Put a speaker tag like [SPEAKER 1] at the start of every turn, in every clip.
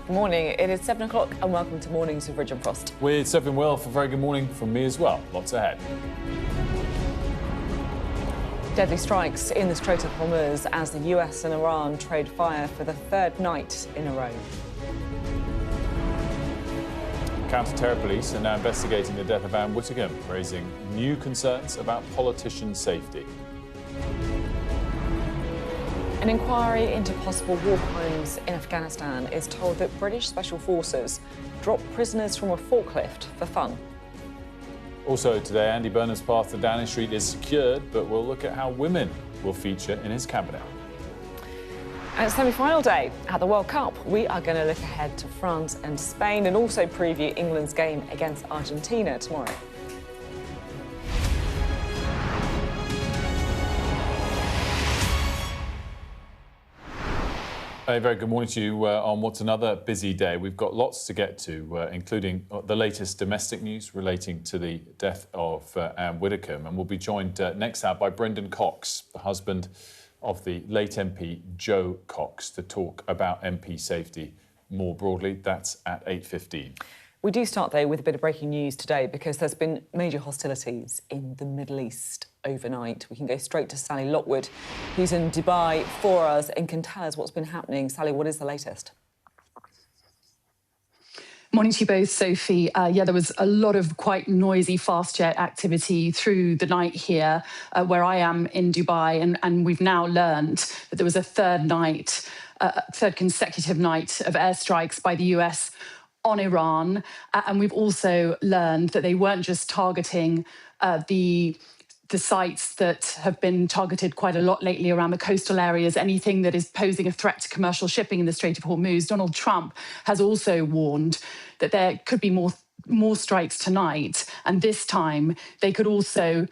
[SPEAKER 1] Good morning. It is 7 o'clock and welcome to Mornings with Ridge and Frost.
[SPEAKER 2] With Sophie and Will for a very good morning from me as well. Lots ahead.
[SPEAKER 1] Deadly strikes in the Strait of Hormuz as the US and Iran trade fire for the third night in a row.
[SPEAKER 2] Counter-terror police are now investigating the death of Anne Whittingham, raising new concerns about politician safety.
[SPEAKER 1] An inquiry into possible war crimes in Afghanistan is told that British special forces dropped prisoners from a forklift for fun.
[SPEAKER 2] Also today, Andy Burnham's path to Downing Street is secured, but we'll look at how women will feature in his cabinet.
[SPEAKER 1] And it's semi-final day at the World Cup. We are going to look ahead to France and Spain and also preview England's game against Argentina tomorrow.
[SPEAKER 2] A very good morning to you on what's another busy day. We've got lots to get to, including the latest domestic news relating to the death of Anne Whittingham. And we'll be joined next hour by Brendan Cox, the husband of the late MP Jo Cox, to talk about MP safety more broadly. That's at 8:15.
[SPEAKER 1] We do start, though, with a bit of breaking news today because there's been major hostilities in the Middle East overnight. We can go straight to Sally Lockwood, who's in Dubai for us and can tell us what's been happening. Sally, what is the latest?
[SPEAKER 3] Morning to you both, Sophie. There was a lot of quite noisy fast jet activity through the night here where I am in Dubai, and we've now learned that there was a third consecutive night of airstrikes by the US on Iran. And we've also learned that they weren't just targeting the sites that have been targeted quite a lot lately around the coastal areas, anything that is posing a threat to commercial shipping in the Strait of Hormuz. Donald Trump has also warned that there could be more strikes tonight, and this time they could also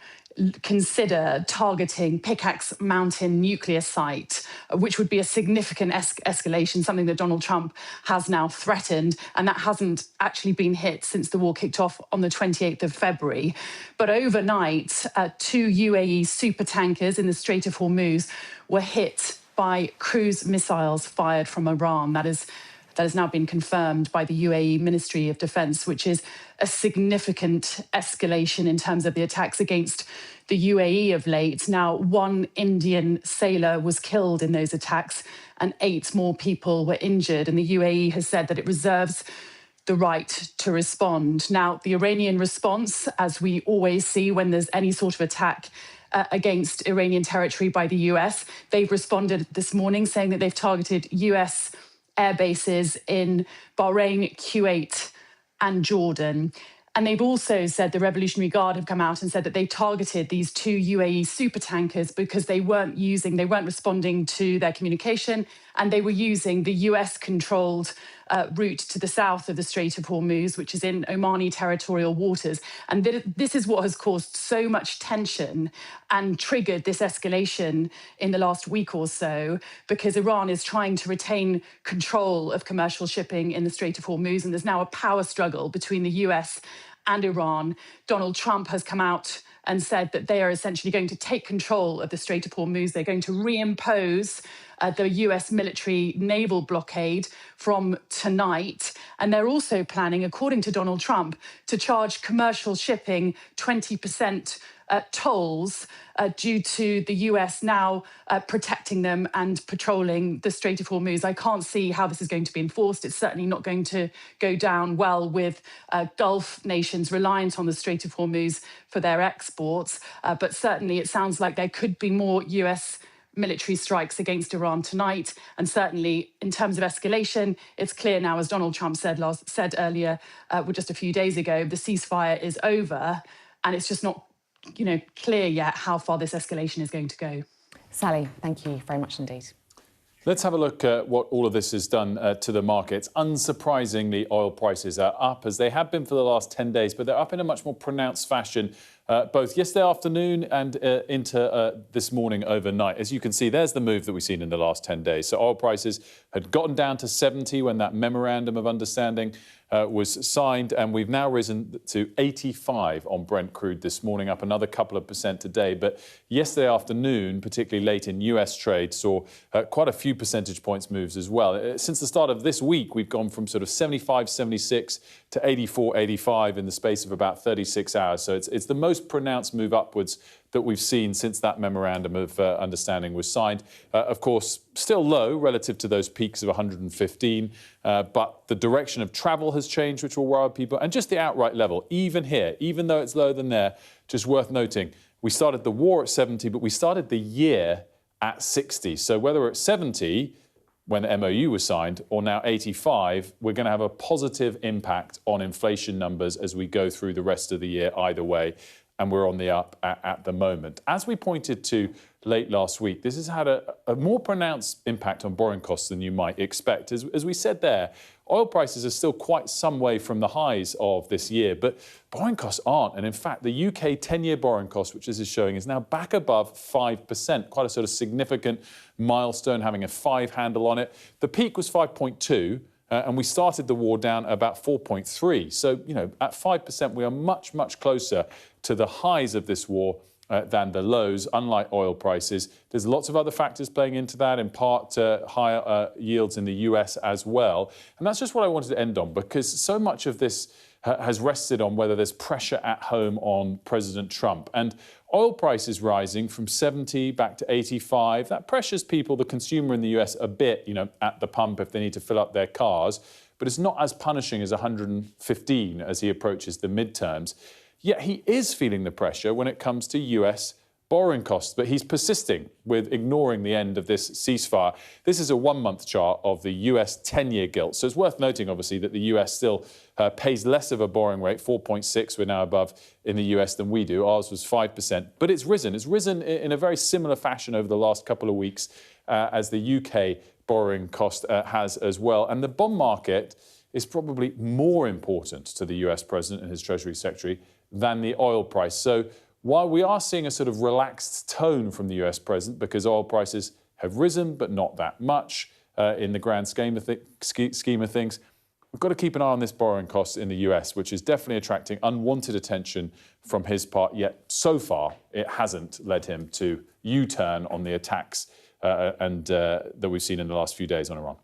[SPEAKER 3] consider targeting Pickaxe Mountain nuclear site, which would be a significant escalation, something that Donald Trump has now threatened, and that hasn't actually been hit since the war kicked off on the 28th of February. But overnight, two UAE supertankers in the Strait of Hormuz were hit by cruise missiles fired from Iran. That has now been confirmed by the UAE Ministry of Defence, which is a significant escalation in terms of the attacks against the UAE of late. Now, one Indian sailor was killed in those attacks and 8 more people were injured. And the UAE has said that it reserves the right to respond. Now, the Iranian response, as we always see when there's any sort of attack against Iranian territory by the US, they've responded this morning saying that they've targeted US air bases in Bahrain, Kuwait and Jordan. And they've also said, the Revolutionary Guard have come out and said that they targeted these 2 UAE supertankers because they weren't responding to their communication, and they were using the US-controlled route to the south of the Strait of Hormuz, which is in Omani territorial waters. And this is what has caused so much tension and triggered this escalation in the last week or so, because Iran is trying to retain control of commercial shipping in the Strait of Hormuz, and there's now a power struggle between the US and Iran. Donald Trump has come out and said that they are essentially going to take control of the Strait of Hormuz. They're going to reimpose the US military naval blockade from tonight. And they're also planning, according to Donald Trump, to charge commercial shipping 20% tolls due to the US now protecting them and patrolling the Strait of Hormuz. I can't see how this is going to be enforced. It's certainly not going to go down well with Gulf nations reliant on the Strait of Hormuz for their exports. But certainly it sounds like there could be more US military strikes against Iran tonight. And certainly in terms of escalation, it's clear now, as Donald Trump said earlier, just a few days ago, the ceasefire is over, and it's just not clear yet how far this escalation is going to go.
[SPEAKER 1] Sally, thank you very much indeed.
[SPEAKER 2] Let's have a look at what all of this has done to the markets. Unsurprisingly, oil prices are up, as they have been for the last 10 days, but they're up in a much more pronounced fashion, both yesterday afternoon and into this morning overnight. As you can see, there's the move that we've seen in the last 10 days. So oil prices had gotten down to 70 when that memorandum of understanding was signed, and we've now risen to 85 on Brent crude this morning, up another couple of percent today. But yesterday afternoon, particularly late in US trade, saw quite a few percentage points moves as well. Since the start of this week, we've gone from sort of 75, 76 to 84, 85 in the space of about 36 hours. So it's the most pronounced move upwards that we've seen since that memorandum of understanding was signed. Of course, still low relative to those peaks of 115, but the direction of travel has changed, which will worry people, and just the outright level, even here, even though it's lower than there, just worth noting, we started the war at 70, but we started the year at 60. So whether we're at 70 when the MOU was signed, or now 85, we're going to have a positive impact on inflation numbers as we go through the rest of the year either way, and we're on the up at the moment. As we pointed to late last week, this has had a more pronounced impact on borrowing costs than you might expect. As we said there, oil prices are still quite some way from the highs of this year, but borrowing costs aren't. And in fact, the UK 10-year borrowing cost, which this is showing, is now back above 5%, quite a sort of significant milestone, having a 5 handle on it. The peak was 5.2. And we started the war down about 4.3. So, you know, at 5%, we are much, much closer to the highs of this war than the lows, unlike oil prices. There's lots of other factors playing into that, in part higher yields in the US as well. And that's just what I wanted to end on, because so much of this has rested on whether there's pressure at home on President Trump. And oil prices rising from 70 back to 85, that pressures people, the consumer in the US, a bit, you know, at the pump if they need to fill up their cars. But it's not as punishing as 115 as he approaches the midterms. Yet he is feeling the pressure when it comes to US borrowing costs, but he's persisting with ignoring the end of this ceasefire. This is a 1-month chart of the US 10-year gilt. So it's worth noting, obviously, that the US still pays less of a borrowing rate, 4.6 we're now above in the US than we do. Ours was 5%, but it's risen. It's risen in a very similar fashion over the last couple of weeks as the UK borrowing cost has as well. And the bond market is probably more important to the US president and his Treasury Secretary than the oil price. So while we are seeing a sort of relaxed tone from the US president, because oil prices have risen, but not that much in the grand scheme of things, we've got to keep an eye on this borrowing cost in the US, which is definitely attracting unwanted attention from his part. Yet so far, it hasn't led him to U-turn on the attacks that we've seen in the last few days on Iran.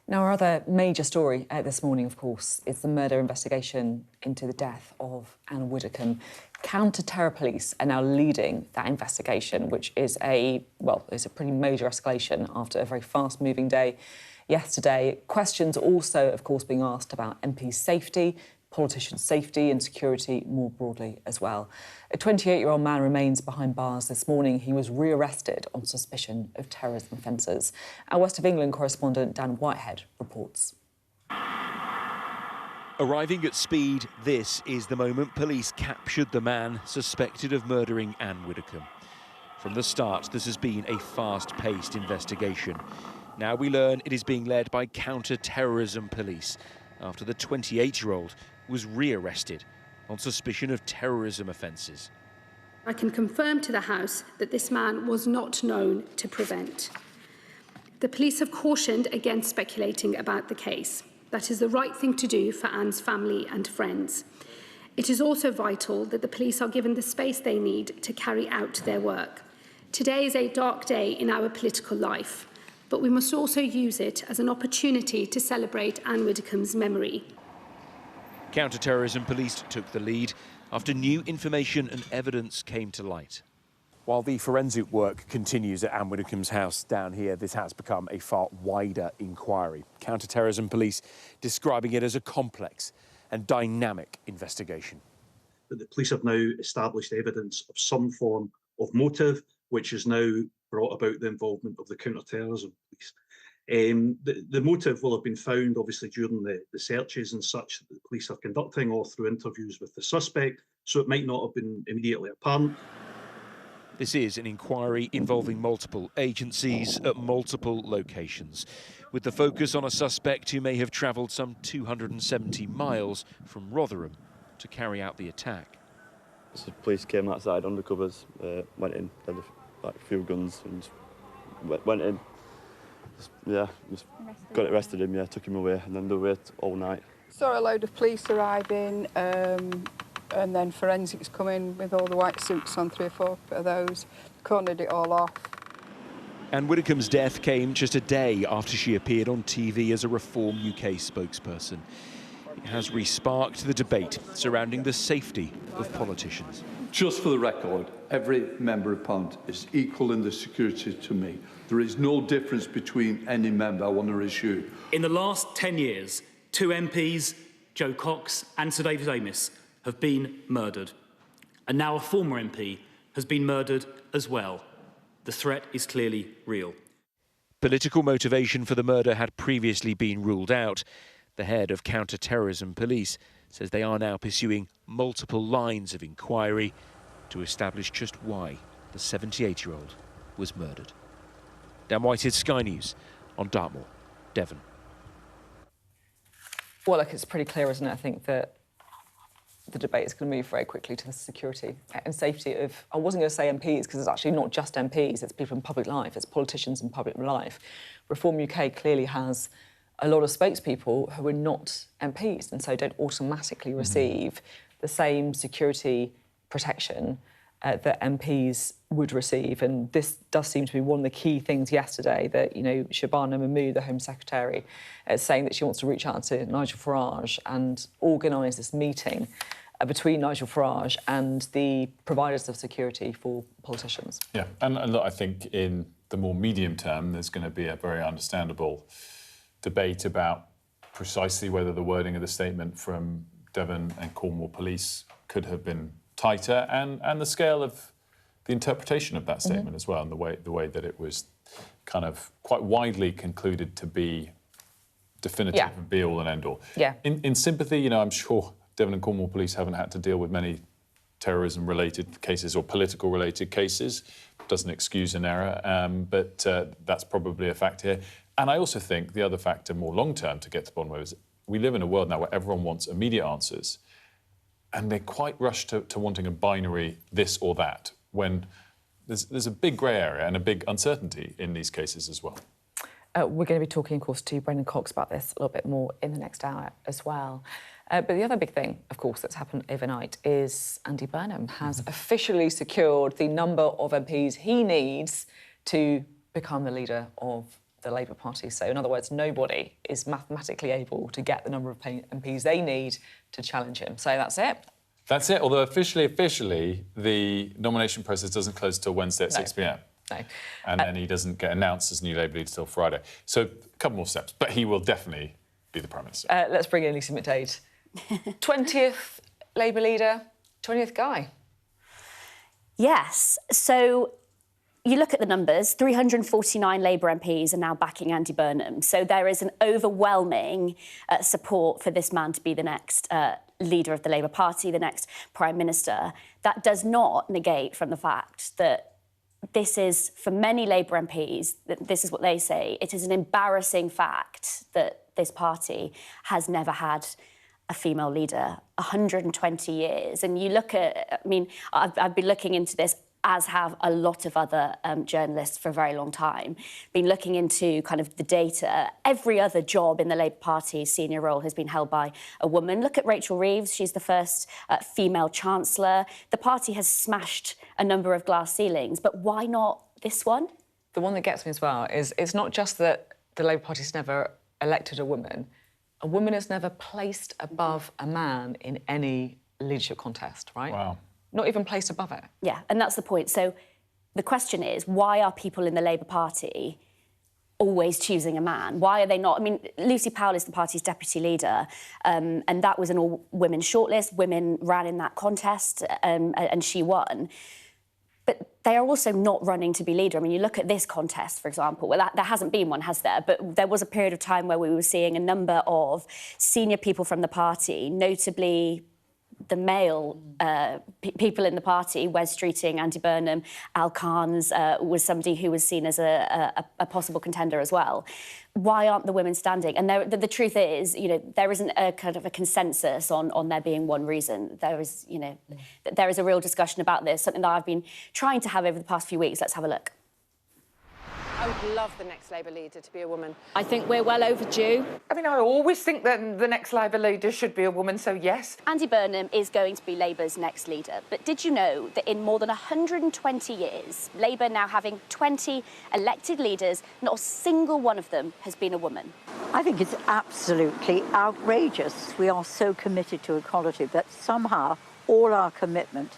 [SPEAKER 1] Now, our other major story this morning, of course, is the murder investigation into the death of Anne Widdecombe. Counter-terror police are now leading that investigation, which is it's a pretty major escalation after a very fast-moving day yesterday. Questions also, of course, being asked about MPs' safety, politicians' safety and security more broadly as well. A 28-year-old man remains behind bars this morning. He was rearrested on suspicion of terrorism offences. Our West of England correspondent Dan Whitehead reports.
[SPEAKER 4] Arriving at speed, this is the moment police captured the man suspected of murdering Anne Widdecombe. From the start, this has been a fast-paced investigation. Now we learn it is being led by counter-terrorism police after the 28-year-old was rearrested on suspicion of terrorism offences.
[SPEAKER 5] I can confirm to the House that this man was not known to prevent. The police have cautioned against speculating about the case. That is the right thing to do for Anne's family and friends. It is also vital that the police are given the space they need to carry out their work. Today is a dark day in our political life, but we must also use it as an opportunity to celebrate Anne Widdecombe's memory.
[SPEAKER 4] Counter-terrorism police took the lead after new information and evidence came to light.
[SPEAKER 6] While the forensic work continues at Anne Widdecombe's house down here, this has become a far wider inquiry. Counter-terrorism police describing it as a complex and dynamic investigation.
[SPEAKER 7] The police have now established evidence of some form of motive, which has now brought about the involvement of the counter-terrorism police. The motive will have been found, obviously, during the searches and such that the police are conducting, or through interviews with the suspect, so it might not have been immediately apparent.
[SPEAKER 4] This is an inquiry involving multiple agencies at multiple locations, with the focus on a suspect who may have travelled some 270 miles from Rotherham to carry out the attack.
[SPEAKER 8] So the police came outside, undercovers, went in, had a few guns and went in. Just arrested him, yeah, took him away, and then they wait all night.
[SPEAKER 9] Saw a load of police arriving, and then forensics come in with all the white suits on, 3 or 4 of those, cornered it all off.
[SPEAKER 4] Anne Widdecombe's death came just a day after she appeared on TV as a Reform UK spokesperson. It has re-sparked the debate surrounding the safety of politicians.
[SPEAKER 10] Just for the record, every member of Parliament is equal in the security to me. There is no difference between any member, I want to assure you.
[SPEAKER 11] In the last 10 years, 2 MPs, Joe Cox and Sir David Amess, have been murdered. And now a former MP has been murdered as well. The threat is clearly real.
[SPEAKER 4] Political motivation for the murder had previously been ruled out. The head of counter-terrorism police says they are now pursuing multiple lines of inquiry to establish just why the 78-year-old was murdered. Dan Whitehead, Sky News on Dartmoor, Devon.
[SPEAKER 1] Well, look, it's pretty clear, isn't it? I think that the debate is going to move very quickly to the security and safety of, I wasn't going to say MPs, because it's actually not just MPs, it's people in public life, it's politicians in public life. Reform UK clearly has a lot of spokespeople who are not MPs and so don't automatically receive the same security protection that MPs would receive. And this does seem to be one of the key things yesterday that, you know, Shabana Mahmood, the Home Secretary, is saying that she wants to reach out to Nigel Farage and organise this meeting between Nigel Farage and the providers of security for politicians.
[SPEAKER 2] Yeah, and look, I think in the more medium term, there's going to be a very understandable debate about precisely whether the wording of the statement from Devon and Cornwall Police could have been tighter, and the scale of the interpretation of that statement as well, and the way that it was kind of quite widely concluded to be definitive and be all and end all.
[SPEAKER 1] Yeah.
[SPEAKER 2] In sympathy, you know, I'm sure Devon and Cornwall Police haven't had to deal with many terrorism-related cases or political-related cases. Doesn't excuse an error, but that's probably a factor here. And I also think the other factor, more long-term, to get to the bottom of it, is we live in a world now where everyone wants immediate answers, and they're quite rushed to wanting a binary this or that, when there's a big grey area and a big uncertainty in these cases as well.
[SPEAKER 1] We're going to be talking, of course, to Brendan Cox about this a little bit more in the next hour as well. But the other big thing, of course, that's happened overnight is Andy Burnham has officially secured the number of MPs he needs to become the leader of the Labour Party. So, in other words, nobody is mathematically able to get the number of MPs they need to challenge him. So that's it.
[SPEAKER 2] That's it, although officially, the nomination process doesn't close till Wednesday at 6 p.m.
[SPEAKER 1] No.
[SPEAKER 2] And then he doesn't get announced as new Labour leader till Friday. So a couple more steps, but he will definitely be the Prime Minister.
[SPEAKER 1] Let's bring in Lisa McDade. 20th Labour leader, 20th guy.
[SPEAKER 12] Yes, so you look at the numbers, 349 Labour MPs are now backing Andy Burnham. So there is an overwhelming support for this man to be the next leader of the Labour Party, the next Prime Minister. That does not negate from the fact that this is, for many Labour MPs, this is what they say, it is an embarrassing fact that this party has never had a female leader, 120 years. And you look at, I mean, I've been looking into this, as have a lot of other journalists for a very long time, been looking into kind of the data. Every other job in the Labour Party's senior role has been held by a woman. Look at Rachel Reeves, she's the first female chancellor. The party has smashed a number of glass ceilings, but why not this one?
[SPEAKER 1] The one that gets me as well is it's not just that the Labour Party's never elected a woman is never placed above a man in any leadership contest, right?
[SPEAKER 2] Wow.
[SPEAKER 1] Not even placed above it.
[SPEAKER 12] Yeah, and that's the point. So the question is, why are people in the Labour Party always choosing a man? Why are they not? I mean, Lucy Powell is the party's deputy leader, and that was an all-women shortlist. Women ran in that contest, and she won. But they are also not running to be leader. I mean, you look at this contest, for example. Well, there hasn't been one, has there? But there was a period of time where we were seeing a number of senior people from the party, notably the male people in the party, Wes Streeting, Andy Burnham, Al Carnes was somebody who was seen as a possible contender as well. Why aren't the women standing? And the truth is, you know, there isn't a kind of a consensus on there being one reason. There is, you know, there is a real discussion about this, something that I've been trying to have over the past few weeks. Let's have a look.
[SPEAKER 13] I would love the next Labour leader to be a woman.
[SPEAKER 12] I think we're well overdue.
[SPEAKER 14] I mean, I always think that the next Labour leader should be a woman, so yes.
[SPEAKER 12] Andy Burnham is going to be Labour's next leader. But did you know that in more than 120 years, Labour now having 20 elected leaders, not a single one of them has been a woman?
[SPEAKER 15] I think it's absolutely outrageous. We are so committed to equality, but somehow all our commitment,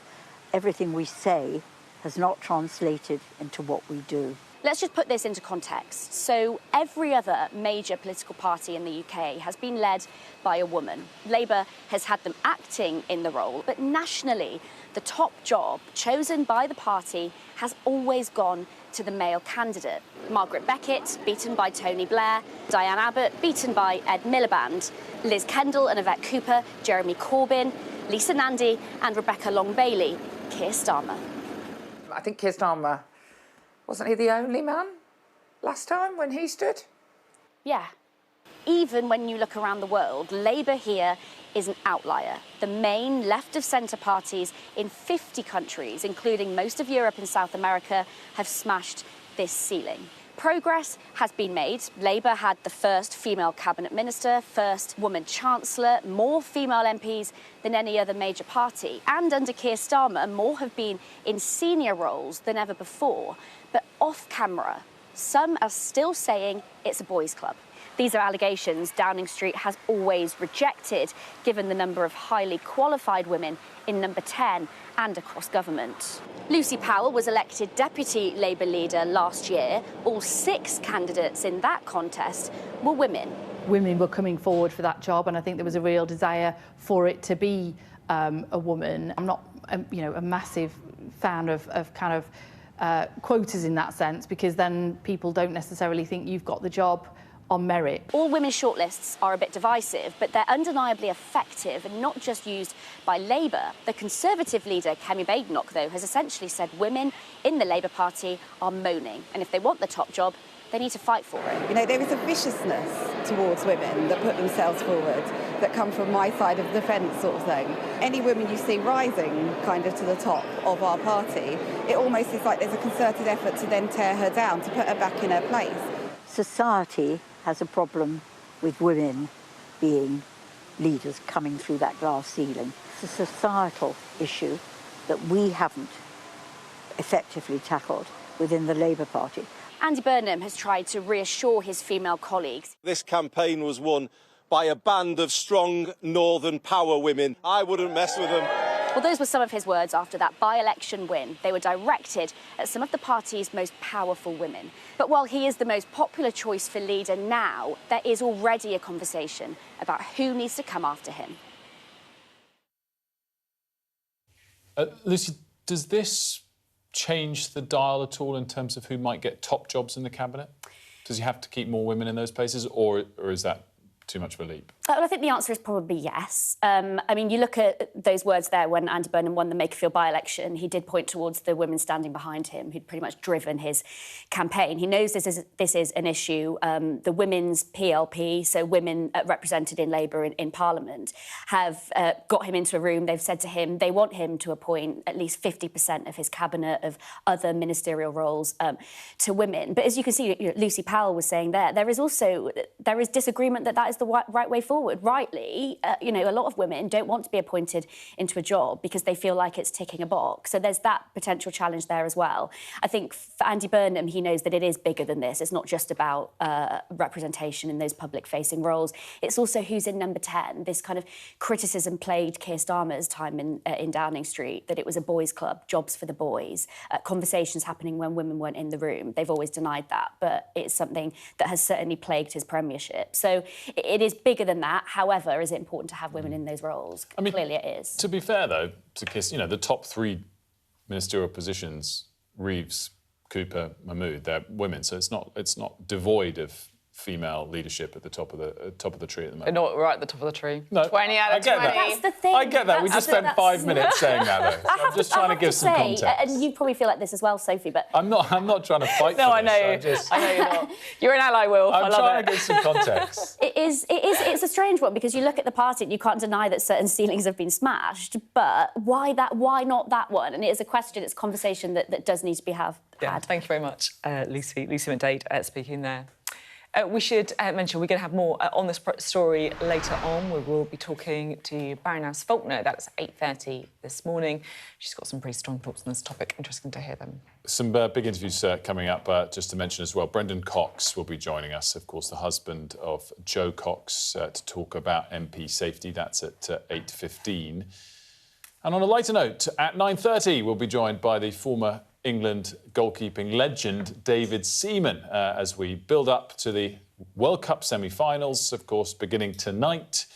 [SPEAKER 15] everything we say, has not translated into what we do.
[SPEAKER 12] Let's just put this into context. So every other major political party in the UK has been led by a woman. Labour has had them acting in the role, but nationally, the top job chosen by the party has always gone to the male candidate. Margaret Beckett, beaten by Tony Blair, Diane Abbott, beaten by Ed Miliband, Liz Kendall and Yvette Cooper, Jeremy Corbyn, Lisa Nandy and Rebecca Long-Bailey, Keir Starmer.
[SPEAKER 14] I think Keir Starmer, wasn't he the only man last time when he stood?
[SPEAKER 12] Yeah. Even when you look around the world, Labour here is an outlier. The main left-of-centre parties in 50 countries, including most of Europe and South America, have smashed this ceiling. Progress has been made. Labour had the first female cabinet minister, first woman chancellor, more female MPs than any other major party. And under Keir Starmer, more have been in senior roles than ever before. But off camera, some are still saying it's a boys' club. These are allegations Downing Street has always rejected, given the number of highly qualified women in number 10 and across government. Lucy Powell was elected Deputy Labour leader last year. All 6 candidates in that contest were women.
[SPEAKER 3] Women were coming forward for that job, and I think there was a real desire for it to be a woman. I'm not, a massive fan of kind of quotas in that sense, because then people don't necessarily think you've got the job on merit.
[SPEAKER 12] All women's shortlists are a bit divisive, but they're undeniably effective and not just used by Labour. The Conservative leader, Kemi Badenoch, though, has essentially said women in the Labour Party are moaning, and if they want the top job, they need to fight for it.
[SPEAKER 16] You know, there is a viciousness towards women that put themselves forward, that come from my side of the fence sort of thing. Any woman you see rising kind of to the top of our party, it almost is like there's a concerted effort to then tear her down, to put her back in her place.
[SPEAKER 15] Society has a problem with women being leaders coming through that glass ceiling. It's a societal issue that we haven't effectively tackled within the Labour Party.
[SPEAKER 12] Andy Burnham has tried to reassure his female colleagues.
[SPEAKER 17] This campaign was won by a band of strong Northern power women. I wouldn't mess with them.
[SPEAKER 12] Well, those were some of his words after that by-election win. They were directed at some of the party's most powerful women. But while he is the most popular choice for leader now, there is already a conversation about who needs to come after him.
[SPEAKER 2] Lucy, does this change the dial at all in terms of who might get top jobs in the cabinet? Does he have to keep more women in those places, or is that too much of a leap?
[SPEAKER 12] Well, I think the answer is probably yes. I mean, you look at those words there when Andy Burnham won the Makerfield by-election, he did point towards the women standing behind him who'd pretty much driven his campaign. He knows this is an issue. The women's PLP, so women represented in Labour in Parliament, have got him into a room. They've said to him they want him to appoint at least 50% of his cabinet, of other ministerial roles, to women. But as you can see, Lucy Powell was saying there is disagreement that is the right way forward. Rightly, a lot of women don't want to be appointed into a job because they feel like it's ticking a box. So there's that potential challenge there as well. I think for Andy Burnham, he knows that it is bigger than this. It's not just about representation in those public-facing roles. It's also who's in number 10. This kind of criticism plagued Keir Starmer's time in Downing Street, that it was a boys' club, jobs for the boys, conversations happening when women weren't in the room. They've always denied that, but it's something that has certainly plagued his premiership. So it is bigger than that. However, is it important to have women in those roles? I mean, clearly it is.
[SPEAKER 2] To be fair, though, to Kiss, the top 3 ministerial positions, Reeves, Cooper, Mahmood, they're women, so it's not devoid of female leadership at the top of the tree at the
[SPEAKER 1] They're
[SPEAKER 2] moment.
[SPEAKER 1] not right at the top of the tree.
[SPEAKER 2] No,
[SPEAKER 1] 20 out of 20.
[SPEAKER 12] That's the thing.
[SPEAKER 2] I get that. We just spent 5 minutes saying that, though. So I'm just trying to give some context.
[SPEAKER 12] And you probably feel like this as well, Sophie, but...
[SPEAKER 2] I'm not trying to fight
[SPEAKER 1] no,
[SPEAKER 2] for this.
[SPEAKER 1] I know you're not. You're an ally, Will.
[SPEAKER 2] I'm
[SPEAKER 1] I love
[SPEAKER 2] trying
[SPEAKER 1] it.
[SPEAKER 2] to give some context.
[SPEAKER 12] It's a strange one, because you look at the party and you can't deny that certain ceilings have been smashed, but why not that one? And it is a question, it's a conversation that does need to be had.
[SPEAKER 1] Yeah, thank you very much, Lucy McDade, speaking there. We should mention we're going to have more on this story later on. We will be talking to Baroness Faulkner. That's 8:30 this morning. She's got some pretty strong thoughts on this topic. Interesting to hear them.
[SPEAKER 2] Some big interviews coming up, just to mention as well. Brendan Cox will be joining us, of course, the husband of Jo Cox, to talk about MP safety. That's at 8:15. And on a lighter note, at 9:30, we'll be joined by the former England goalkeeping legend David Seaman as we build up to the World Cup semi-finals, of course, beginning tonight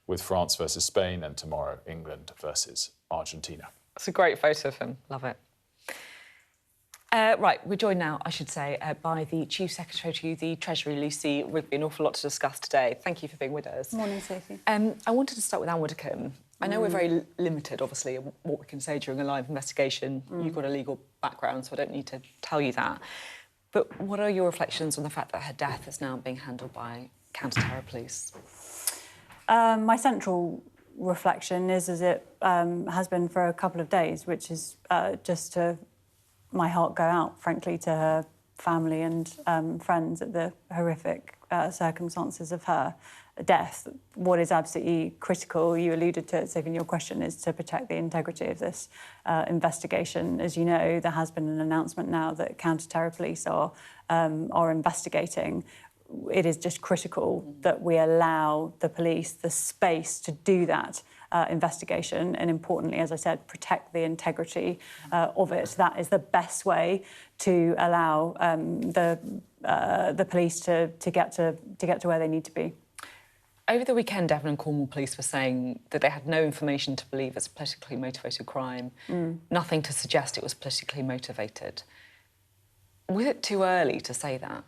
[SPEAKER 2] with France versus Spain and tomorrow England versus Argentina.
[SPEAKER 1] It's a great photo of him. Love it. Right, we're joined now, I should say, by the Chief Secretary to the Treasury, Lucy Rigby. An awful lot to discuss today. Thank you for being with us.
[SPEAKER 18] Morning, Sophie.
[SPEAKER 1] I wanted to start with Anne Widdecombe. I know we're very limited, obviously, in what we can say during a live investigation. You've got a legal background, so I don't need to tell you that. But what are your reflections on the fact that her death is now being handled by counter-terror police?
[SPEAKER 18] My central reflection is, as it has been for a couple of days, which is just to my heart go out, frankly, to her family and friends at the horrific circumstances of her death. What is absolutely critical, you alluded to it, Sophie, in your question, is to protect the integrity of this investigation. As you know, there has been an announcement now that counter-terror police are investigating. It is just critical that we allow the police the space to do that investigation, and importantly, as I said, protect the integrity of it. That is the best way to allow the police to get to where they need to be.
[SPEAKER 1] Over the weekend, Devon and Cornwall Police were saying that they had no information to believe it's a politically motivated crime, nothing to suggest it was politically motivated. Was it too early to say that?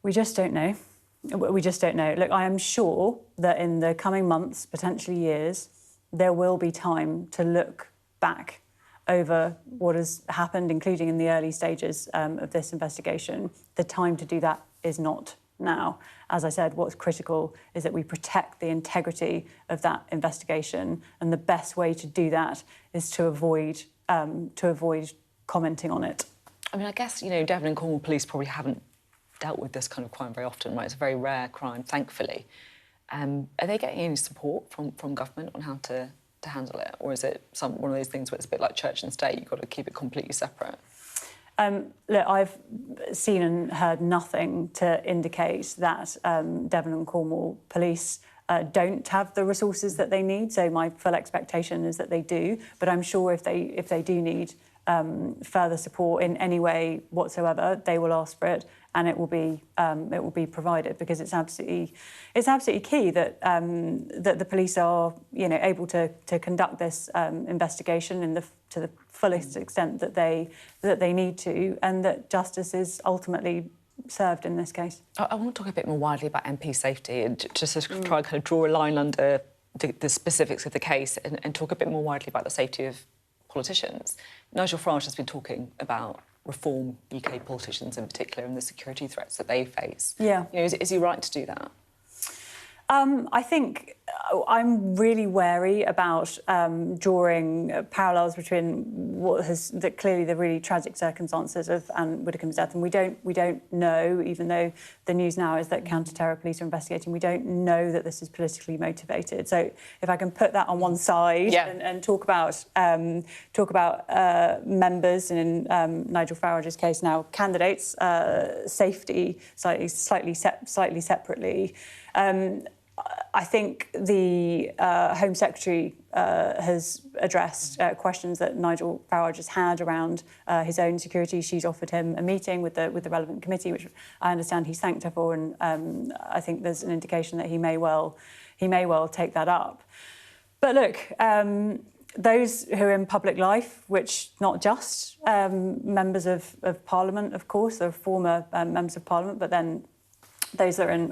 [SPEAKER 18] We just don't know. We just don't know. Look, I am sure that in the coming months, potentially years, there will be time to look back over what has happened, including in the early stages of this investigation. The time to do that is not now. As I said, what's critical is that we protect the integrity of that investigation, and the best way to do that is to avoid commenting on it.
[SPEAKER 1] I mean, I guess, you know, Devon and Cornwall Police probably haven't dealt with this kind of crime very often, right? It's a very rare crime, thankfully. Are they getting any support from government on how to handle it? Or is it one of those things where it's a bit like church and state, you've got to keep it completely separate?
[SPEAKER 18] Look, I've seen and heard nothing to indicate that Devon and Cornwall Police don't have the resources that they need. So my full expectation is that they do. But I'm sure if they do need further support in any way whatsoever, they will ask for it, and it will be provided, because it's absolutely key that that the police are, you know, able to conduct this investigation to the fullest extent that they need to, and that justice is ultimately served in this case.
[SPEAKER 1] I want to talk a bit more widely about MP safety, and just to try and kind of draw a line under the specifics of the case, and talk a bit more widely about the safety of politicians. Nigel Farage has been talking about reform UK politicians in particular and the security threats that they face.
[SPEAKER 18] Yeah.
[SPEAKER 1] You know, is he right to do that?
[SPEAKER 18] I think I'm really wary about drawing parallels between clearly the really tragic circumstances of Anne Widdecombe's death, and we don't know, even though the news now is that counter-terror police are investigating, we don't know that this is politically motivated. So if I can put that on one side and talk about members, and in Nigel Farage's case now candidates, safety slightly separately. I think the Home Secretary has addressed questions that Nigel Farage has had around his own security. She's offered him a meeting with the relevant committee, which I understand he's thanked her for, and I think there's an indication that he may well take that up. But look, those who are in public life, which not just members of Parliament, of course, they're former members of Parliament, but then those that are in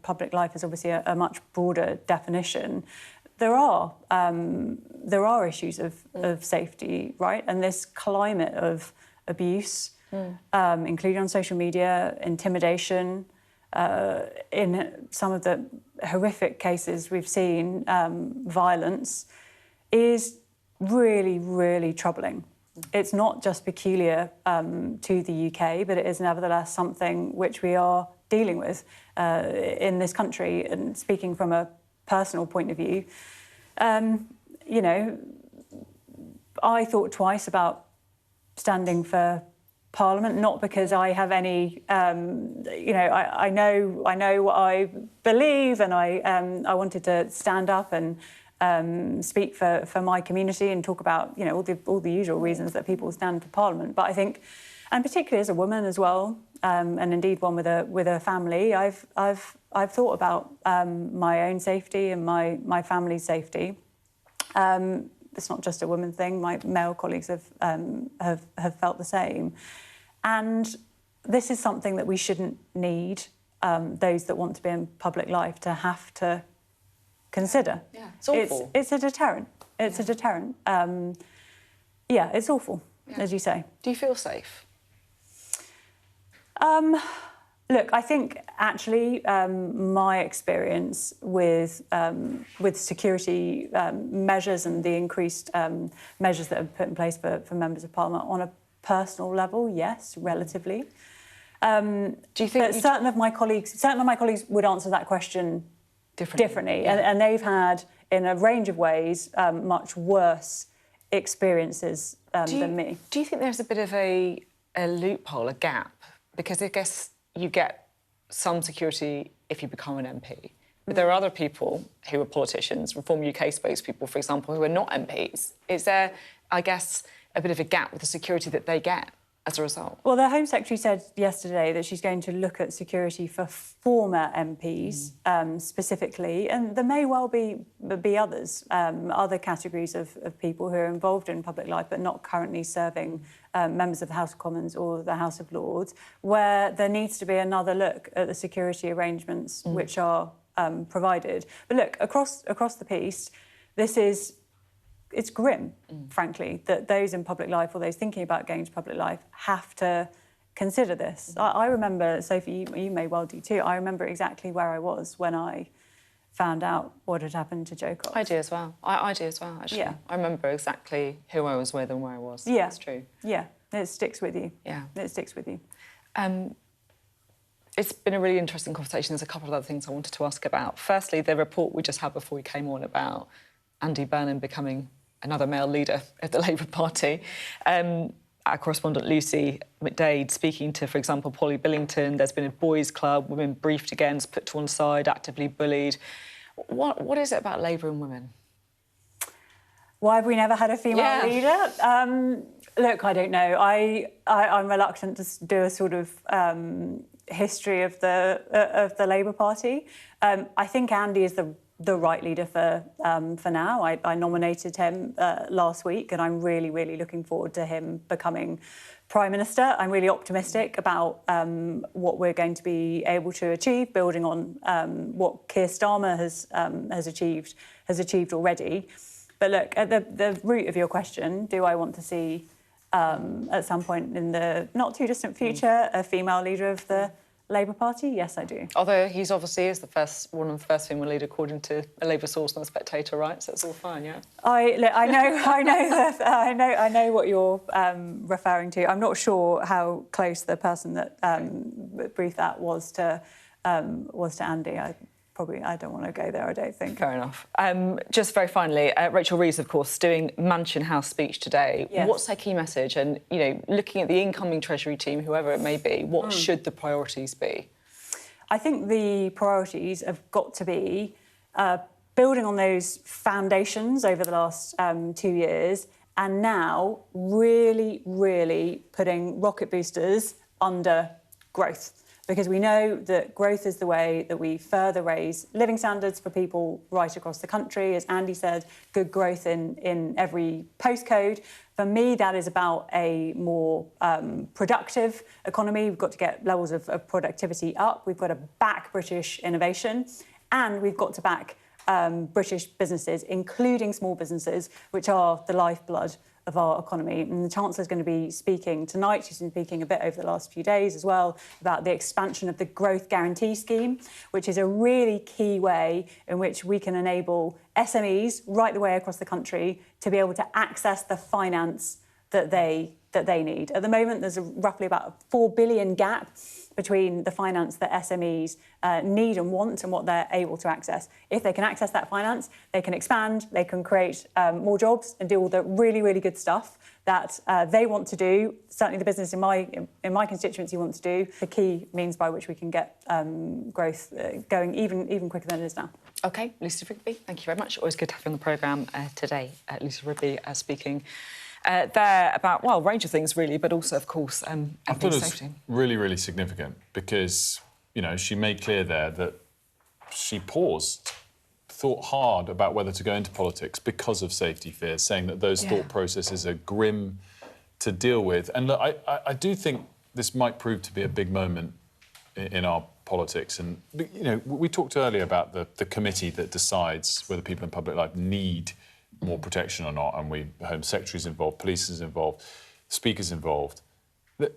[SPEAKER 18] public life is obviously a much broader definition. There are issues of safety, right? And this climate of abuse, including on social media, intimidation, in some of the horrific cases we've seen, violence, is really, really troubling. It's not just peculiar to the UK, but it is nevertheless something which we are dealing with in this country. And speaking from a personal point of view, you know, I thought twice about standing for Parliament, not because I have any, you know, I know what I believe, and I wanted to stand up and speak for my community and talk about, you know, all the usual reasons that people stand for Parliament. But I think, and particularly as a woman as well, and indeed one with a family, I've thought about my own safety and my family's safety. It's not just a woman thing. My male colleagues have felt the same, and this is something that we shouldn't need those that want to be in public life to have to consider.
[SPEAKER 1] Yeah, it's awful.
[SPEAKER 18] It's a deterrent. It's a deterrent. Yeah, it's awful, as you say.
[SPEAKER 1] Do you feel safe?
[SPEAKER 18] Look, I think actually my experience with security measures and the increased measures that are put in place for members of Parliament on a personal level, yes, relatively. Do you think certain of my colleagues would answer that question differently.
[SPEAKER 1] Yeah.
[SPEAKER 18] And they've had, in a range of ways, much worse experiences than me.
[SPEAKER 1] Do you think there's a bit of a loophole, a gap? Because I guess you get some security if you become an MP. But there are other people who are politicians, Reform UK spokespeople, for example, who are not MPs. Is there, I guess, a bit of a gap with the security that they get as a result? Well,
[SPEAKER 18] the Home Secretary said yesterday that she's going to look at security for former MPs specifically, and there may well be others, other categories of people who are involved in public life but not currently serving members of the House of Commons or the House of Lords, where there needs to be another look at the security arrangements which are provided. But look, across the piece, it's grim, frankly, that those in public life or those thinking about going to public life have to consider this. I remember, Sophie, you may well do too, I remember exactly where I was when I found out what had happened to Jo Cox.
[SPEAKER 1] I do as well. I do as well, actually.
[SPEAKER 18] Yeah.
[SPEAKER 1] I remember exactly who I was with and where I was.
[SPEAKER 18] Yeah.
[SPEAKER 1] That's true.
[SPEAKER 18] Yeah, it sticks with you.
[SPEAKER 1] Yeah.
[SPEAKER 18] It sticks with you.
[SPEAKER 1] It's been a really interesting conversation. There's a couple of other things I wanted to ask about. Firstly, the report we just had before we came on about Andy Burnham becoming another male leader of the Labour Party. Our correspondent Lucy McDade speaking to, for example, Polly Billington. There's been a boys' club, women briefed against, put to one side, actively bullied. What is it about Labour and women?
[SPEAKER 18] Why have we never had a female leader? Look, I don't know. I'm reluctant to do a sort of history of the Labour Party. I think Andy is the right leader for now. I nominated him last week, and I'm really, really looking forward to him becoming Prime Minister. I'm really optimistic about what we're going to be able to achieve, building on what Keir Starmer has achieved already. But look, at the root of your question, do I want to see at some point in the not too distant future a female leader of the Labour Party? Yes, I do. Although
[SPEAKER 1] he's obviously is one of the first female leader, according to a Labour source on The Spectator, right? So it's all fine, yeah.
[SPEAKER 18] I know what you're referring to. I'm not sure how close the person that briefed that was to Andy. I don't want to go there, I don't think.
[SPEAKER 1] Fair enough. Just very finally, Rachel Reeves, of course, doing Mansion House speech today.
[SPEAKER 18] Yes.
[SPEAKER 1] What's her key message? And, you know, looking at the incoming Treasury team, whoever it may be, what should the priorities be?
[SPEAKER 18] I think the priorities have got to be building on those foundations over the last 2 years, and now really, really putting rocket boosters under growth. because we know that growth is the way that we further raise living standards for people right across the country. As Andy said, good growth in every postcode. For me, that is about a more productive economy. We've got to get levels of productivity up. We've got to back British innovation, and we've got to back British businesses, including small businesses, which are the lifeblood of our economy. And the Chancellor is going to be speaking tonight. She's been speaking a bit over the last few days as well about the expansion of the Growth Guarantee Scheme, which is a really key way in which we can enable SMEs right the way across the country to be able to access the finance that they need. At the moment, there's roughly about a 4 billion gap between the finance that SMEs need and want and what they're able to access. If they can access that finance, they can expand, they can create more jobs and do all the really, really good stuff that they want to do. Certainly the business in my constituency wants to do. The key means by which we can get growth going even quicker than it is now.
[SPEAKER 1] OK, Lisa Rigby, thank you very much. Always good to have you on the programme today. Lisa Rigby speaking there about, well, a range of things, really, but also, of course,
[SPEAKER 2] I thought it was really, really significant because, you know, she made clear there that she paused, thought hard about whether to go into politics because of safety fears, saying that those thought processes are grim to deal with. And look, I do think this might prove to be a big moment in our politics. And, you know, we talked earlier about the committee that decides whether people in public life need more protection or not, and the Home Secretary's involved, police is involved, speakers involved.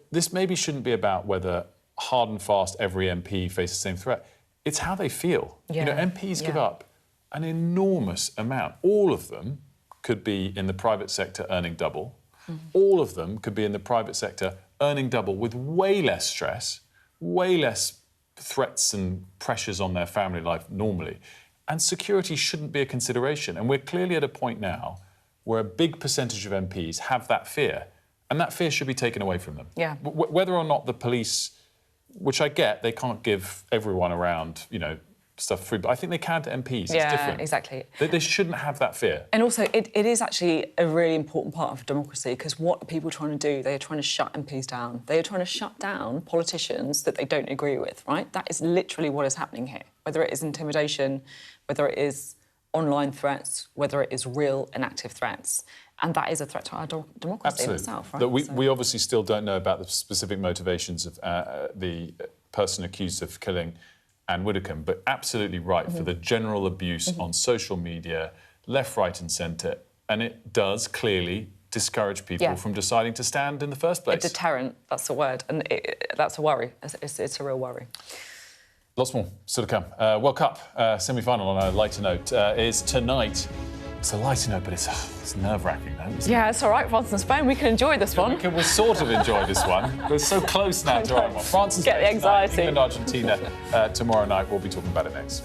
[SPEAKER 2] This maybe shouldn't be about whether hard and fast every MP faces the same threat. It's how they feel. You know, MPs give up an enormous amount. All of them could be in the private sector earning double. All of them could be in the private sector earning double with way less stress, way less threats and pressures on their family life normally. And security shouldn't be a consideration. And we're clearly at a point now where a big percentage of MPs have that fear, and that fear should be taken away from them.
[SPEAKER 1] Yeah.
[SPEAKER 2] Whether or not the police, which I get, they can't give everyone around, you know, stuff free, but I think they can to MPs.
[SPEAKER 1] Yeah,
[SPEAKER 2] it's different.
[SPEAKER 1] Exactly.
[SPEAKER 2] They shouldn't have that fear.
[SPEAKER 1] And also, it is actually a really important part of democracy, because what are people trying to do? They are trying to shut MPs down. They are trying to shut down politicians that they don't agree with, right? That is literally what is happening here, whether it is intimidation, whether it is online threats, whether it is real and active threats. And that is a threat to our democracy itself, right?
[SPEAKER 2] We obviously still don't know about the specific motivations of the person accused of killing Anne Widdecombe, but absolutely right for the general abuse on social media, left, right and centre. And it does clearly discourage people from deciding to stand in the first place.
[SPEAKER 1] A deterrent, that's the word. And that's a worry. It's a real worry.
[SPEAKER 2] Lots more still to come. World Cup semi-final on a lighter note is tonight. It's a lighter note, but it's nerve-wracking, though, isn't it?
[SPEAKER 1] Yeah, it's all right, France and Spain. We can enjoy this one.
[SPEAKER 2] We sort of enjoy this one. We're so close now to our one. France and Spain.
[SPEAKER 1] Get the anxiety.
[SPEAKER 2] Tonight, England, Argentina tomorrow night. We'll be talking about it next.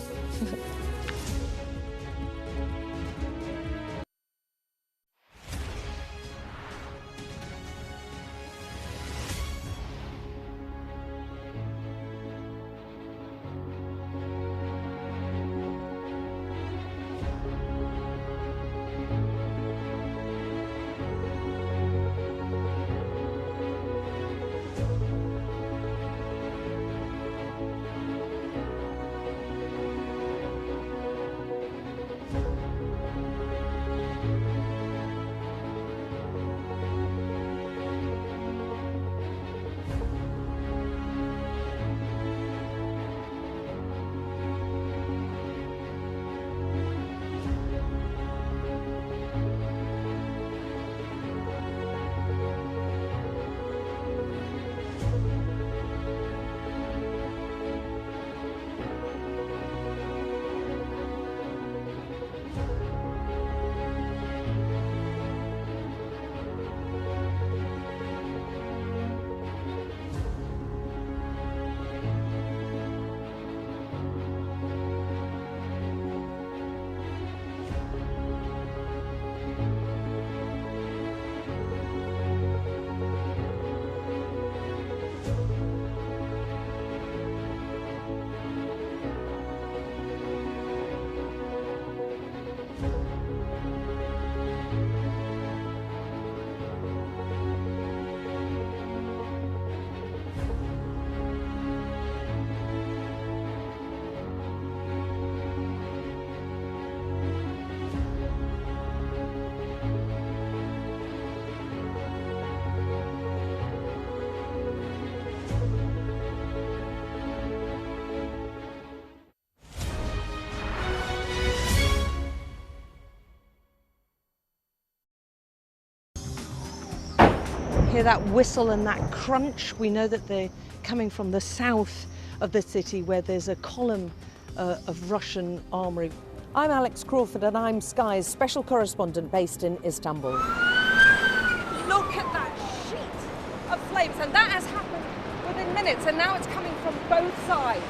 [SPEAKER 19] Hear that whistle and that crunch? We know that they're coming from the south of the city where there's a column of Russian armoury. I'm Alex Crawford and I'm Sky's special correspondent based in Istanbul. Look at that sheet of flames, and that has happened within minutes, and now it's coming from both sides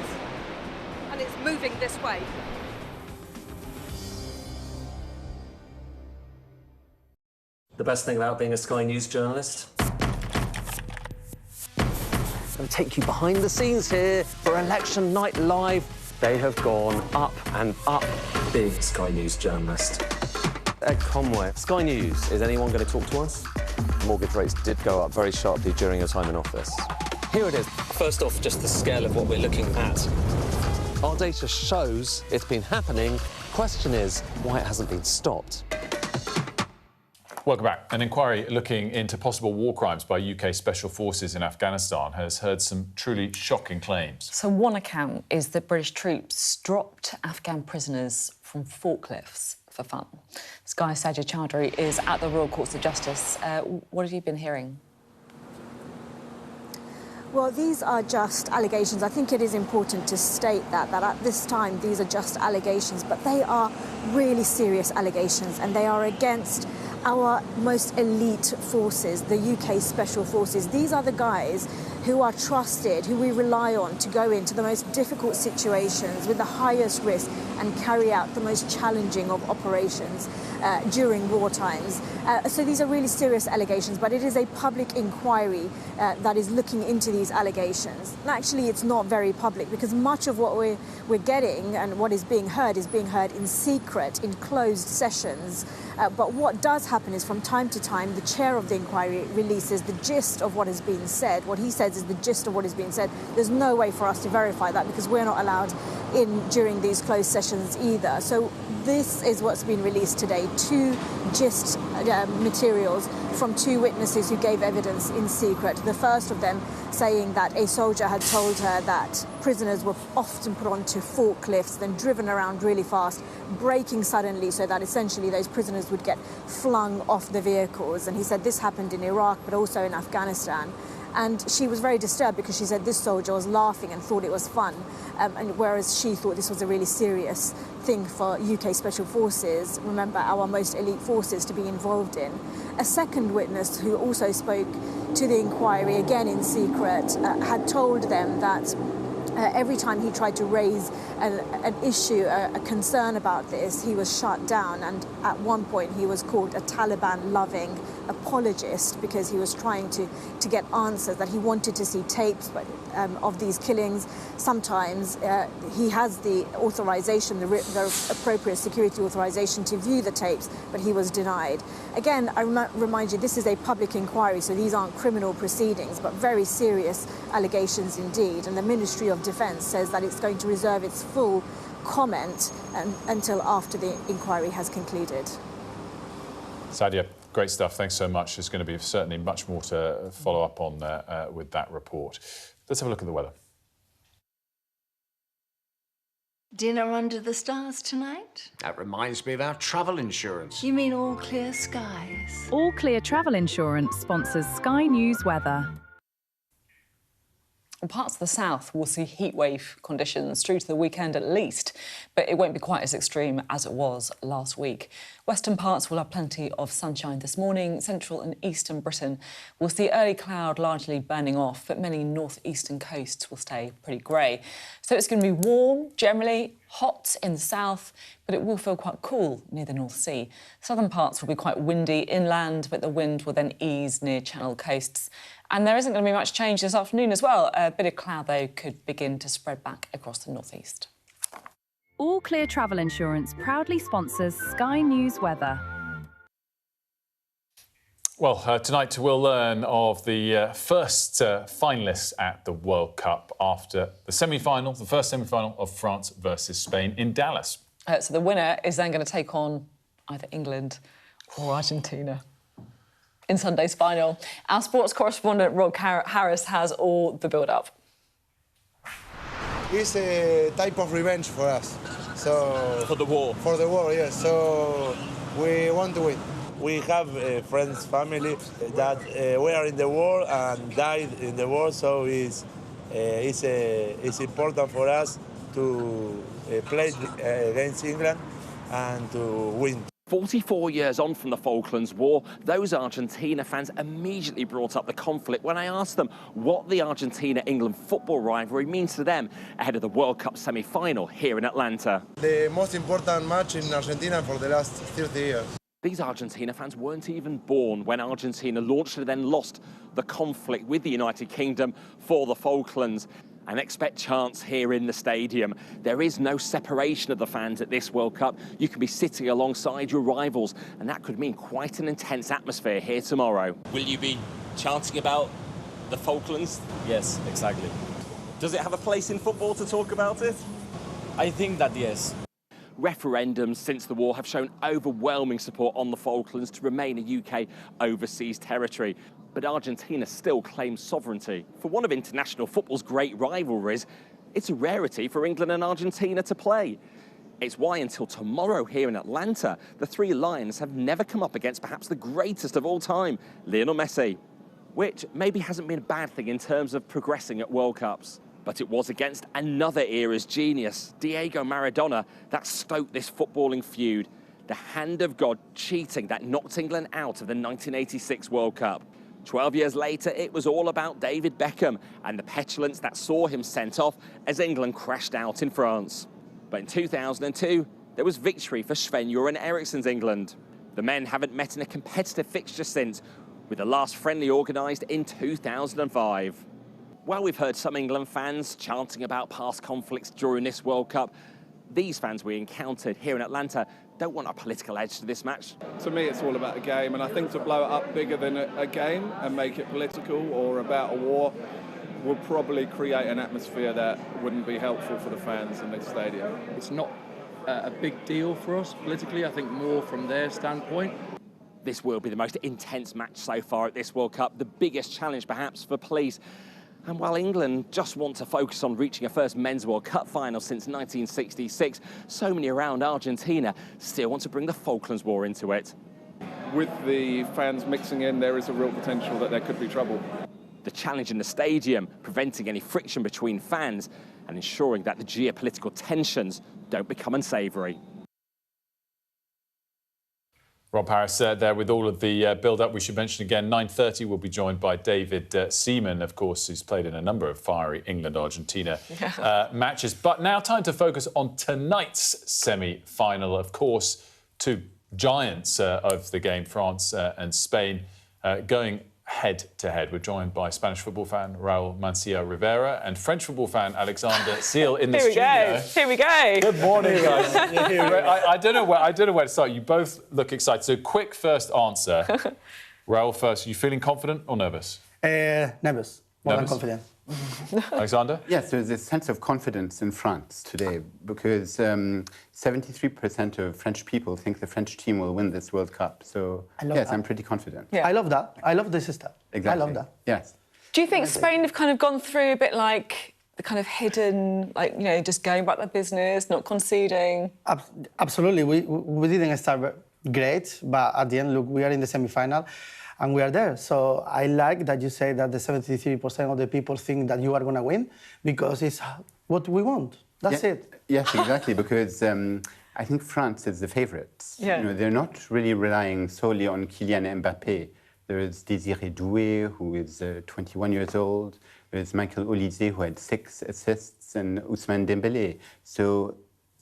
[SPEAKER 19] and it's moving this way.
[SPEAKER 20] The best thing about being a Sky News journalist?
[SPEAKER 21] I'll take you behind the scenes here for Election Night Live. They have gone up and up.
[SPEAKER 20] Being a Sky News journalist.
[SPEAKER 21] Ed Conway, Sky News, is anyone going to talk to us? Mortgage rates did go up very sharply during your time in office. Here it is.
[SPEAKER 20] First off, just the scale of what we're looking at.
[SPEAKER 21] Our data shows it's been happening. Question is why it hasn't been stopped.
[SPEAKER 2] Welcome back. An inquiry looking into possible war crimes by UK Special Forces in Afghanistan has heard some truly shocking claims.
[SPEAKER 1] So one account is that British troops dropped Afghan prisoners from forklifts for fun. Sky's Sajid Chowdhury is at the Royal Courts of Justice. What have you been hearing?
[SPEAKER 22] Well, these are just allegations. I think it is important to state that at this time these are just allegations, but they are really serious allegations, and they are against our most elite forces, the UK Special Forces. These are the guys who are trusted, who we rely on to go into the most difficult situations with the highest risk and carry out the most challenging of operations during war times. So these are really serious allegations, but it is a public inquiry that is looking into these allegations. And actually, it's not very public because much of what we're getting and what is being heard in secret, in closed sessions. But what does happen is from time to time, the chair of the inquiry releases the gist of what has been said. What he says is the gist of what is being said. There's no way for us to verify that because we're not allowed in during these closed sessions either. So this is what's been released today, two gist materials from two witnesses who gave evidence in secret. The first of them saying that a soldier had told her that prisoners were often put onto forklifts, then driven around really fast, braking suddenly so that essentially those prisoners would get flung off the vehicles. And he said this happened in Iraq, but also in Afghanistan. And she was very disturbed because she said this soldier was laughing and thought it was fun, and whereas she thought this was a really serious thing for UK Special Forces, remember, our most elite forces, to be involved in. A second witness who also spoke to the inquiry, again in secret, had told them that every time he tried to raise an issue, a concern about this, he was shut down. And at one point he was called a Taliban-loving apologist because he was trying to get answers, that he wanted to see tapes of these killings. Sometimes he has the authorization, the appropriate security authorization to view the tapes, but he was denied. Again, I remind you, this is a public inquiry, so these aren't criminal proceedings, but very serious allegations indeed. And the Ministry of Defence says that it's going to reserve its full comment until after the inquiry has concluded.
[SPEAKER 2] Sadia, great stuff. Thanks so much. There's going to be certainly much more to follow up on with that report. Let's have a look at the weather.
[SPEAKER 23] Dinner under the stars tonight?
[SPEAKER 24] That reminds me of our travel insurance.
[SPEAKER 23] You mean All Clear Skies?
[SPEAKER 25] All Clear Travel Insurance sponsors Sky News weather.
[SPEAKER 1] In parts of the south will see heatwave conditions through to the weekend at least, but it won't be quite as extreme as it was last week. Western parts will have plenty of sunshine this morning. Central and eastern Britain will see early cloud largely burning off, but many northeastern coasts will stay pretty grey. So it's going to be warm, generally hot in the south, but it will feel quite cool near the North Sea. Southern parts will be quite windy inland, but the wind will then ease near Channel coasts. And there isn't going to be much change this afternoon as well. A bit of cloud, though, could begin to spread back across the northeast.
[SPEAKER 25] All Clear Travel Insurance proudly sponsors Sky News weather.
[SPEAKER 2] Well, tonight we'll learn of the first finalists at the World Cup after the semi-final, the first semi-final of France versus Spain in Dallas.
[SPEAKER 1] So the winner is then going to take on either England or Argentina in Sunday's final. Our sports correspondent, Rod Harris, has all the build-up.
[SPEAKER 26] It's a type of revenge for us. So
[SPEAKER 2] for the war?
[SPEAKER 26] For the war, yes. So we want to win. We have friends, family that were in the war and died in the war, so it's important for us to play against England and to win.
[SPEAKER 5] 44 years on from the Falklands War, those Argentina fans immediately brought up the conflict when I asked them what the Argentina-England football rivalry means to them ahead of the World Cup semi-final here in Atlanta.
[SPEAKER 26] The most important match in Argentina for the last 30 years.
[SPEAKER 5] These Argentina fans weren't even born when Argentina launched and then lost the conflict with the United Kingdom for the Falklands. And expect chants here in the stadium. There is no separation of the fans at this World Cup. You can be sitting alongside your rivals, and that could mean quite an intense atmosphere here tomorrow.
[SPEAKER 6] Will you be chanting about the Falklands?
[SPEAKER 7] Yes, exactly.
[SPEAKER 6] Does it have a place in football to talk about it?
[SPEAKER 7] I think that yes.
[SPEAKER 5] Referendums since the war have shown overwhelming support on the Falklands to remain a UK overseas territory. But Argentina still claims sovereignty. For one of international football's great rivalries, it's a rarity for England and Argentina to play. It's why until tomorrow here in Atlanta, the three Lions have never come up against perhaps the greatest of all time, Lionel Messi, which maybe hasn't been a bad thing in terms of progressing at World Cups. But it was against another era's genius, Diego Maradona, that stoked this footballing feud. The hand of God cheating that knocked England out of the 1986 World Cup. 12 years later, it was all about David Beckham and the petulance that saw him sent off as England crashed out in France. But in 2002, there was victory for Sven-Göran Eriksson's England. The men haven't met in a competitive fixture since, with the last friendly organised in 2005. While we've heard some England fans chanting about past conflicts during this World Cup, these fans we encountered here in Atlanta don't want a political edge to this match.
[SPEAKER 8] To me, it's all about a game, and I think to blow it up bigger than a game and make it political or about a war will probably create an atmosphere that wouldn't be helpful for the fans in the stadium.
[SPEAKER 9] It's not a big deal for us politically, I think more from their standpoint.
[SPEAKER 5] This will be the most intense match so far at this World Cup, the biggest challenge perhaps for police. And while England just want to focus on reaching a first men's World Cup final since 1966, so many around Argentina still want to bring the Falklands War into it.
[SPEAKER 8] With the fans mixing in, there is a real potential that there could be trouble.
[SPEAKER 5] The challenge in the stadium, preventing any friction between fans and ensuring that the geopolitical tensions don't become unsavoury.
[SPEAKER 2] Rob Harris there with all of the build-up. We should mention again, 9:30 we'll be joined by David Seaman, of course, who's played in a number of fiery England-Argentina matches. But now time to focus on tonight's semi-final. Of course, two giants of the game, France and Spain, going head-to-head. We're joined by Spanish football fan Raul Mancia Rivera and French football fan Alexander Seal in the studio.
[SPEAKER 1] Here we go.
[SPEAKER 2] Good morning, guys. I don't know where to start. You both look excited. So, quick first answer. Raul first. Are you feeling confident or nervous?
[SPEAKER 10] Nervous. More than confident.
[SPEAKER 2] Alexander?
[SPEAKER 27] Yes, there's a sense of confidence in France today because 73% of French people think the French team will win this World Cup. So, yes, I'm pretty confident.
[SPEAKER 10] Yeah. I love that. I love the system.
[SPEAKER 27] Exactly.
[SPEAKER 10] I love that.
[SPEAKER 27] Yes.
[SPEAKER 1] Do you think Spain have kind of gone through a bit like the kind of hidden, like, you know, just going about their business, not conceding?
[SPEAKER 10] Absolutely. We didn't start great, but at the end, look, we are in the semi-final. And we are there. So I like that you say that the 73% of the people think that you are going to win because it's what we want. That's it.
[SPEAKER 27] Yes, exactly, because I think France is the favourites.
[SPEAKER 1] Yeah.
[SPEAKER 27] You know, they're not really relying solely on Kylian Mbappé. There is Désiré Doué, who is 21 years old. There's Michael Olise, who had 6 assists, and Ousmane Dembélé. So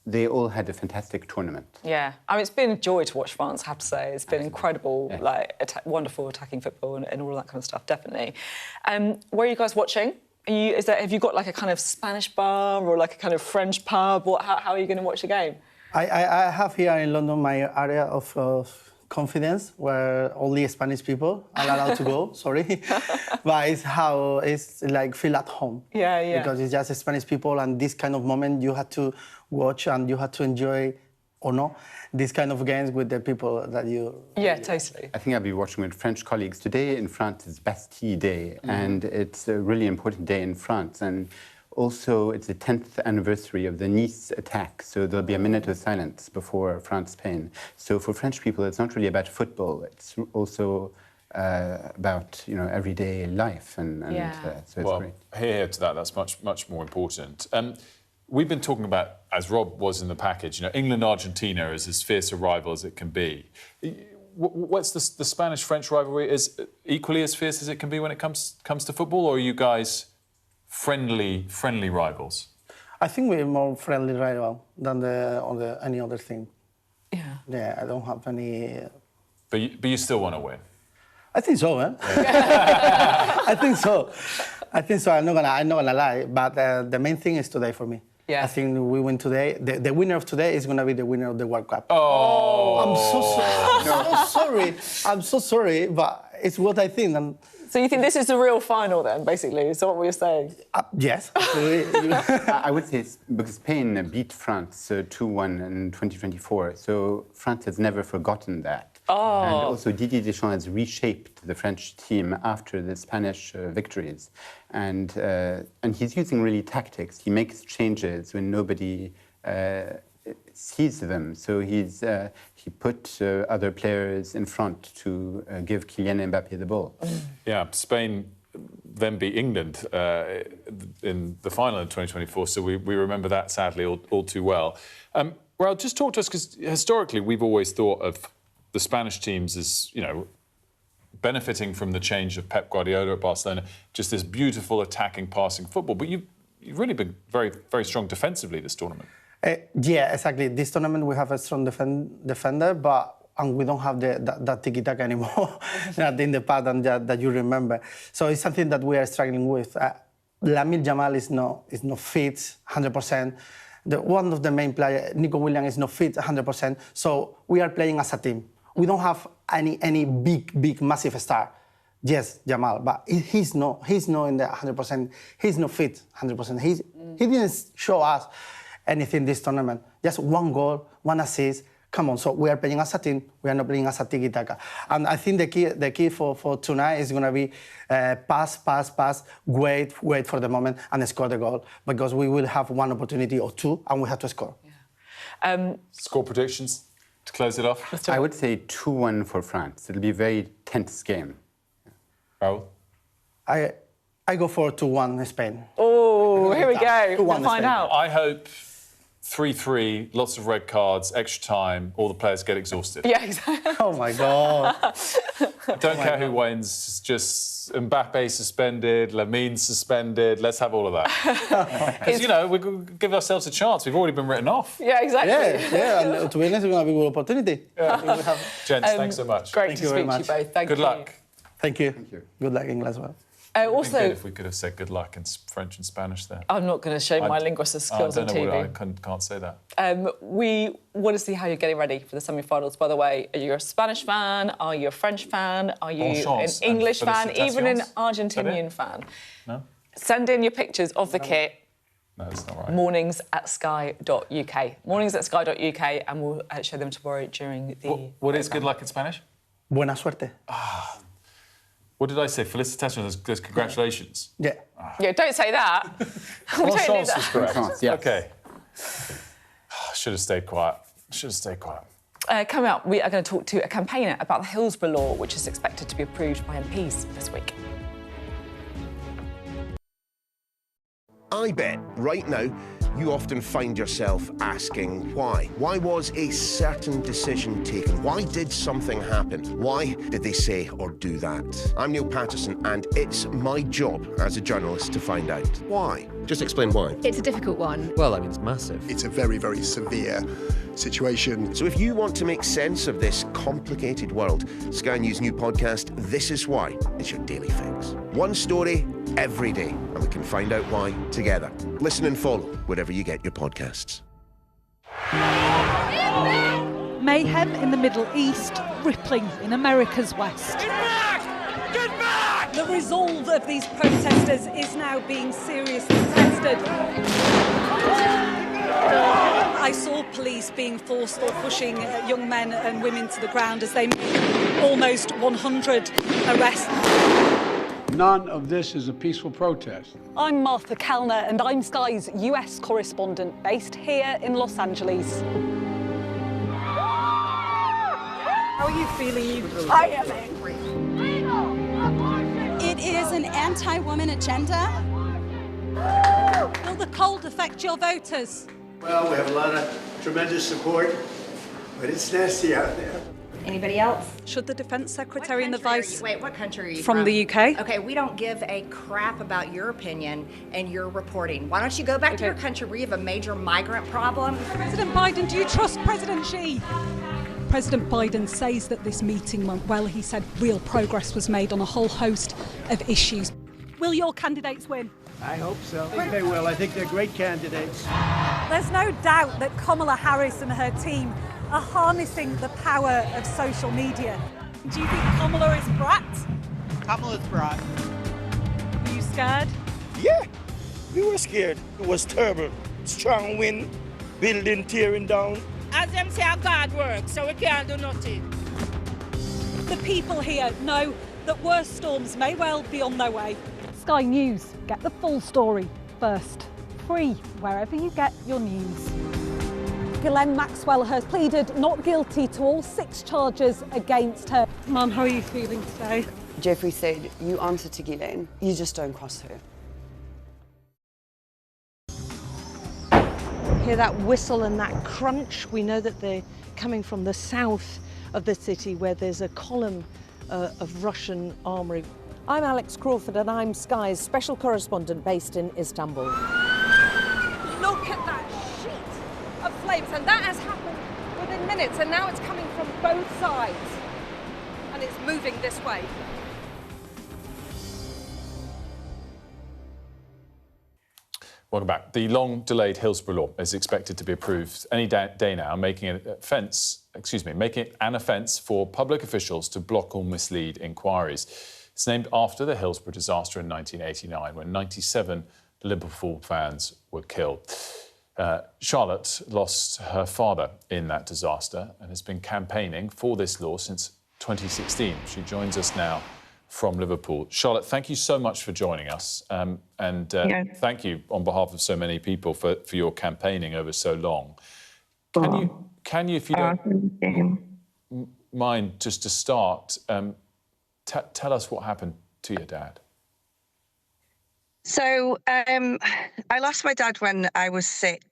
[SPEAKER 27] they all had a fantastic tournament.
[SPEAKER 1] Yeah, I mean, it's been a joy to watch France, I have to say. It's been incredible, like, wonderful attacking football and all that kind of stuff, definitely. Where are you guys watching? Have you got, like, a kind of Spanish bar or, like, a kind of French pub? How are you going to watch the game?
[SPEAKER 10] I have here in London my area of confidence where only Spanish people are allowed to go, sorry. But it's like feel at home.
[SPEAKER 1] Yeah, yeah.
[SPEAKER 10] Because it's just Spanish people and this kind of moment you have to watch and you have to enjoy, or no, this kind of games with the people that you...
[SPEAKER 1] Yeah, totally.
[SPEAKER 27] I think I'll be watching with French colleagues. Today in France is Bastille Day, and it's a really important day in France. And also, it's the 10th anniversary of the Nice attack, so there'll be a minute of silence before France-Spain. So for French people, it's not really about football. It's also about everyday life, and so it's great.
[SPEAKER 2] Here to that, that's much more important. We've been talking about, as Rob was in the package, England-Argentina is as fierce a rival as it can be. What's the Spanish-French rivalry? Is equally as fierce as it can be when it comes to football, or are you guys friendly rivals?
[SPEAKER 10] I think we're more friendly rival than any other thing.
[SPEAKER 1] Yeah.
[SPEAKER 10] Yeah, I don't have any.
[SPEAKER 2] But you still want to win.
[SPEAKER 10] I think so, man. I think so. I'm not gonna lie. But the main thing is today for me.
[SPEAKER 1] Yeah.
[SPEAKER 10] I think we win today. The winner of today is gonna be the winner of the World Cup.
[SPEAKER 2] Oh.
[SPEAKER 10] I'm so sorry, but it's what I think. And
[SPEAKER 1] so you think this is the real final then, basically? Is that what we're saying?
[SPEAKER 10] Yes.
[SPEAKER 27] I would say it's because Spain beat France 2-1 in 2024, so France has never forgotten that.
[SPEAKER 1] Oh.
[SPEAKER 27] And also Didier Deschamps has reshaped the French team after the Spanish victories. And he's using really tactics. He makes changes when nobody sees them. So he put other players in front to give Kylian Mbappé the ball.
[SPEAKER 2] Yeah, Spain then beat England in the final in 2024, so we remember that sadly all too well. Well, just talk to us, because historically we've always thought of the Spanish teams as, benefiting from the change of Pep Guardiola at Barcelona, just this beautiful attacking, passing football. But you've really been very, very strong defensively this tournament.
[SPEAKER 10] Yeah, exactly. This tournament we have a strong defender, and we don't have that tiki-taka anymore in the pattern that you remember. So it's something that we are struggling with. Lamine Yamal is not fit 100%. One of the main players, Nico Williams, is not fit 100%. So we are playing as a team. We don't have any big, massive star. Yes, Yamal, but he's not in the 100%. He's not fit 100%. He didn't show us anything this tournament. Just one goal, one assist. Come on, so we are playing as a team. We are not playing as a tiki-taka. And I think the key for tonight is going to be pass, wait for the moment and score the goal, because we will have one opportunity or two and we have to score.
[SPEAKER 1] Yeah.
[SPEAKER 2] Score predictions to close it off?
[SPEAKER 27] I would say 2-1 for France. It'll be a very tense game.
[SPEAKER 2] Raul?
[SPEAKER 10] I go for 2-1 Spain.
[SPEAKER 1] Oh, here we go. We'll find out.
[SPEAKER 2] I hope 3-3, lots of red cards, extra time, all the players get exhausted.
[SPEAKER 1] Yeah, exactly.
[SPEAKER 10] Oh, my God.
[SPEAKER 2] I don't care who wins, just Mbappe suspended, Lamine suspended, let's have all of that. Because, we give ourselves a chance. We've already been written off.
[SPEAKER 1] Yeah, exactly.
[SPEAKER 10] Yeah, and to be honest, it's going to be a good opportunity.
[SPEAKER 2] Yeah. Gents, thanks so much.
[SPEAKER 1] Great to speak to you both. Thank you.
[SPEAKER 2] Good luck.
[SPEAKER 10] Thank you. Good luck, England, as well.
[SPEAKER 1] Also,
[SPEAKER 2] good if we could have said good luck in French and Spanish there.
[SPEAKER 1] I'm not going to show my linguistic skills on TV.
[SPEAKER 2] I can't say that.
[SPEAKER 1] We want to see how you're getting ready for the semi-finals. By the way, are you a Spanish fan? Are you a French fan? Are you an English fan? Even an Argentinian fan?
[SPEAKER 2] No?
[SPEAKER 1] Send in your pictures of the kit.
[SPEAKER 2] No, that's not right.
[SPEAKER 1] mornings@sky.uk. Mornings@sky.uk, and we'll show them tomorrow during the...
[SPEAKER 2] What is good luck in Spanish?
[SPEAKER 10] Buena suerte.
[SPEAKER 2] What did I say? Felicitations, there's congratulations.
[SPEAKER 10] Yeah.
[SPEAKER 1] Yeah, don't say that. We don't need that.
[SPEAKER 2] Was correct.
[SPEAKER 27] Yes.
[SPEAKER 2] OK. Should have stayed quiet.
[SPEAKER 1] Coming up, we are going to talk to a campaigner about the Hillsborough Law, which is expected to be approved by MPs this week.
[SPEAKER 24] I bet right now you often find yourself asking why. Why was a certain decision taken? Why did something happen? Why did they say or do that? I'm Neil Patterson, and it's my job as a journalist to find out why. Just explain why.
[SPEAKER 3] It's a difficult one.
[SPEAKER 21] Well, I mean, it's massive.
[SPEAKER 24] It's a very, very severe situation. So if you want to make sense of this complicated world, Sky News' new podcast, This Is Why, is your daily fix. One story every day, and we can find out why together. Listen and follow wherever you get your podcasts.
[SPEAKER 4] Mayhem in the Middle East, rippling in America's West.
[SPEAKER 11] Get back! Get back!
[SPEAKER 4] The resolve of these protesters is now being seriously tested. I saw police being forced or pushing young men and women to the ground as they made almost 100 arrests.
[SPEAKER 3] None of this is a peaceful protest.
[SPEAKER 4] I'm Martha Kellner, and I'm Sky's US correspondent based here in Los Angeles. How are you feeling?
[SPEAKER 12] I am angry. It is an anti-woman agenda.
[SPEAKER 4] Will the cold affect your voters?
[SPEAKER 13] Well, we have a lot of tremendous support, but it's nasty out there.
[SPEAKER 14] Anybody else?
[SPEAKER 4] Should the Defence Secretary and the Vice...
[SPEAKER 14] Wait, what country are you
[SPEAKER 4] from the UK?
[SPEAKER 14] Okay, we don't give a crap about your opinion and your reporting. Why don't you go back to your country where you have a major migrant problem?
[SPEAKER 4] President Biden, do you trust President Xi? President Biden says that this meeting went well. He said real progress was made on a whole host of issues. Will your candidates win?
[SPEAKER 13] I hope so. I think they will. I think they're great candidates.
[SPEAKER 4] There's no doubt that Kamala Harris and her team are harnessing the power of social media. Do you think Kamala is brat?
[SPEAKER 13] Kamala's brat.
[SPEAKER 4] Are you scared?
[SPEAKER 26] Yeah, we were scared. It was terrible. Strong wind, building tearing down.
[SPEAKER 15] As them say, God works, so we can't do nothing.
[SPEAKER 4] The people here know that worse storms may well be on their way. Sky News, get the full story first. Free wherever you get your news. Ghislaine Maxwell has pleaded not guilty to all 6 charges against her. Mum, how are you feeling today?
[SPEAKER 16] Jeffrey said, you answer to Ghislaine, you just don't cross her.
[SPEAKER 19] Hear that whistle and that crunch? We know that they're coming from the south of the city where there's a column of Russian armoury. I'm Alex Crawford and I'm Sky's special correspondent based in Istanbul.
[SPEAKER 17] Look at that sheet of flames, and that has happened within minutes, and now it's coming from both sides and it's moving this way.
[SPEAKER 2] Welcome back. The long-delayed Hillsborough law is expected to be approved any day now, making it an offence for public officials to block or mislead inquiries. It's named after the Hillsborough disaster in 1989, when 97 Liverpool fans were killed. Charlotte lost her father in that disaster and has been campaigning for this law since 2016. She joins us now from Liverpool. Charlotte, thank you so much for joining us. Thank you on behalf of so many people for your campaigning over so long. Can you, if you don't mind, just to start, tell us what happened to your dad?
[SPEAKER 28] So I lost my dad when I was 6.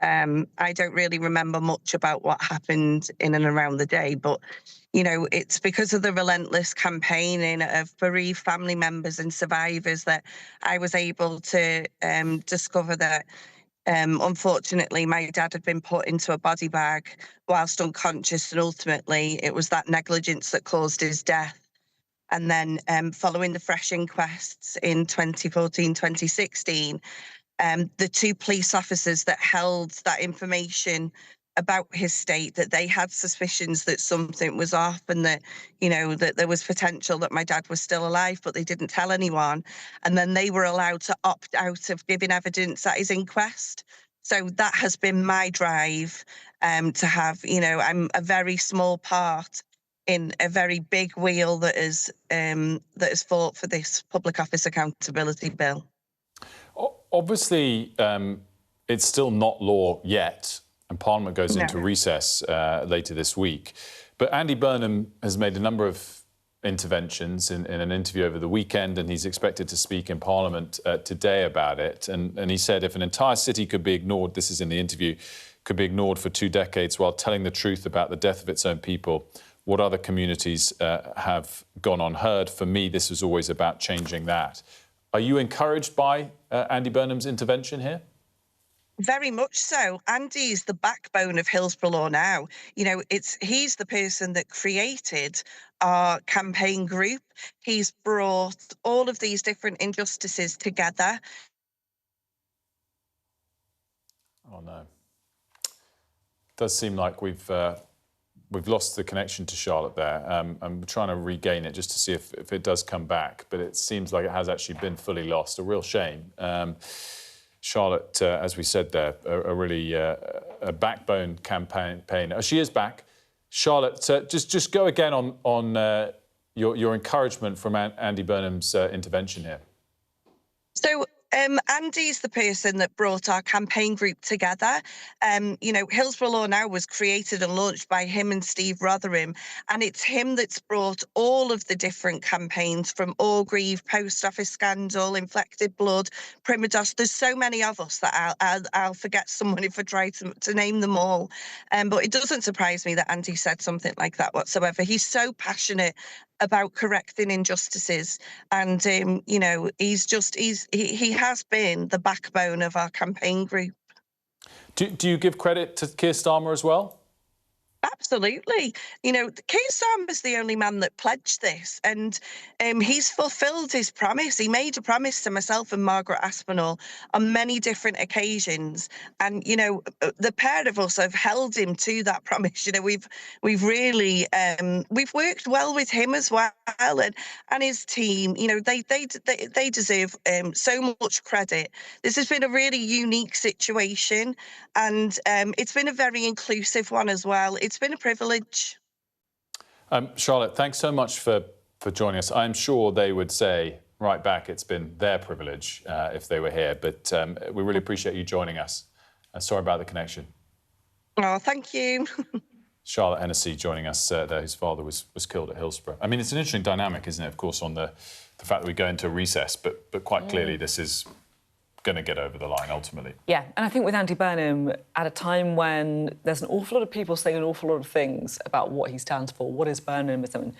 [SPEAKER 28] I don't really remember much about what happened in and around the day, but, you know, it's because of the relentless campaigning of bereaved family members and survivors that I was able to discover that, unfortunately, my dad had been put into a body bag whilst unconscious, and ultimately it was that negligence that caused his death. And then following the fresh inquests in 2014, 2016, the 2 police officers that held that information about his state, that they had suspicions that something was off and that, you know, that there was potential that my dad was still alive, but they didn't tell anyone. And then they were allowed to opt out of giving evidence at his inquest. So that has been my drive to have, you know, I'm a very small part in a very big wheel that has fought for this Public Office Accountability Bill.
[SPEAKER 2] Obviously, it's still not law yet, and Parliament goes into recess later this week. But Andy Burnham has made a number of interventions in an interview over the weekend, and he's expected to speak in Parliament today about it. And he said if an entire city could be ignored, this is in the interview, could be ignored for 2 decades while telling the truth about the death of its own people, what other communities have gone unheard. For me, this was always about changing that. Are you encouraged by Andy Burnham's intervention here?
[SPEAKER 28] Very much so. Andy's the backbone of Hillsborough Law now. You know, he's the person that created our campaign group. He's brought all of these different injustices together.
[SPEAKER 2] Oh, no. It does seem like we've lost the connection to Charlotte there. I'm trying to regain it just to see if it does come back, but it seems like it has actually been fully lost. A real shame. Charlotte, as we said there, a really a backbone campaigner. She is back. Charlotte, just go again on your encouragement from Andy Burnham's intervention here?
[SPEAKER 28] So Andy's the person that brought our campaign group together. You know, Hillsborough Law Now was created and launched by him and Steve Rotherham, and it's him that's brought all of the different campaigns from Orgreave, Post Office Scandal, Inflected Blood, Primados. There's so many of us that I'll forget someone if I try to name them all. But it doesn't surprise me that Andy said something like that whatsoever. He's so passionate about correcting injustices, and you know, he has been the backbone of our campaign group.
[SPEAKER 2] Do you give credit to Keir Starmer as well?
[SPEAKER 28] Absolutely. You know, Keir Starmer's the only man that pledged this, and he's fulfilled his promise. He made a promise to myself and Margaret Aspinall on many different occasions, and you know, the pair of us have held him to that promise. You know, we've really we've worked well with him as well, and his team. You know, they deserve so much credit. This has been a really unique situation, and it's been a very inclusive one as well. It's been a privilege.
[SPEAKER 2] Charlotte, thanks so much for joining us. I'm sure they would say right back it's been their privilege if they were here, but we really appreciate you joining us. Sorry about the connection.
[SPEAKER 28] Oh, thank you.
[SPEAKER 2] Charlotte Hennessy joining us there, whose father was killed at Hillsborough. I mean, it's an interesting dynamic, isn't it, of course, on the fact that we go into a recess, but quite clearly this is going to get over the line ultimately.
[SPEAKER 1] Yeah, and I think with Andy Burnham, at a time when there's an awful lot of people saying an awful lot of things about what he stands for, what is Burnhamism,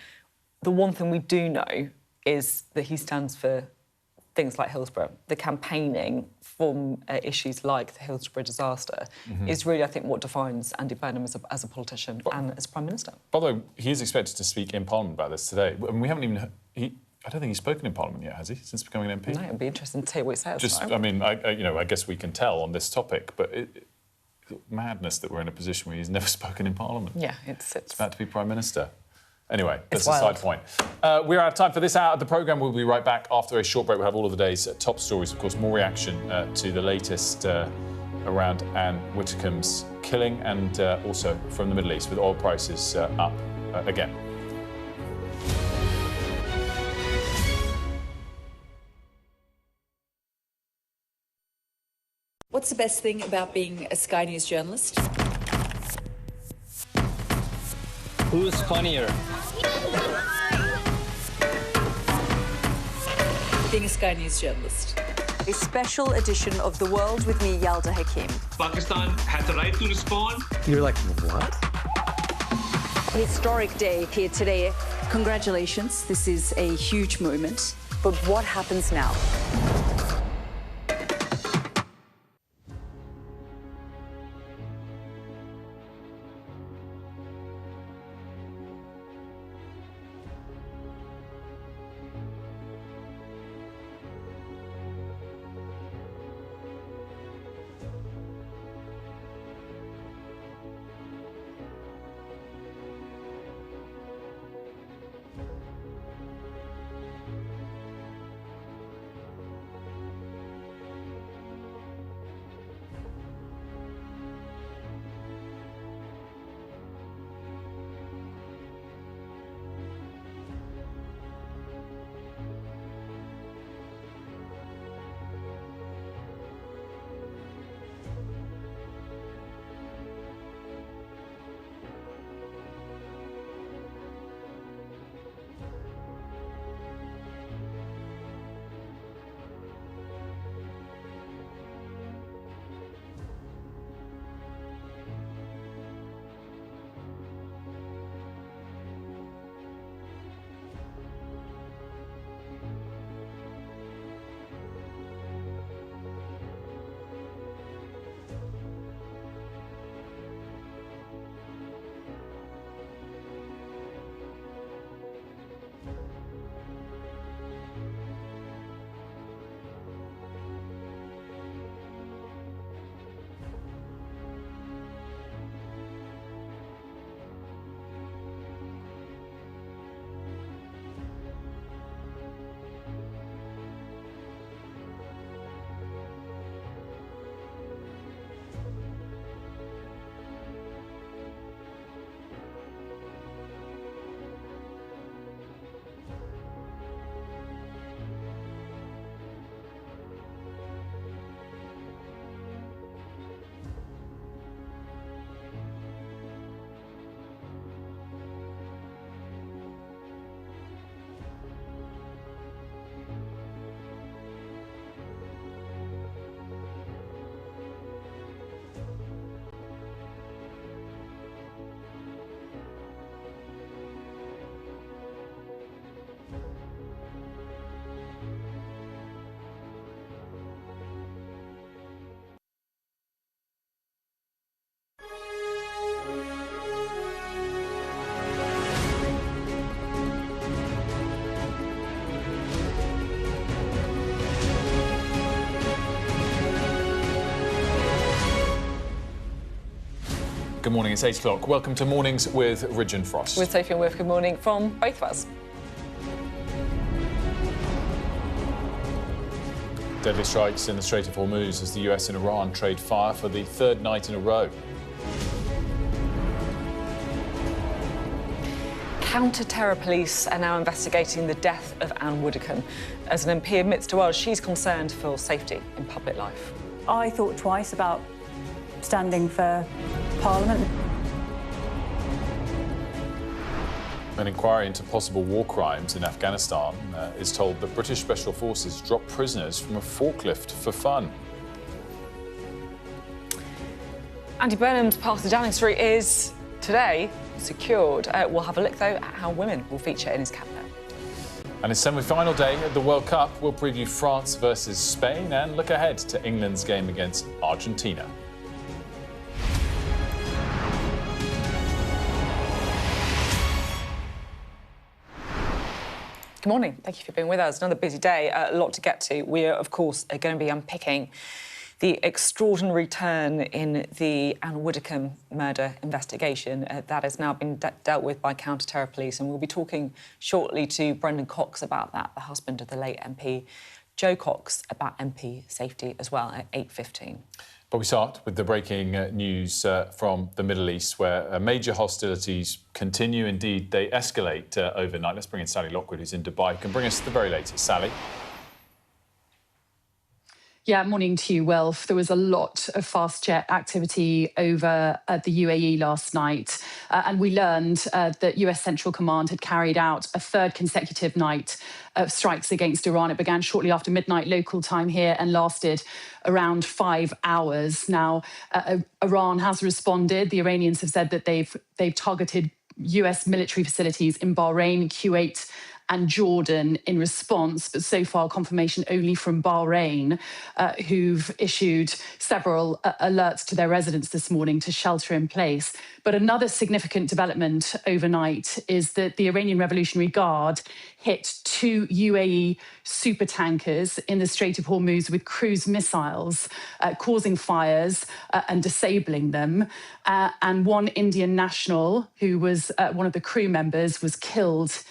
[SPEAKER 1] the one thing we do know is that he stands for things like Hillsborough. The campaigning from issues like the Hillsborough disaster is really, I think, what defines Andy Burnham as a politician and as Prime Minister.
[SPEAKER 2] By the way, he is expected to speak in Parliament about this today, and we haven't even heard... I don't think he's spoken in Parliament yet, has he, since becoming an MP?
[SPEAKER 1] No, it'd be interesting to hear what he says.
[SPEAKER 2] Just, I mean, I guess we can tell on this topic, but madness that we're in a position where he's never spoken in Parliament.
[SPEAKER 1] Yeah, it's
[SPEAKER 2] about to be Prime Minister. Anyway, that's
[SPEAKER 1] wild.
[SPEAKER 2] a side point. We're out of time for this hour of the programme. We'll be right back after a short break. We'll have all of the day's top stories, of course, more reaction to the latest around Anne Whitcomb's killing, and also from the Middle East, with oil prices up again.
[SPEAKER 6] What's the best thing about being a Sky News journalist?
[SPEAKER 7] Who's funnier?
[SPEAKER 6] Being a Sky News journalist.
[SPEAKER 9] A special edition of The World with me, Yalda Hakim.
[SPEAKER 18] Pakistan has the right to respond.
[SPEAKER 7] You're like, what?
[SPEAKER 9] Historic day here today.
[SPEAKER 6] Congratulations, this is a huge moment.
[SPEAKER 9] But what happens now?
[SPEAKER 2] Good morning, it's 8 o'clock. Welcome to Mornings with Ridge and Frost.
[SPEAKER 1] With Sophie and Wilf, good morning from both of us.
[SPEAKER 2] Deadly strikes in the Strait of Hormuz as the US and Iran trade fire for the third night in a row.
[SPEAKER 1] Counter-terror police are now investigating the death of Anne Widdecombe. As an MP admits to us, she's concerned for safety in public life.
[SPEAKER 5] I thought twice about standing for Parliament.
[SPEAKER 2] An inquiry into possible war crimes in Afghanistan is told that British Special Forces dropped prisoners from a forklift for fun.
[SPEAKER 1] Andy Burnham's path to Downing Street is, today, secured. We'll have a look, though, at how women will feature in his cabinet.
[SPEAKER 2] And it's semi-final day at the World Cup. We'll preview France versus Spain and look ahead to England's game against Argentina.
[SPEAKER 1] Good morning. Thank you for being with us. Another busy day, a lot to get to. We are, of course, going to be unpicking the extraordinary turn in the Anne Widdecombe murder investigation that has now been dealt with by counter-terror police. And we'll be talking shortly to Brendan Cox about that, the husband of the late MP, Joe Cox, about MP safety as well at 8:15.
[SPEAKER 2] But we start with the breaking news from the Middle East, where major hostilities continue. Indeed, they escalate overnight. Let's bring in Sally Lockwood, who's in Dubai, who can bring us the very latest. Sally.
[SPEAKER 8] Yeah, morning to you, Wilf. There was a lot of fast jet activity over at the UAE last night, and we learned that US Central Command had carried out a third consecutive night of strikes against Iran. It began shortly after midnight local time here and lasted around 5 hours. Now, Iran has responded. The Iranians have said that they've targeted US military facilities in Bahrain, Kuwait, and Jordan in response, but so far confirmation only from Bahrain, who've issued several alerts to their residents this morning to shelter in place. But another significant development overnight is that the Iranian Revolutionary Guard hit 2 UAE supertankers in the Strait of Hormuz with cruise missiles, causing fires and disabling them. And one Indian national, who was one of the crew members, was killed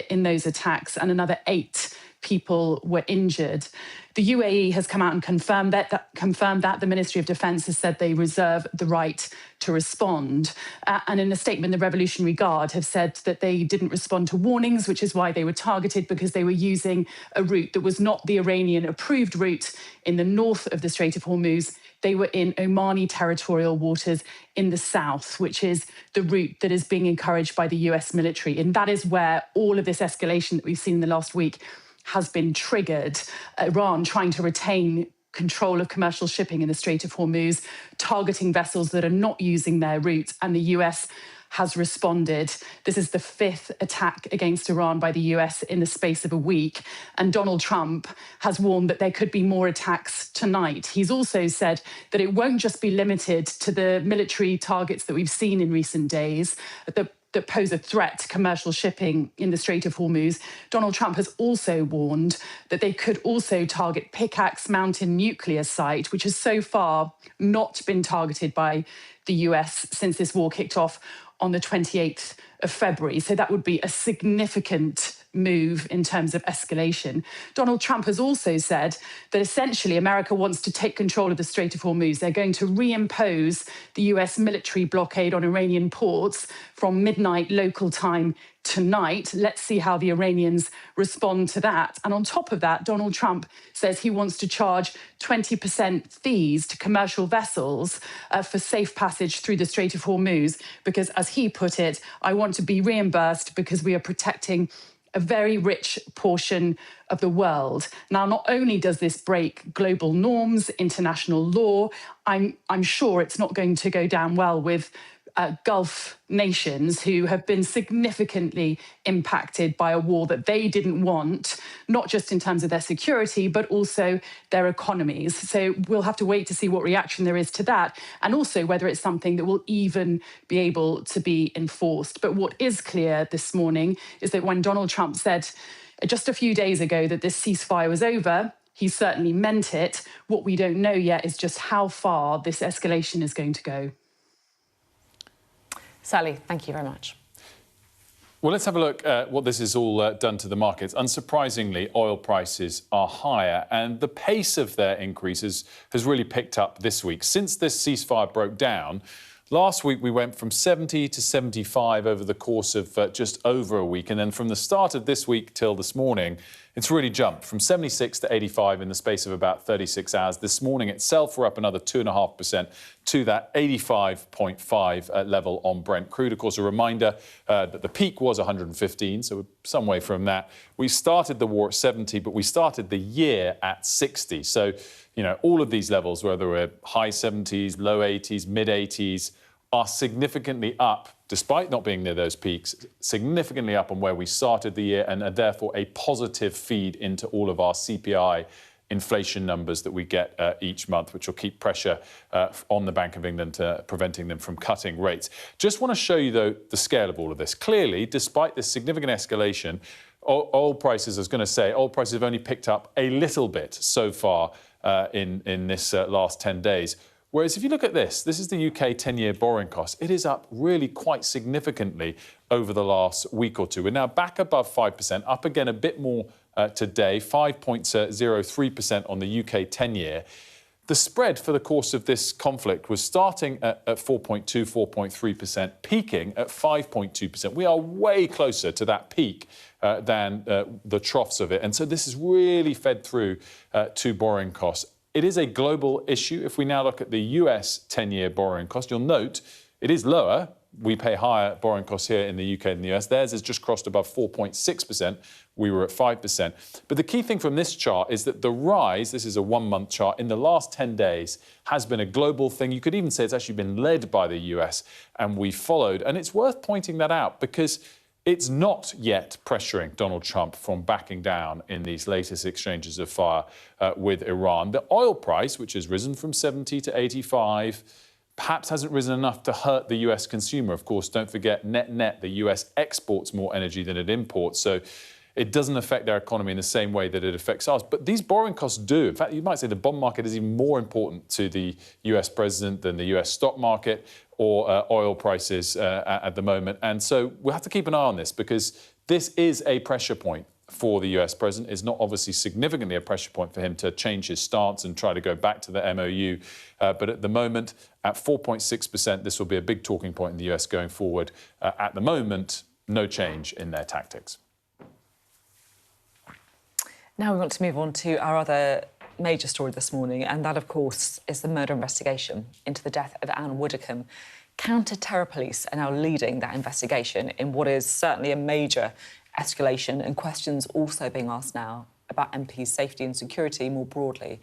[SPEAKER 8] in those attacks, and another 8 people were injured. The UAE has come out and confirmed that. The Ministry of Defence has said they reserve the right to respond. And in a statement, the Revolutionary Guard have said that they didn't respond to warnings, which is why they were targeted, because they were using a route that was not the Iranian-approved route in the north of the Strait of Hormuz. They were in Omani territorial waters in the south, which is the route that is being encouraged by the US military. And that is where all of this escalation that we've seen in the last week has been triggered. Iran trying to retain control of commercial shipping in the Strait of Hormuz, targeting vessels that are not using their route, and the US has responded. This is the 5th attack against Iran by the US in the space of a week. And Donald Trump has warned that there could be more attacks tonight. He's also said that it won't just be limited to the military targets that we've seen in recent days, that pose a threat to commercial shipping in the Strait of Hormuz. Donald Trump has also warned that they could also target Pickaxe Mountain nuclear site, which has so far not been targeted by the US since this war kicked off on the 28th of February. So that would be a significant move in terms of escalation. Donald Trump has also said that essentially America wants to take control of the Strait of Hormuz. They're going to reimpose the US military blockade on Iranian ports from midnight local time tonight. Let's see how the Iranians respond to that. And on top of that, Donald Trump says he wants to charge 20% fees to commercial vessels for safe passage through the Strait of Hormuz, because, as he put it, I want to be reimbursed because we are protecting a very rich portion of the world. Now, not only does this break global norms, international law, I'm sure it's not going to go down well with Gulf nations who have been significantly impacted by a war that they didn't want, not just in terms of their security, but also their economies. So we'll have to wait to see what reaction there is to that, and also whether it's something that will even be able to be enforced. But what is clear this morning is that when Donald Trump said just a few days ago that this ceasefire was over, he certainly meant it. What we don't know yet is just how far this escalation is going to go.
[SPEAKER 1] Sally, thank you very much.
[SPEAKER 2] Well, let's have a look at what this has all done to the markets. Unsurprisingly, oil prices are higher, and the pace of their increases has really picked up this week. Since this ceasefire broke down, last week we went from 70 to 75 over the course of just over a week, and then from the start of this week till this morning, it's really jumped from 76 to 85 in the space of about 36 hours. This morning itself, we're up another 2.5% to that 85.5 level on Brent crude. Of course, a reminder that the peak was 115, so we're some way from that. We started the war at 70, but we started the year at 60. So, you know, all of these levels, whether we're high 70s, low 80s, mid 80s, are significantly up, despite not being near those peaks, significantly up on where we started the year, and are therefore a positive feed into all of our CPI inflation numbers that we get each month, which will keep pressure on the Bank of England, preventing them from cutting rates. Just want to show you, though, the scale of all of this. Clearly, despite this significant escalation, oil prices, I was going to say, oil prices have only picked up a little bit so far in this last 10 days. Whereas if you look at this is the UK 10-year borrowing cost. It is up really quite significantly over the last week or two. We're now back above 5%, up again a bit more today, 5.03% on the UK 10-year. The spread for the course of this conflict was starting at 4.2, 4.3%, peaking at 5.2%. We are way closer to that peak than the troughs of it. And so this has really fed through to borrowing costs. It is a global issue. If we now look at the US 10-year borrowing cost, you'll note it is lower. We pay higher borrowing costs here in the UK than the US. Theirs has just crossed above 4.6%. We were at 5%. But the key thing from this chart is that the rise, this is a one-month chart, in the last 10 days has been a global thing. You could even say it's actually been led by the US, and we followed. And it's worth pointing that out because it's not yet pressuring Donald Trump from backing down in these latest exchanges of fire with Iran. The oil price, which has risen from 70 to 85, perhaps hasn't risen enough to hurt the US consumer. Of course, don't forget, net, the US exports more energy than it imports. So it doesn't affect their economy in the same way that it affects ours. But these borrowing costs do. In fact, you might say the bond market is even more important to the US president than the US stock market or oil prices at the moment. And so we'll have to keep an eye on this because this is a pressure point for the US president. It's not obviously significantly a pressure point for him to change his stance and try to go back to the MOU. But at the moment, at 4.6%, this will be a big talking point in the US going forward. At the moment, no change in their tactics.
[SPEAKER 1] Now we want to move on to our other major story this morning, and that, of course, is the murder investigation into the death of Anne Widdecombe. Counter-terror police are now leading that investigation in what is certainly a major escalation, and questions also being asked now about MPs' safety and security more broadly.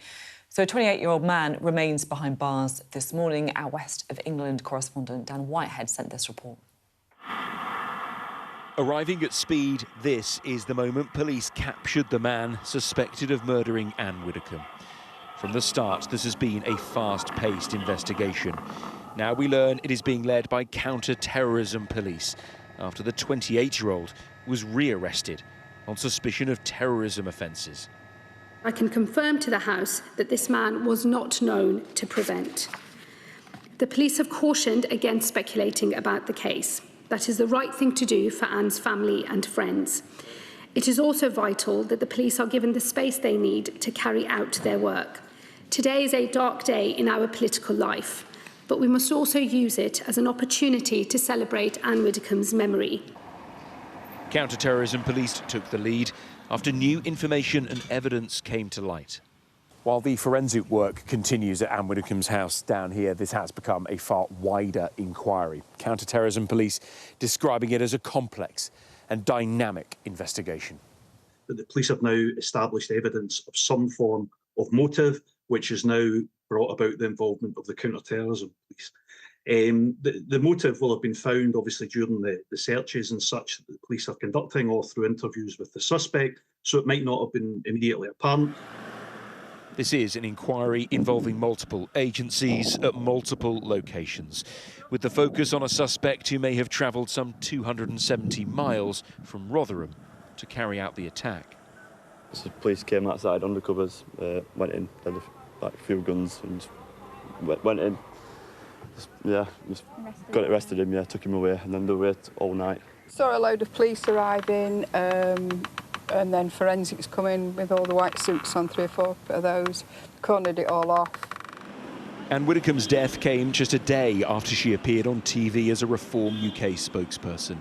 [SPEAKER 1] So a 28-year-old man remains behind bars this morning. Our West of England correspondent Dan Whitehead sent this report.
[SPEAKER 10] Arriving at speed, this is the moment police captured the man suspected of murdering Anne Widdecombe. From the start, this has been a fast-paced investigation. Now we learn it is being led by counter-terrorism police after the 28-year-old was re-arrested on suspicion of terrorism offences.
[SPEAKER 20] I can confirm to the House that this man was not known to prevent. The police have cautioned against speculating about the case. That is the right thing to do for Anne's family and friends. It is also vital that the police are given the space they need to carry out their work. Today is a dark day in our political life, but we must also use it as an opportunity to celebrate Anne Widdecombe's memory.
[SPEAKER 10] Counter-terrorism police took the lead after new information and evidence came to light.
[SPEAKER 21] While the forensic work continues at Anne Widdecombe's house down here, this has become a far wider inquiry. Counter-terrorism police describing it as a complex and dynamic investigation.
[SPEAKER 22] The police have now established evidence of some form of motive, which has now brought about the involvement of the counter-terrorism police. The motive will have been found, obviously, during the searches and such that the police are conducting, or through interviews with the suspect, so it might not have been immediately apparent.
[SPEAKER 10] This is an inquiry involving multiple agencies at multiple locations, with the focus on a suspect who may have travelled some 270 miles from Rotherham to carry out the attack.
[SPEAKER 23] So the police came outside, undercovers, went in, had a few guns and went in. Just got it arrested him, took him away, and then they wait all night.
[SPEAKER 3] Saw a load of police arriving, and then forensics come in with all the white suits on, 3 or 4 of those, cornered it all off.
[SPEAKER 10] Anne Widdecombe's death came just a day after she appeared on TV as a Reform UK spokesperson.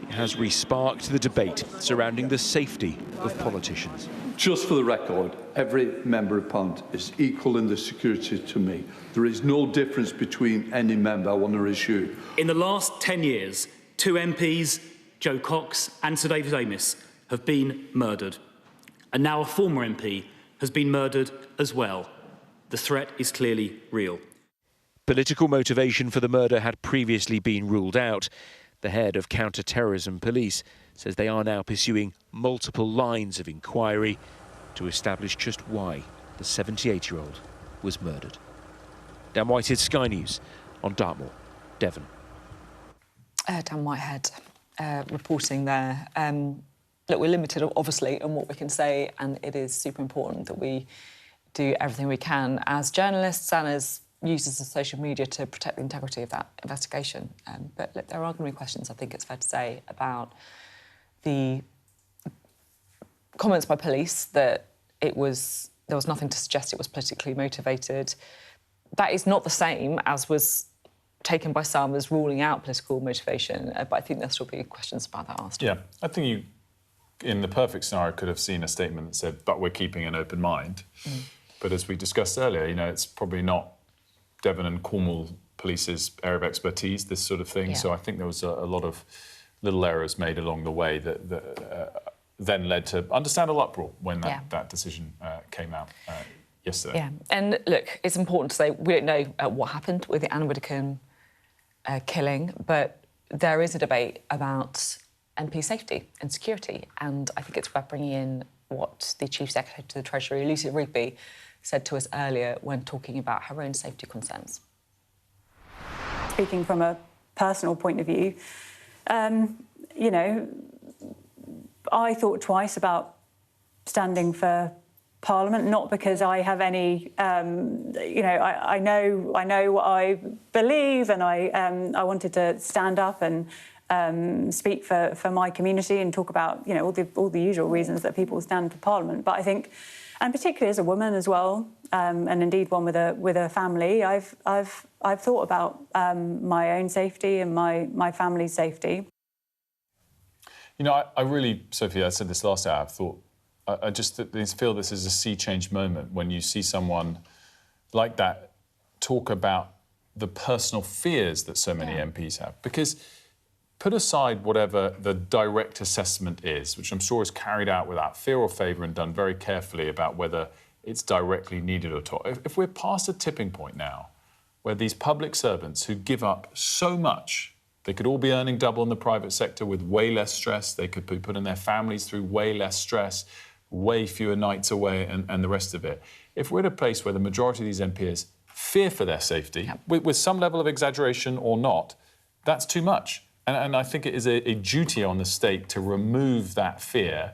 [SPEAKER 10] It has re-sparked the debate surrounding the safety of politicians.
[SPEAKER 11] Just for the record, every member of Parliament is equal in the security to me. There is no difference between any member. I want to issue.
[SPEAKER 12] In the last 10 years, 2 MPs, Joe Cox and Sir David Amess, have been murdered. And now a former MP has been murdered as well. The threat is clearly real.
[SPEAKER 10] Political motivation for the murder had previously been ruled out. The head of counter-terrorism police says they are now pursuing multiple lines of inquiry to establish just why the 78-year-old was murdered. Dan Whitehead, Sky News on Dartmoor, Devon.
[SPEAKER 1] Dan Whitehead reporting there. Look, we're limited, obviously, on what we can say, and it is super important that we do everything we can as journalists and as users of social media to protect the integrity of that investigation. But look, there are going to be questions, I think it's fair to say, about the comments by police that there was nothing to suggest it was politically motivated. That is not the same as was taken by some as ruling out political motivation, but I think there'll still be questions about that asked.
[SPEAKER 2] Yeah, I think you, in the perfect scenario, could have seen a statement that said, but we're keeping an open mind. But as we discussed earlier, it's probably not Devon and Cornwall Police's area of expertise, this sort of thing. Yeah. So I think there was a lot of little errors made along the way that then led to understandable uproar when that decision came out yesterday. Yeah, and look, it's important to say we don't know what happened with the Anne Widdecombe killing, but there is a debate about MP safety and security, and I think it's worth bringing in what the Chief Secretary to the Treasury, Lucy Rigby, said to us earlier when talking about her own safety concerns.
[SPEAKER 5] Speaking from a personal point of view, I thought twice about standing for Parliament, not because I have any, I know what I believe, and I wanted to stand up and speak for my community and talk about, all the usual reasons that people stand for Parliament. But I think, and particularly as a woman as well, and indeed one with a family, I've thought about my own safety and my family's safety.
[SPEAKER 2] I really, Sophie, I said this last hour, I just feel this is a sea change moment when you see someone like that talk about the personal fears that so many MPs have. Because put aside whatever the direct assessment is, which I'm sure is carried out without fear or favour and done very carefully about whether it's directly needed or not. If we're past a tipping point now where these public servants who give up so much, they could all be earning double in the private sector with way less stress, they could be putting their families through way less stress, way fewer nights away and the rest of it. If we're at a place where the majority of these MPs fear for their safety, with some level of exaggeration or not, that's too much. And I think it is a duty on the state to remove that fear,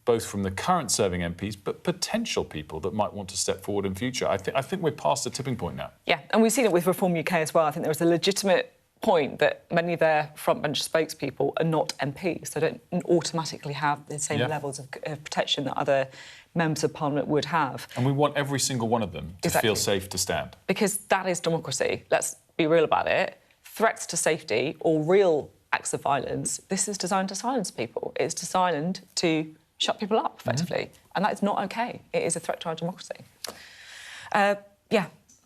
[SPEAKER 2] both from the current serving MPs, but potential people that might want to step forward in future. I think we're past the tipping point now. Yeah, and we've seen it with Reform UK as well. I think there was a legitimate point that many of their frontbench spokespeople are not MPs. They don't automatically have the same levels of protection that other members of Parliament would have. And we want every single one of them to feel safe to stand. Because that is democracy. Let's be real about it. Threats to safety or real acts of violence, this is designed to silence people. It's designed to shut people up, effectively. And that is not OK. It is a threat to our democracy.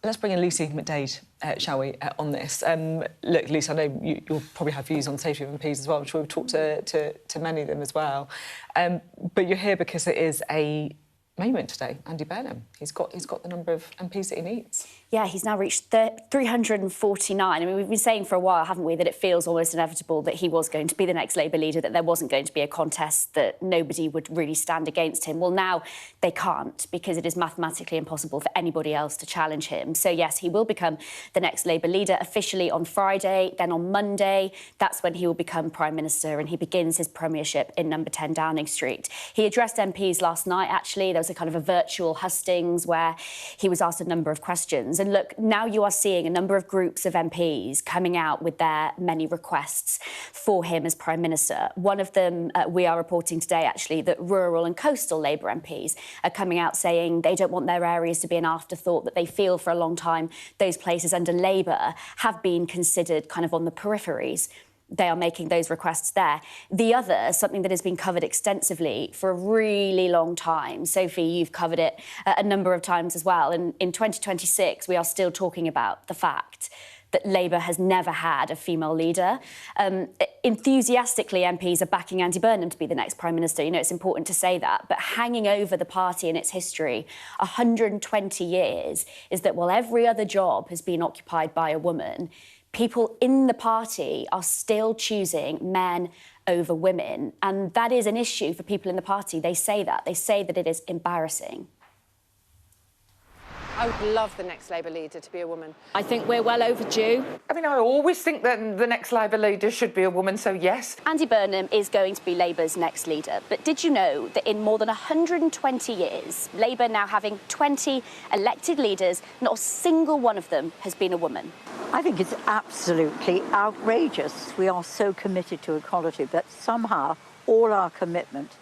[SPEAKER 2] Let's bring in Lucy McDade, shall we, on this. Look, Lucy, I know you'll probably have views on safety of MPs as well. I'm sure we've talked to many of them as well. But you're here because it is a moment today, Andy Burnham. He's got the number of MPs that he needs.
[SPEAKER 13] Yeah, he's now reached 349. I mean, we've been saying for a while, haven't we, that it feels almost inevitable that he was going to be the next Labour leader, that there wasn't going to be a contest, that nobody would really stand against him. Well, now they can't, because it is mathematically impossible for anybody else to challenge him. So, yes, he will become the next Labour leader officially on Friday. Then on Monday, that's when he will become Prime Minister, and he begins his premiership in number 10 Downing Street. He addressed MPs last night, actually. There was a kind of a virtual hustings where he was asked a number of questions. responds. And look, now you are seeing a number of groups of MPs coming out with their many requests for him as Prime Minister. One of them, we are reporting today, actually, that rural and coastal Labour MPs are coming out saying they don't want their areas to be an afterthought, that they feel for a long time those places under Labour have been considered kind of on the peripheries. They are making those requests there. The other, something that has been covered extensively for a really long time. Sophie, you've covered it a number of times as well. And in 2026, we are still talking about the fact that Labour has never had a female leader. Enthusiastically, MPs are backing Andy Burnham to be the next Prime Minister. You know, it's important to say that. But hanging over the party and its history, 120 years, is that while every other job has been occupied by a woman, people in the party are still choosing men over women. And that is an issue for people in the party. They say that. They say that it is embarrassing.
[SPEAKER 17] I would love the next Labour leader to be a woman.
[SPEAKER 13] I think we're well overdue.
[SPEAKER 4] I mean, I always think that the next Labour leader should be a woman, so yes.
[SPEAKER 13] Andy Burnham is going to be Labour's next leader. But did you know that in more than 120 years, Labour now having 20 elected leaders, not a single one of them has been a woman?
[SPEAKER 14] I think it's absolutely outrageous. We are so committed to equality, but somehow all our commitment,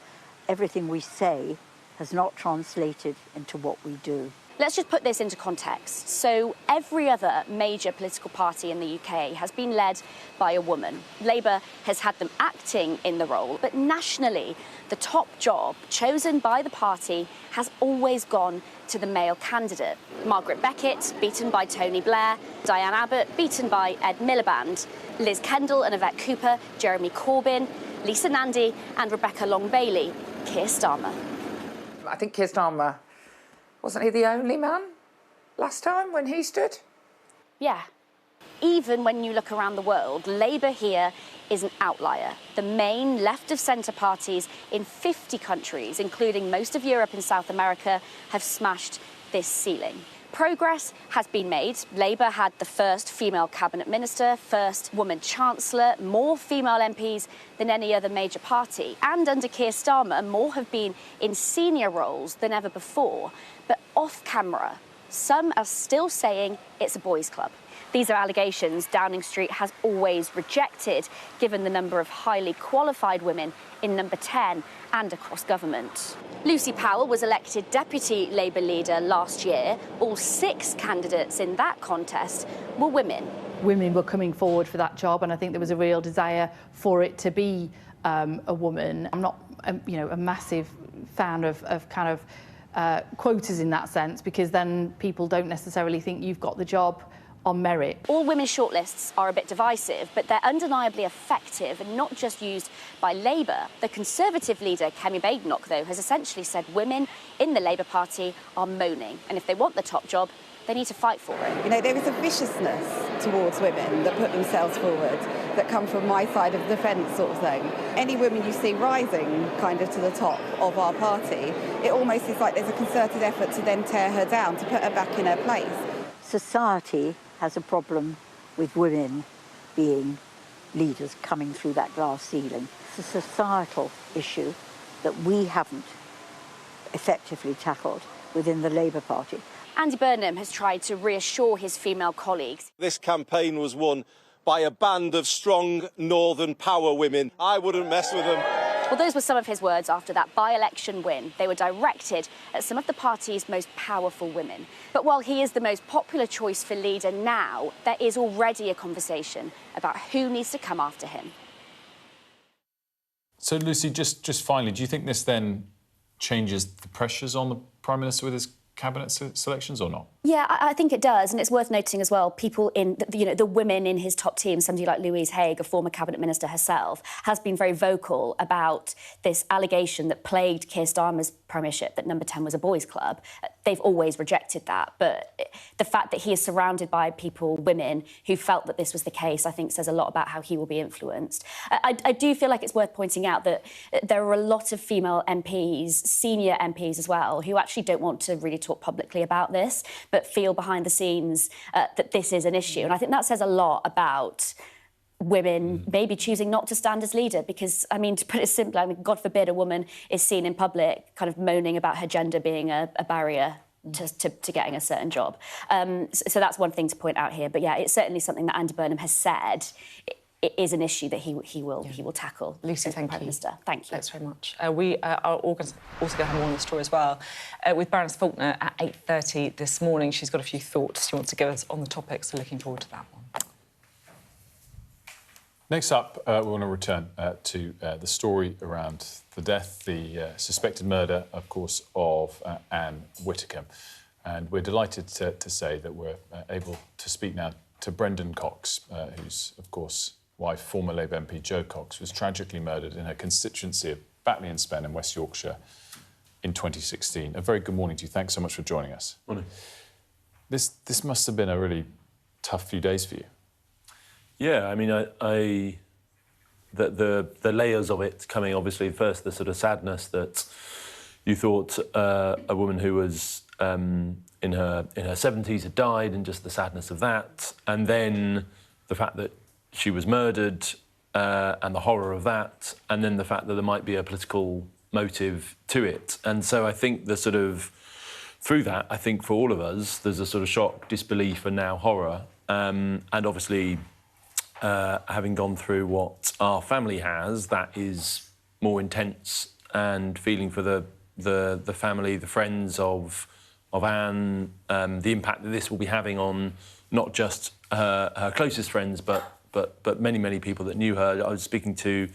[SPEAKER 14] everything we say, has not translated into what we do.
[SPEAKER 13] Let's just put this into context. So every other major political party in the UK has been led by a woman. Labour has had them acting in the role, but nationally, the top job chosen by the party has always gone to the male candidate. Margaret Beckett, beaten by Tony Blair, Diane Abbott, beaten by Ed Miliband, Liz Kendall and Yvette Cooper, Jeremy Corbyn, Lisa Nandy and Rebecca Long-Bailey, Keir Starmer.
[SPEAKER 4] I think Keir Starmer, wasn't he the only man last time when he stood?
[SPEAKER 13] Yeah. Even when you look around the world, Labour here is an outlier. The main left-of-centre parties in 50 countries, including most of Europe and South America, have smashed this ceiling. Progress has been made. Labour had the first female cabinet minister, first woman chancellor, more female MPs than any other major party. And under Keir Starmer, more have been in senior roles than ever before. But off camera, some are still saying it's a boys' club. These are allegations Downing Street has always rejected, given the number of highly qualified women in Number 10 and across government. Lucy Powell was elected Deputy Labour leader last year. All 6 candidates in that contest were women.
[SPEAKER 15] Women were coming forward for that job, and I think there was a real desire for it to be a woman. I'm not, a massive fan of quotas in that sense, because then people don't necessarily think you've got the job on merit.
[SPEAKER 13] All women shortlists are a bit divisive, but they're undeniably effective and not just used by Labour. The Conservative leader, Kemi Badenoch, though, has essentially said women in the Labour Party are moaning, and if they want the top job, they need to fight for it.
[SPEAKER 16] You know, there is a viciousness towards women that put themselves forward, that come from my side of the fence sort of thing. Any woman you see rising kind of to the top of our party, it almost is like there's a concerted effort to then tear her down, to put her back in her place.
[SPEAKER 14] Society has a problem with women being leaders coming through that glass ceiling. It's a societal issue that we haven't effectively tackled within the Labour Party.
[SPEAKER 13] Andy Burnham has tried to reassure his female colleagues.
[SPEAKER 24] This campaign was won by a band of strong Northern power women. I wouldn't mess with them.
[SPEAKER 13] Well, those were some of his words after that by-election win. They were directed at some of the party's most powerful women. But while he is the most popular choice for leader now, there is already a conversation about who needs to come after him.
[SPEAKER 2] So, Lucy, just finally, do you think this then changes the pressures on the Prime Minister with his cabinet selections or not?
[SPEAKER 13] Yeah, I think it does, and it's worth noting as well, people in, the women in his top team, somebody like Louise Haigh, a former cabinet minister herself, has been very vocal about this allegation that plagued Keir Starmer's premiership, that Number 10 was a boys' club. They've always rejected that, but the fact that he is surrounded by people, women, who felt that this was the case, I think says a lot about how he will be influenced. I do feel like it's worth pointing out that there are a lot of female MPs, senior MPs as well, who actually don't want to really talk publicly about this, but feel behind the scenes that this is an issue. And I think that says a lot about women maybe choosing not to stand as leader because, I mean, to put it simply, I mean, God forbid a woman is seen in public kind of moaning about her gender being a barrier to getting a certain job. So that's one thing to point out here. But yeah, it's certainly something that Andy Burnham has said. It is an issue that he will tackle.
[SPEAKER 1] Lucy, thank
[SPEAKER 13] Prime
[SPEAKER 1] you.
[SPEAKER 13] Minister. Thank you.
[SPEAKER 1] Thanks very much. We are also going to have more on the story as well with Baroness Faulkner at 8:30 this morning. She's got a few thoughts she wants to give us on the topic, so looking forward to that one.
[SPEAKER 2] Next up, we want to return to the story around the death, the suspected murder, of course, of Anne Widdecombe. And we're delighted to say that we're able to speak now to Brendan Cox, who's, of course, wife, former Labour MP Jo Cox, was tragically murdered in her constituency of Batley and Spen in West Yorkshire in 2016. A very good morning to you. Thanks so much for joining us.
[SPEAKER 6] Morning.
[SPEAKER 2] This must have been a really tough few days for you.
[SPEAKER 6] Yeah, I mean, the layers of it coming, obviously, first the sort of sadness that you thought a woman who was in her 70s had died, and just the sadness of that, and then the fact that she was murdered and the horror of that, and then the fact that there might be a political motive to it. And so I think the sort of, through that, I think for all of us, there's a sort of shock, disbelief, and now horror. And obviously, having gone through what our family has, that is more intense, and feeling for the family, the friends of Anne, the impact that this will be having on not just her closest friends, but many, many people that knew her. I was speaking to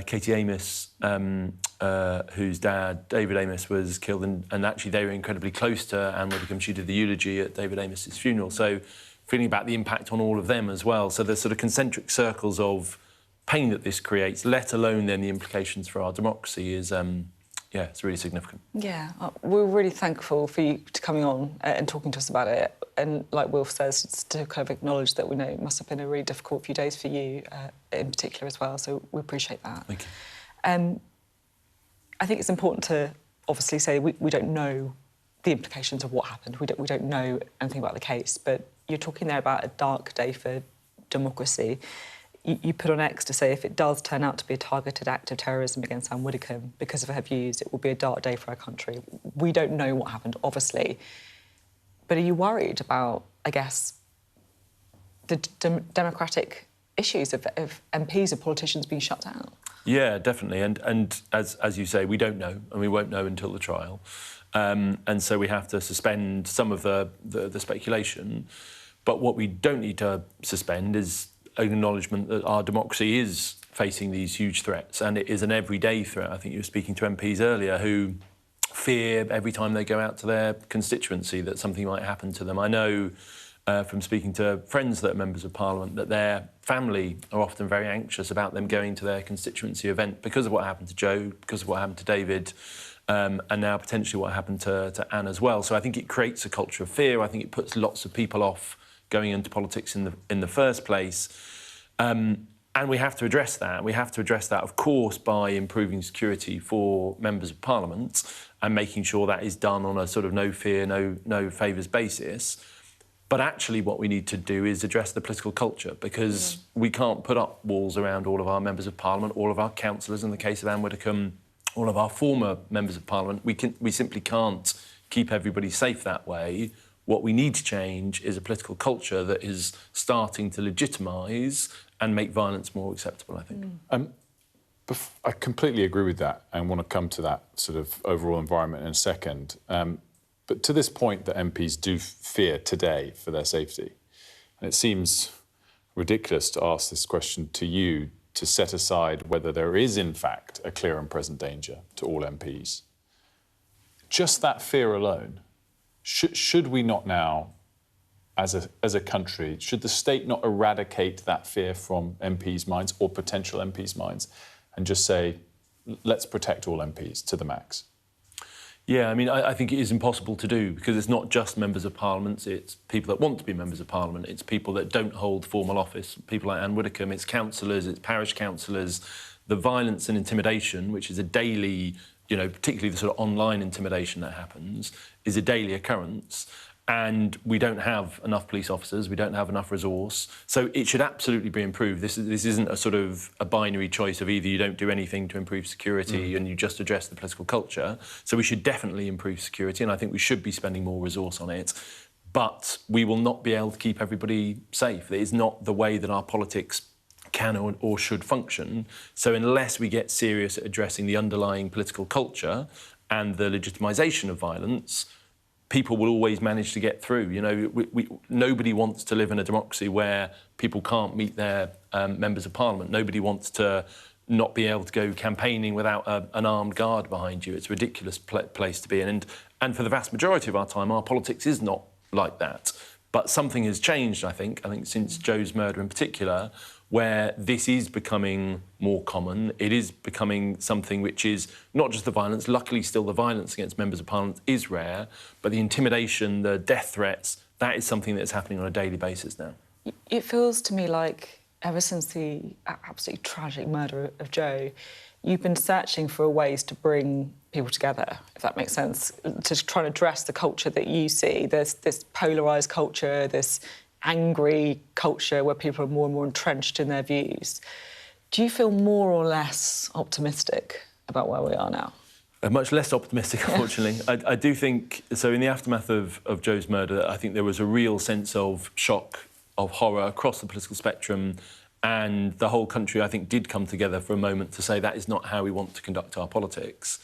[SPEAKER 6] Katie Amos, whose dad, David Amos, was killed, and actually they were incredibly close to Anne Widdecombe. She did the eulogy at David Amos's funeral, so feeling about the impact on all of them as well. So the sort of concentric circles of pain that this creates, let alone then the implications for our democracy, is, yeah, it's really significant.
[SPEAKER 1] Yeah, we're really thankful for you to coming on and talking to us about it. And like Wilf says, it's to kind of acknowledge that we know it must have been a really difficult few days for you in particular as well, so we appreciate that.
[SPEAKER 6] Thank you.
[SPEAKER 1] I think it's important to obviously say we don't know the implications of what happened. We don't know anything about the case, but you're talking there about a dark day for democracy. You put on X to say if it does turn out to be a targeted act of terrorism against Anne Widdecombe because of her views, it will be a dark day for our country. We don't know what happened, obviously. But are you worried about, I guess, the democratic issues of MPs and politicians being shut down?
[SPEAKER 6] Yeah, definitely. And as you say, we don't know, and we won't know until the trial. And so we have to suspend some of the speculation. But what we don't need to suspend is acknowledgement that our democracy is facing these huge threats, and it is an everyday threat. I think you were speaking to MPs earlier who fear every time they go out to their constituency that something might happen to them. I know from speaking to friends that are members of Parliament that their family are often very anxious about them going to their constituency event because of what happened to Jo, because of what happened to David, and now potentially what happened to Anne as well. So I think it creates a culture of fear. I think it puts lots of people off going into politics in the first place. And we have to address that. We have to address that, of course, by improving security for members of Parliament and making sure that is done on a sort of no fear, no favours basis. But actually what we need to do is address the political culture, because we can't put up walls around all of our members of Parliament, all of our councillors, in the case of Anne Widdecombe, all of our former members of Parliament. We simply can't keep everybody safe that way. What we need to change is a political culture that is starting to legitimise and make violence more acceptable, I think.
[SPEAKER 2] I completely agree with that and want to come to that sort of overall environment in a second. But to this point that MPs do fear today for their safety, and it seems ridiculous to ask this question to you to set aside whether there is, in fact, a clear and present danger to all MPs. Just that fear alone, should we not now, as a country, should the state not eradicate that fear from MPs' minds or potential MPs' minds and just say, let's protect all MPs to the max?
[SPEAKER 6] Yeah, I mean, I think it is impossible to do, because it's not just members of Parliament, it's people that want to be members of Parliament, it's people that don't hold formal office, people like Anne Widdecombe, it's councillors, it's parish councillors. The violence and intimidation, which is a daily, you know, particularly the sort of online intimidation that happens, is a daily occurrence. and we don't have enough police officers, we don't have enough resource. So it should absolutely be improved. This isn't a sort of a binary choice of either you don't do anything to improve security and you just address the political culture. So we should definitely improve security, and I think we should be spending more resource on it. But we will not be able to keep everybody safe. It is not the way that our politics can or should function. So unless we get serious at addressing the underlying political culture and the legitimisation of violence, people will always manage to get through. You know, nobody wants to live in a democracy where people can't meet their members of parliament. Nobody wants to not be able to go campaigning without an armed guard behind you. It's a ridiculous place to be in. And for the vast majority of our time, our politics is not like that. But something has changed, I think since Joe's murder in particular, where this is becoming more common. It is becoming something which is not just the violence. Luckily, still the violence against members of parliament is rare, but the intimidation, the death threats, that is something that's happening on a daily basis now.
[SPEAKER 1] It feels to me like ever since the absolutely tragic murder of Joe, you've been searching for ways to bring people together, if that makes sense, to try and address the culture that you see. There's this polarised culture, this angry culture where people are more and more entrenched in their views. Do you feel more or less optimistic about where we are now?
[SPEAKER 6] Much less optimistic, unfortunately. I do think, so in the aftermath of Joe's murder, I think there was a real sense of shock, of horror across the political spectrum, and the whole country, I think, did come together for a moment to say that is not how we want to conduct our politics.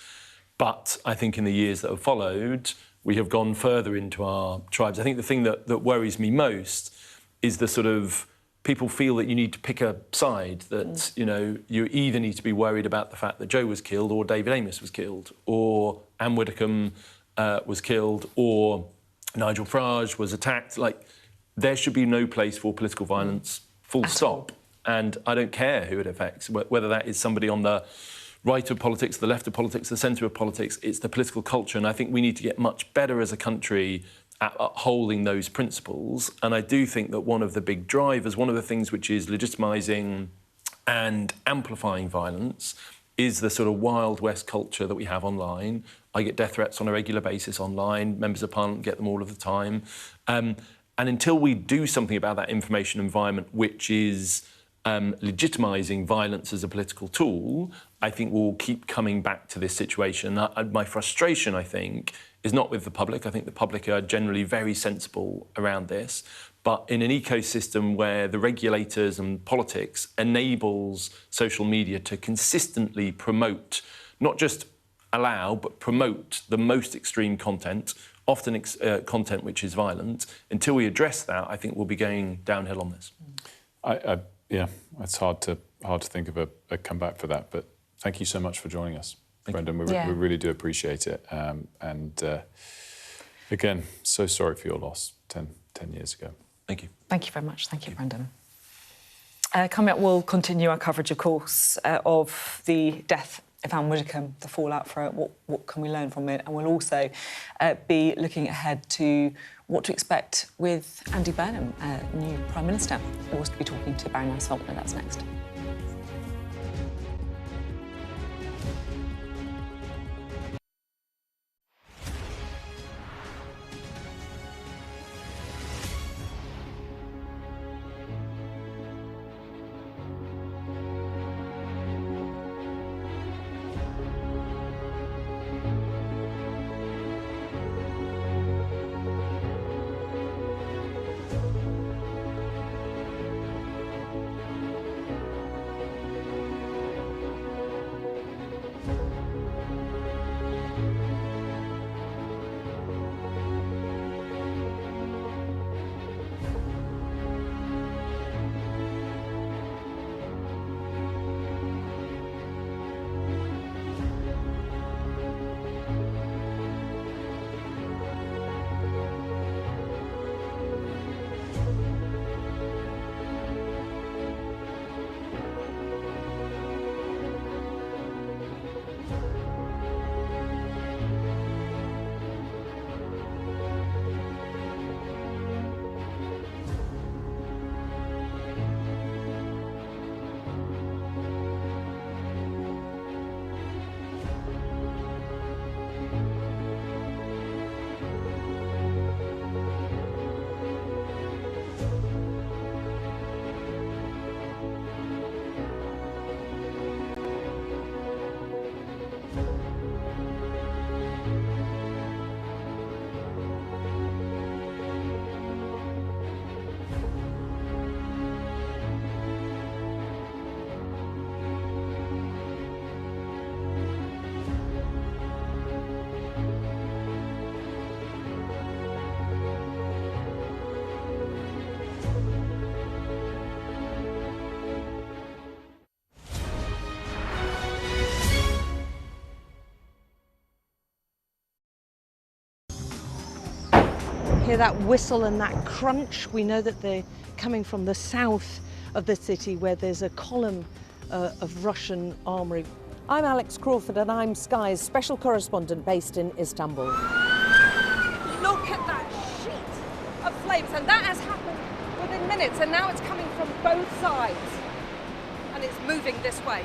[SPEAKER 6] But I think in the years that have followed, we have gone further into our tribes. I think the thing that worries me most is the sort of people feel that you need to pick a side, that, you know, you either need to be worried about the fact that Joe was killed or David Amess was killed or Anne Widdecombe was killed or Nigel Farage was attacked. Like, there should be no place for political violence, full stop. And I don't care who it affects, whether that is somebody on the right of politics, the left of politics, the centre of politics. It's the political culture, and I think we need to get much better as a country at upholding those principles. And I do think that one of the big drivers, one of the things which is legitimising and amplifying violence is the sort of Wild West culture that we have online. I get death threats on a regular basis online. Members of Parliament get them all of the time. And until we do something about that information environment, which is legitimising violence as a political tool, I think we'll keep coming back to this situation. My frustration, I think, is not with the public. I think the public are generally very sensible around this. But in an ecosystem where the regulators and politics enables social media to consistently promote, not just allow, but promote the most extreme content, often content which is violent, until we address that, I think we'll be going downhill on this.
[SPEAKER 2] Yeah, it's hard to think of a comeback for that, but thank you so much for joining us, Brendan. We really do appreciate it. Again, so sorry for your loss 10 years ago.
[SPEAKER 6] Thank you.
[SPEAKER 1] Thank you very much. Thank you, Brendan. Coming up, we'll continue our coverage, of course, of the death of Anne Widdecombe, the fallout for it, what can we learn from it, and we'll also be looking ahead to what to expect with Andy Burnham, new Prime Minister. We'll also be talking to Baroness Faulkner. That's next.
[SPEAKER 7] hear that whistle and that crunch. We know that they're coming from the south of the city where there's a column of Russian armoury. I'm Alex Crawford and I'm Sky's special correspondent based in Istanbul.
[SPEAKER 17] Look at that sheet of flames, and that has happened within minutes, and now it's coming from both sides, and it's moving this way.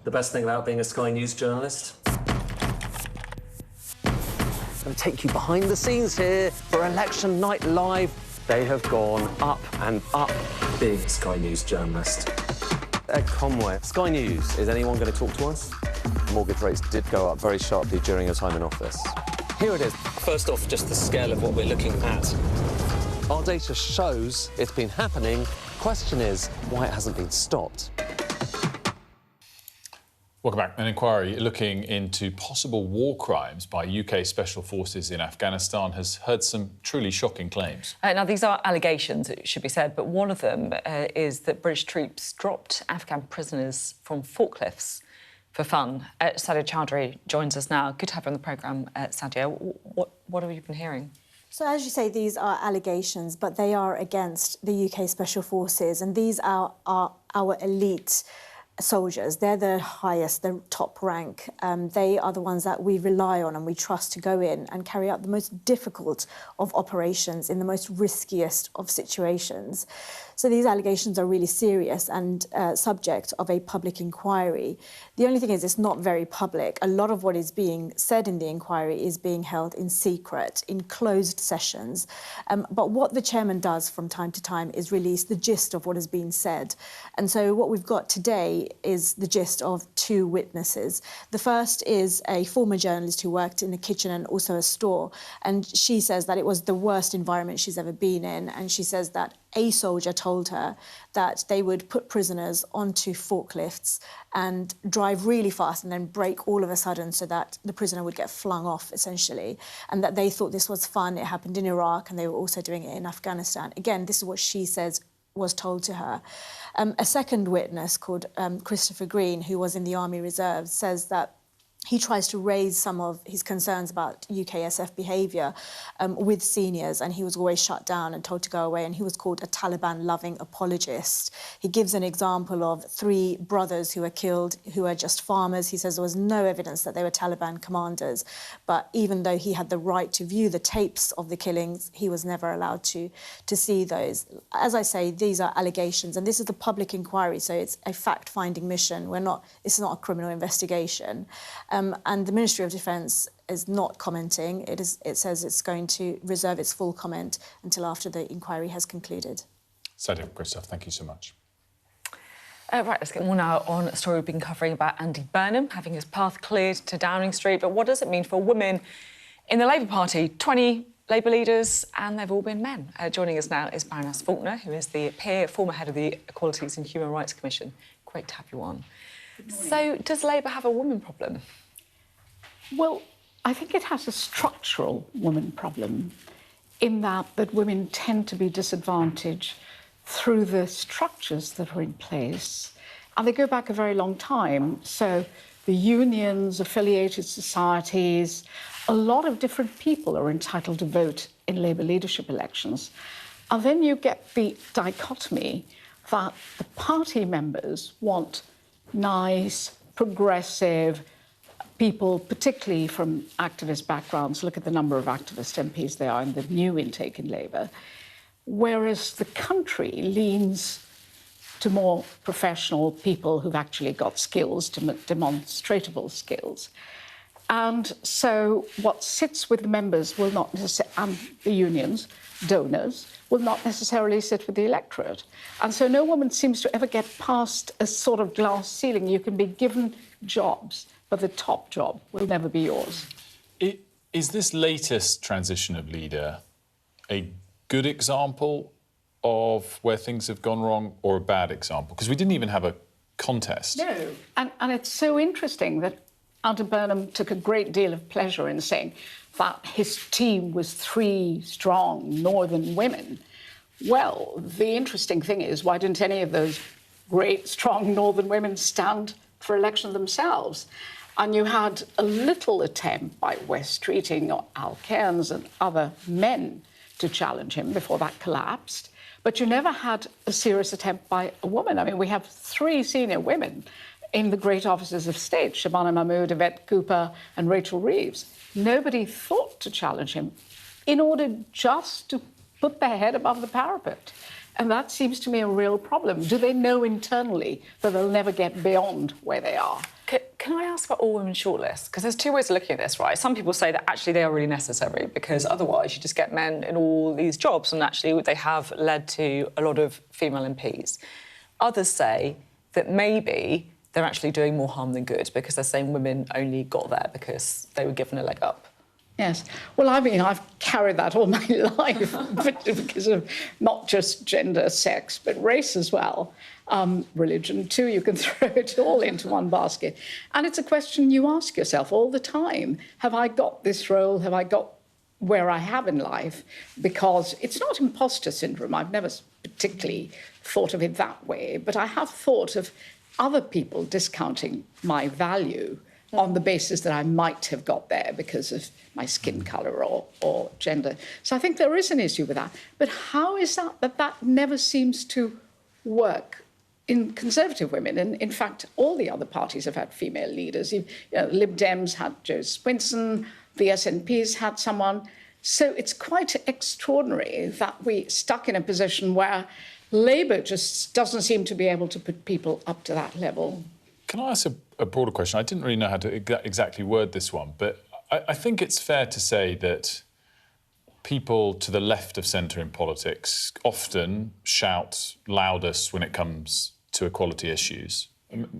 [SPEAKER 9] The best thing about being a Sky News journalist?
[SPEAKER 7] I'm going to take you behind the scenes here for Election Night Live.
[SPEAKER 9] They have gone up and up. Being a Sky News journalist. Ed Conway, Sky News, is anyone going to talk to us?
[SPEAKER 18] Mortgage rates did go up very sharply during your time in office.
[SPEAKER 9] Here it is. First off, just the scale of what we're looking at.
[SPEAKER 18] Our data shows it's been happening. Question is why it hasn't been stopped.
[SPEAKER 2] Welcome back. An inquiry looking into possible war crimes by UK special forces in Afghanistan has heard some truly shocking claims.
[SPEAKER 1] Now, these are allegations, it should be said, but one of them is that British troops dropped Afghan prisoners from forklifts for fun. Sadia Chowdhury joins us now. Good to have you on the programme, Sadia. What have you been hearing?
[SPEAKER 19] So, as you say, these are allegations, but they are against the UK special forces, and these are our elite soldiers. They're the highest, the top rank. They are the ones that we rely on and we trust to go in and carry out the most difficult of operations in the most riskiest of situations. So these allegations are really serious and subject of a public inquiry. The only thing is it's not very public. A lot of what is being said in the inquiry is being held in secret, in closed sessions. But what the chairman does from time to time is release the gist of what has been said. And so what we've got today is the gist of two witnesses. The first is a former journalist who worked in a kitchen and also a store. And she says that it was the worst environment she's ever been in. And she says that a soldier told her that they would put prisoners onto forklifts and drive really fast and then brake all of a sudden so that the prisoner would get flung off, essentially, and that they thought this was fun. It happened in Iraq and they were also doing it in Afghanistan. Again, this is what she says was told to her. A second witness called Christopher Green, who was in the Army Reserves, says that he tries to raise some of his concerns about UKSF behaviour with seniors, and he was always shut down and told to go away, and he was called a Taliban-loving apologist. He gives an example of 3 brothers who were killed, who are just farmers. He says there was no evidence that they were Taliban commanders, but even though he had the right to view the tapes of the killings, he was never allowed to see those. As I say, these are allegations, and this is the public inquiry, so it's a fact-finding mission. It's not a criminal investigation. And the Ministry of Defence is not commenting. It says it's going to reserve its full comment until after the inquiry has concluded.
[SPEAKER 2] Sadia, Christoph, thank you so much.
[SPEAKER 1] Right, let's get more now on a story we've been covering about Andy Burnham having his path cleared to Downing Street. But what does it mean for women in the Labour Party? 20 Labour leaders, and they've all been men. Joining us now is Baroness Faulkner, who is the former head of the Equalities and Human Rights Commission. Great to have you on. So, does Labour have a woman problem?
[SPEAKER 25] Well, I think it has a structural women problem in that women tend to be disadvantaged through the structures that are in place. And they go back a very long time. So the unions, affiliated societies, a lot of different people are entitled to vote in Labour leadership elections. And then you get the dichotomy that the party members want nice, progressive people, particularly from activist backgrounds. Look at the number of activist MPs there are in the new intake in Labour. Whereas the country leans to more professional people who've actually got skills, demonstrable skills. And so what sits with the members will not necessarily, and the unions, donors, will not necessarily sit with the electorate. And so no woman seems to ever get past a sort of glass ceiling. You can be given jobs, but the top job will never be yours.
[SPEAKER 2] Is this latest transition of leader a good example of where things have gone wrong, or a bad example? Because we didn't even have a contest.
[SPEAKER 25] No, and it's so interesting that Andy Burnham took a great deal of pleasure in saying that his team was 3 strong northern women. Well, the interesting thing is, why didn't any of those great, strong northern women stand for election themselves? And you had a little attempt by West Streeting or Al Cairns and other men to challenge him before that collapsed. But you never had a serious attempt by a woman. I mean, we have 3 senior women in the great offices of state, Shabana Mahmood, Yvette Cooper and Rachel Reeves. Nobody thought to challenge him in order just to put their head above the parapet. And that seems to me a real problem. Do they know internally that they'll never get beyond where they are?
[SPEAKER 1] Can I ask about all-women shortlists? Because there's 2 ways of looking at this, right? Some people say that actually they are really necessary because otherwise you just get men in all these jobs and actually they have led to a lot of female MPs. Others say that maybe they're actually doing more harm than good because they're saying women only got there because they were given a leg up.
[SPEAKER 25] Yes. Well, I mean, I've carried that all my life because of not just gender, sex, but race as well. Religion, too. You can throw it all into one basket. And it's a question you ask yourself all the time. Have I got this role? Have I got where I have in life? Because it's not imposter syndrome. I've never particularly thought of it that way. But I have thought of other people discounting my value on the basis that I might have got there because of my skin colour or gender. So I think there is an issue with that. But how is that never seems to work in Conservative women? And in fact, all the other parties have had female leaders. Lib Dems had Jo Swinson, the SNP's had someone. So it's quite extraordinary that we're stuck in a position where Labour just doesn't seem to be able to put people up to that level.
[SPEAKER 2] Can I ask a broader question? I didn't really know how to exactly word this one, but I think it's fair to say that people to the left of centre in politics often shout loudest when it comes to equality issues.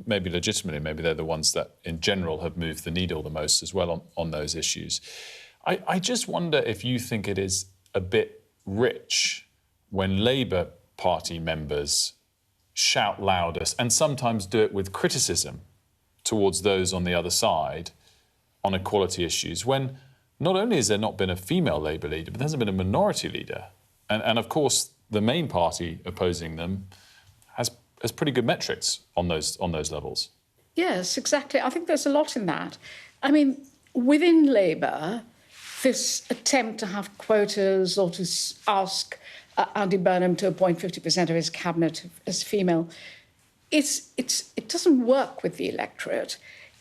[SPEAKER 2] Maybe legitimately, maybe they're the ones that in general have moved the needle the most as well on those issues. I just wonder if you think it is a bit rich when Labour Party members shout loudest and sometimes do it with criticism towards those on the other side on equality issues, when not only has there not been a female Labour leader, but there hasn't been a minority leader. And of course, the main party opposing them has pretty good metrics on those levels.
[SPEAKER 25] Yes, exactly. I think there's a lot in that. I mean, within Labour, this attempt to have quotas or to ask Andy Burnham to appoint 50% of his cabinet as female, it doesn't work with the electorate.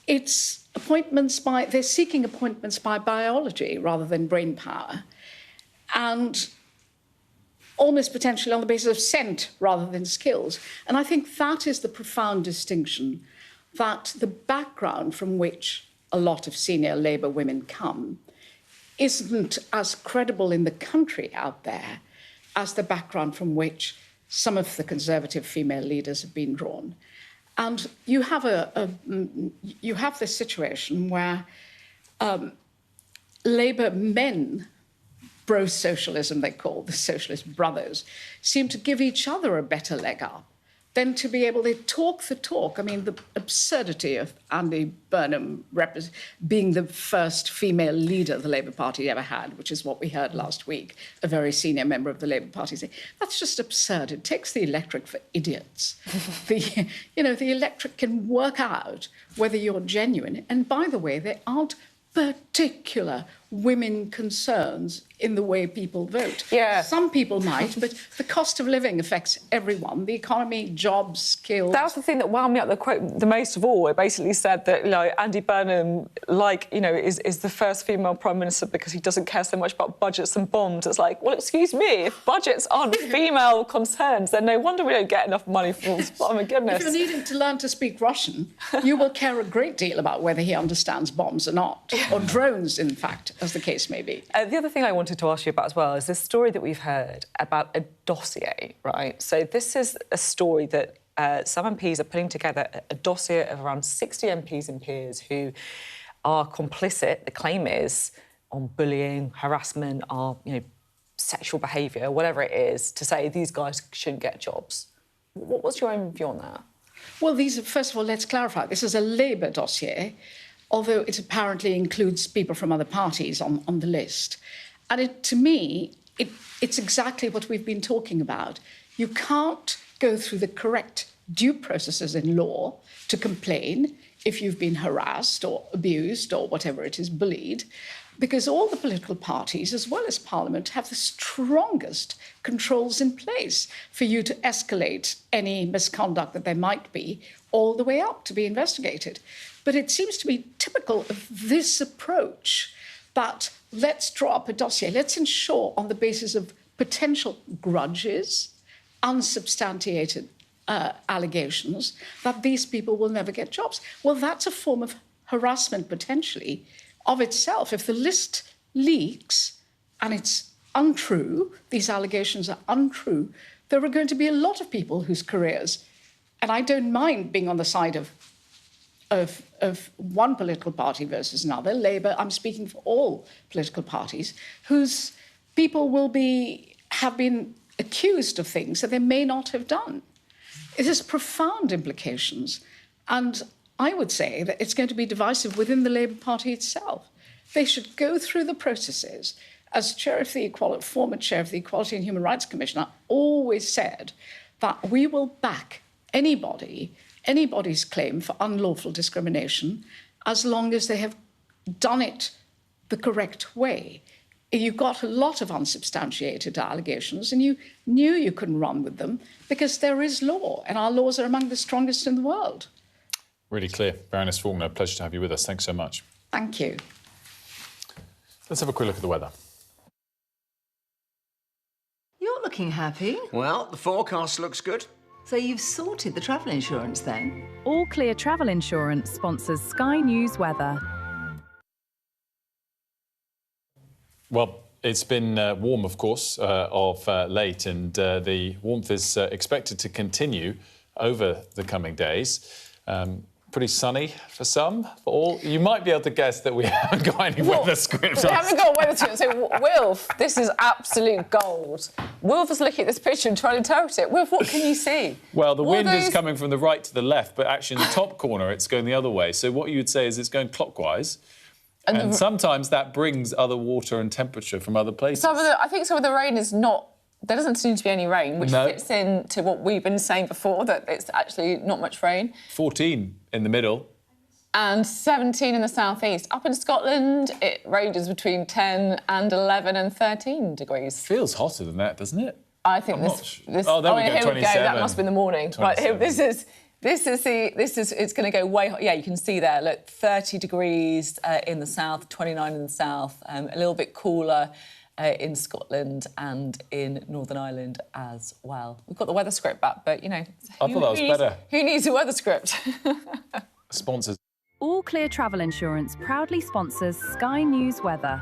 [SPEAKER 25] It's they're seeking appointments by biology rather than brain power, and almost potentially on the basis of scent rather than skills. And I think that is the profound distinction, that the background from which a lot of senior Labour women come isn't as credible in the country out there as the background from which some of the Conservative female leaders have been drawn. And you have this situation where Labour men, pro-socialism they call, the socialist brothers, seem to give each other a better leg up than to be able to talk the talk. I mean, the absurdity of Andy Burnham being the first female leader the Labour Party ever had, which is what we heard last week, a very senior member of the Labour Party say, that's just absurd. It takes the electorate for idiots. The electorate can work out whether you're genuine. And by the way, there aren't particular women concerns in the way people vote. Yeah. Some people might, but the cost of living affects everyone. The economy, jobs, skills.
[SPEAKER 1] That was the thing that wound me up the quote the most of all. It basically said that, Andy Burnham, is the first female Prime Minister because he doesn't care so much about budgets and bombs. It's like, well, excuse me, if budgets aren't female concerns, then no wonder we don't get enough money for them. Oh, my goodness.
[SPEAKER 25] If you're needing to learn to speak Russian, you will care a great deal about whether he understands bombs or not, or drones, in fact, as the case may be.
[SPEAKER 1] The other thing I wanted to ask you about as well is this story that we've heard about a dossier, right? So this is a story that some MPs are putting together a dossier of around 60 MPs and peers who are complicit, the claim is, on bullying, harassment, or, sexual behaviour, whatever it is, to say these guys shouldn't get jobs. What's your own view on that?
[SPEAKER 25] Well, first of all, let's clarify. This is a Labour dossier, although it apparently includes people from other parties on the list. And to me, it's exactly what we've been talking about. You can't go through the correct due processes in law to complain if you've been harassed or abused or whatever it is, bullied, because all the political parties, as well as Parliament, have the strongest controls in place for you to escalate any misconduct that there might be all the way up to be investigated. But it seems to be typical of this approach that let's draw up a dossier, let's ensure on the basis of potential grudges, unsubstantiated allegations, that these people will never get jobs. Well, that's a form of harassment, potentially, of itself. If the list leaks and it's untrue, these allegations are untrue, there are going to be a lot of people whose careers, and I don't mind being on the side of one political party versus another, Labour, I'm speaking for all political parties, whose people will have been accused of things that they may not have done. It has profound implications, and I would say that it's going to be divisive within the Labour Party itself. They should go through the processes. As former chair of the Equality and Human Rights Commission, I always said that we will back anybody's claim for unlawful discrimination as long as they have done it the correct way. You've got a lot of unsubstantiated allegations, and you knew you couldn't run with them because there is law, and our laws are among the strongest in the world.
[SPEAKER 2] Really clear. Baroness Faulkner, pleasure to have you with us. Thanks so much.
[SPEAKER 25] Thank you.
[SPEAKER 2] Let's have a quick look at the weather.
[SPEAKER 8] You're looking happy.
[SPEAKER 20] Well, the forecast looks good.
[SPEAKER 8] So you've sorted the travel insurance then?
[SPEAKER 21] All Clear Travel Insurance sponsors Sky News Weather.
[SPEAKER 2] Well, it's been warm, of course, of late, and the warmth is expected to continue over the coming days. Pretty sunny for some, for all. You might be able to guess that we haven't got any weather scripts.
[SPEAKER 1] We haven't got a weather script. So, Wilf, this is absolute gold. Wilf is looking at this picture and trying to interpret it. Wilf, what can you see?
[SPEAKER 2] Well, the wind is coming from the right to the left, but actually in the top corner, it's going the other way. So what you would say is it's going clockwise. And sometimes that brings other water and temperature from other places.
[SPEAKER 1] I think some of the rain is not... There doesn't seem to be any rain, which fits into what we've been saying before, that it's actually not much rain.
[SPEAKER 2] 14 in the middle.
[SPEAKER 1] And 17 in the southeast. Up in Scotland, it ranges between 10 and 11 and 13 degrees.
[SPEAKER 2] Feels hotter than that, doesn't it?
[SPEAKER 1] I think this...
[SPEAKER 2] Oh, there we go, 27.
[SPEAKER 1] That must be in the morning. Right, here, this is it's going to go way hot. Yeah, you can see there, look, 30 degrees in the south, 29 in the south, a little bit cooler in Scotland and in Northern Ireland as well. We've got the weather script back, but, you know...
[SPEAKER 2] I thought that was better.
[SPEAKER 1] Who needs a weather script?
[SPEAKER 2] Sponsors.
[SPEAKER 21] All Clear Travel Insurance proudly sponsors Sky News Weather.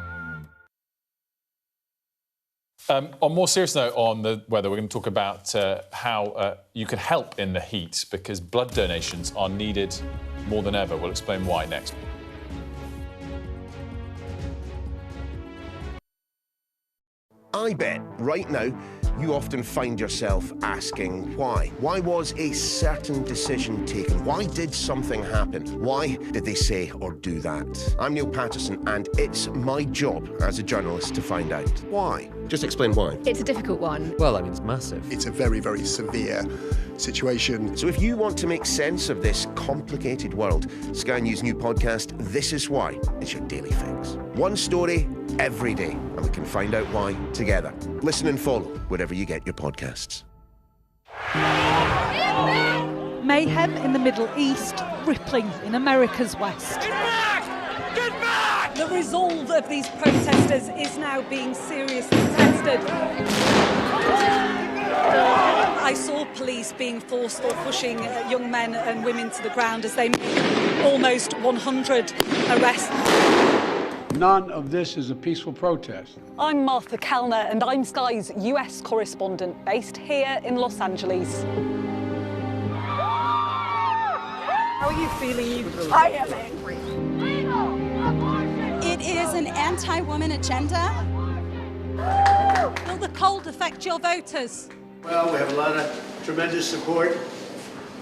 [SPEAKER 2] On a more serious note on the weather, we're going to talk about how you can help in the heat, because blood donations are needed more than ever. We'll explain why next.
[SPEAKER 22] I bet right now you often find yourself asking why. Why was a certain decision taken? Why did something happen? Why did they say or do that? I'm Neil Patterson, and it's my job as a journalist to find out why. Just explain why.
[SPEAKER 23] It's a difficult one.
[SPEAKER 22] Well, I mean, it's massive.
[SPEAKER 26] It's a very, very severe situation.
[SPEAKER 22] So if you want to make sense of this complicated world, Sky News' new podcast, This Is Why, is your daily fix. One story every day, and we can find out why together. Listen and follow wherever you get your podcasts.
[SPEAKER 27] Mayhem in the Middle East, rippling in America's West.
[SPEAKER 20] Get back! Get back!
[SPEAKER 27] The resolve of these protesters is now being seriously tested. I saw police being forced or pushing young men and women to the ground as they made almost 100 arrests.
[SPEAKER 28] None of this is a peaceful protest.
[SPEAKER 27] I'm Martha Kellner, and I'm Sky's US correspondent based here in Los Angeles. How are you feeling?
[SPEAKER 29] I am angry. It is an anti-woman agenda.
[SPEAKER 27] Will the cold affect your voters?
[SPEAKER 28] Well, we have a lot of tremendous support,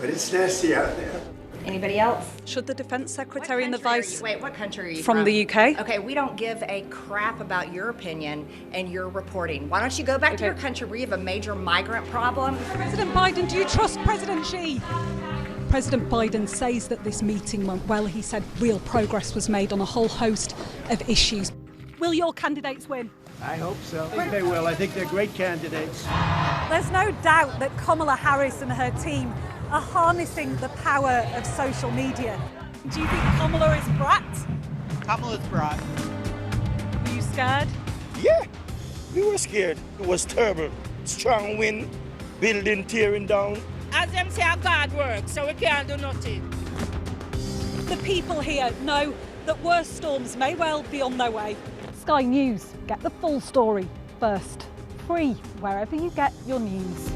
[SPEAKER 28] but it's nasty out there.
[SPEAKER 29] Anybody else?
[SPEAKER 27] Should the Defence Secretary and the Vice...
[SPEAKER 29] Wait, what country are you
[SPEAKER 27] from? The UK.
[SPEAKER 29] Okay, we don't give a crap about your opinion and your reporting. Why don't you go back to your country where you have a major migrant problem?
[SPEAKER 27] President Biden, do you trust President Xi? President Biden says that this meeting went well. He said real progress was made on a whole host of issues. Will your candidates win?
[SPEAKER 28] I hope so. I think they will. I think they're great candidates.
[SPEAKER 27] There's no doubt that Kamala Harris and her team are harnessing the power of social media. Do you think Kamala is brat?
[SPEAKER 3] Kamala's brat.
[SPEAKER 27] Are you scared?
[SPEAKER 3] Yeah, we were scared. It was terrible. Strong wind, building tearing down.
[SPEAKER 4] As them say, God works, so we can't do nothing.
[SPEAKER 27] The people here know that worse storms may well be on their way. Sky News, get the full story first. Free wherever you get your news.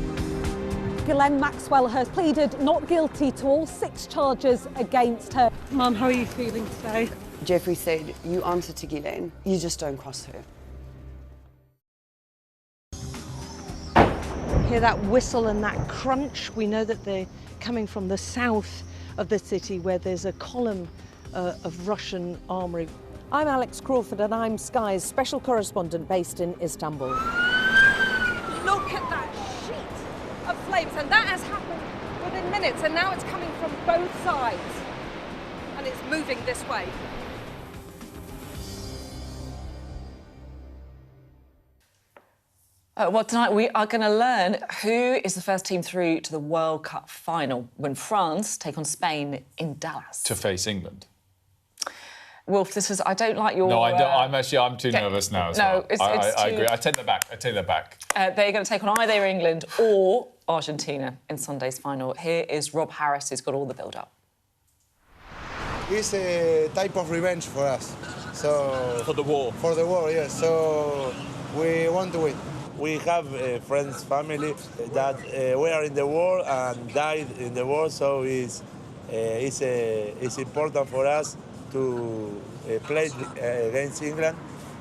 [SPEAKER 27] Ghislaine Maxwell has pleaded not guilty to all 6 charges against her. Mum, how are you feeling today?
[SPEAKER 5] Jeffrey said, you answer to Ghislaine, you just don't cross her.
[SPEAKER 7] Hear that whistle and that crunch? We know that they're coming from the south of the city where there's a column of Russian armoury. I'm Alex Crawford and I'm Sky's special correspondent based in Istanbul.
[SPEAKER 17] Look at that sheet of flames, and that has happened within minutes, and now it's coming from both sides, and it's moving this way.
[SPEAKER 1] Well, tonight we are going to learn who is the first team through to the World Cup final when France take on Spain in Dallas.
[SPEAKER 2] To face England.
[SPEAKER 1] Wolf, this is... I don't like your...
[SPEAKER 2] No, I don't, I'm too nervous now as well. I agree. I take that back.
[SPEAKER 1] They're going to take on either England or Argentina in Sunday's final. Here is Rob Harris, who's got all the build-up.
[SPEAKER 10] It's a type of revenge for us. So
[SPEAKER 20] For the war?
[SPEAKER 10] For the war, yes. So we want to win.
[SPEAKER 20] We have friends, family that were in the war and died in the war, so it's important for us to play against England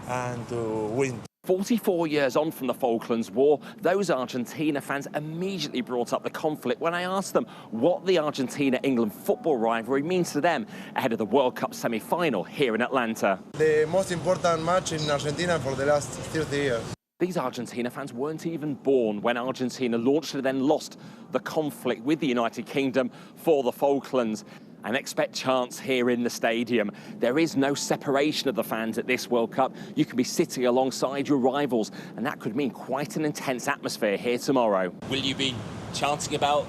[SPEAKER 20] and to win.
[SPEAKER 11] 44 years on from the Falklands War, those Argentina fans immediately brought up the conflict when I asked them what the Argentina-England football rivalry means to them ahead of the World Cup semi-final here in Atlanta.
[SPEAKER 10] The most important match in Argentina for the last 30 years.
[SPEAKER 11] These Argentina fans weren't even born when Argentina launched and then lost the conflict with the United Kingdom for the Falklands. An expect chants here in the stadium. There is no separation of the fans at this World Cup. You can be sitting alongside your rivals, and that could mean quite an intense atmosphere here tomorrow.
[SPEAKER 12] Will you be chanting about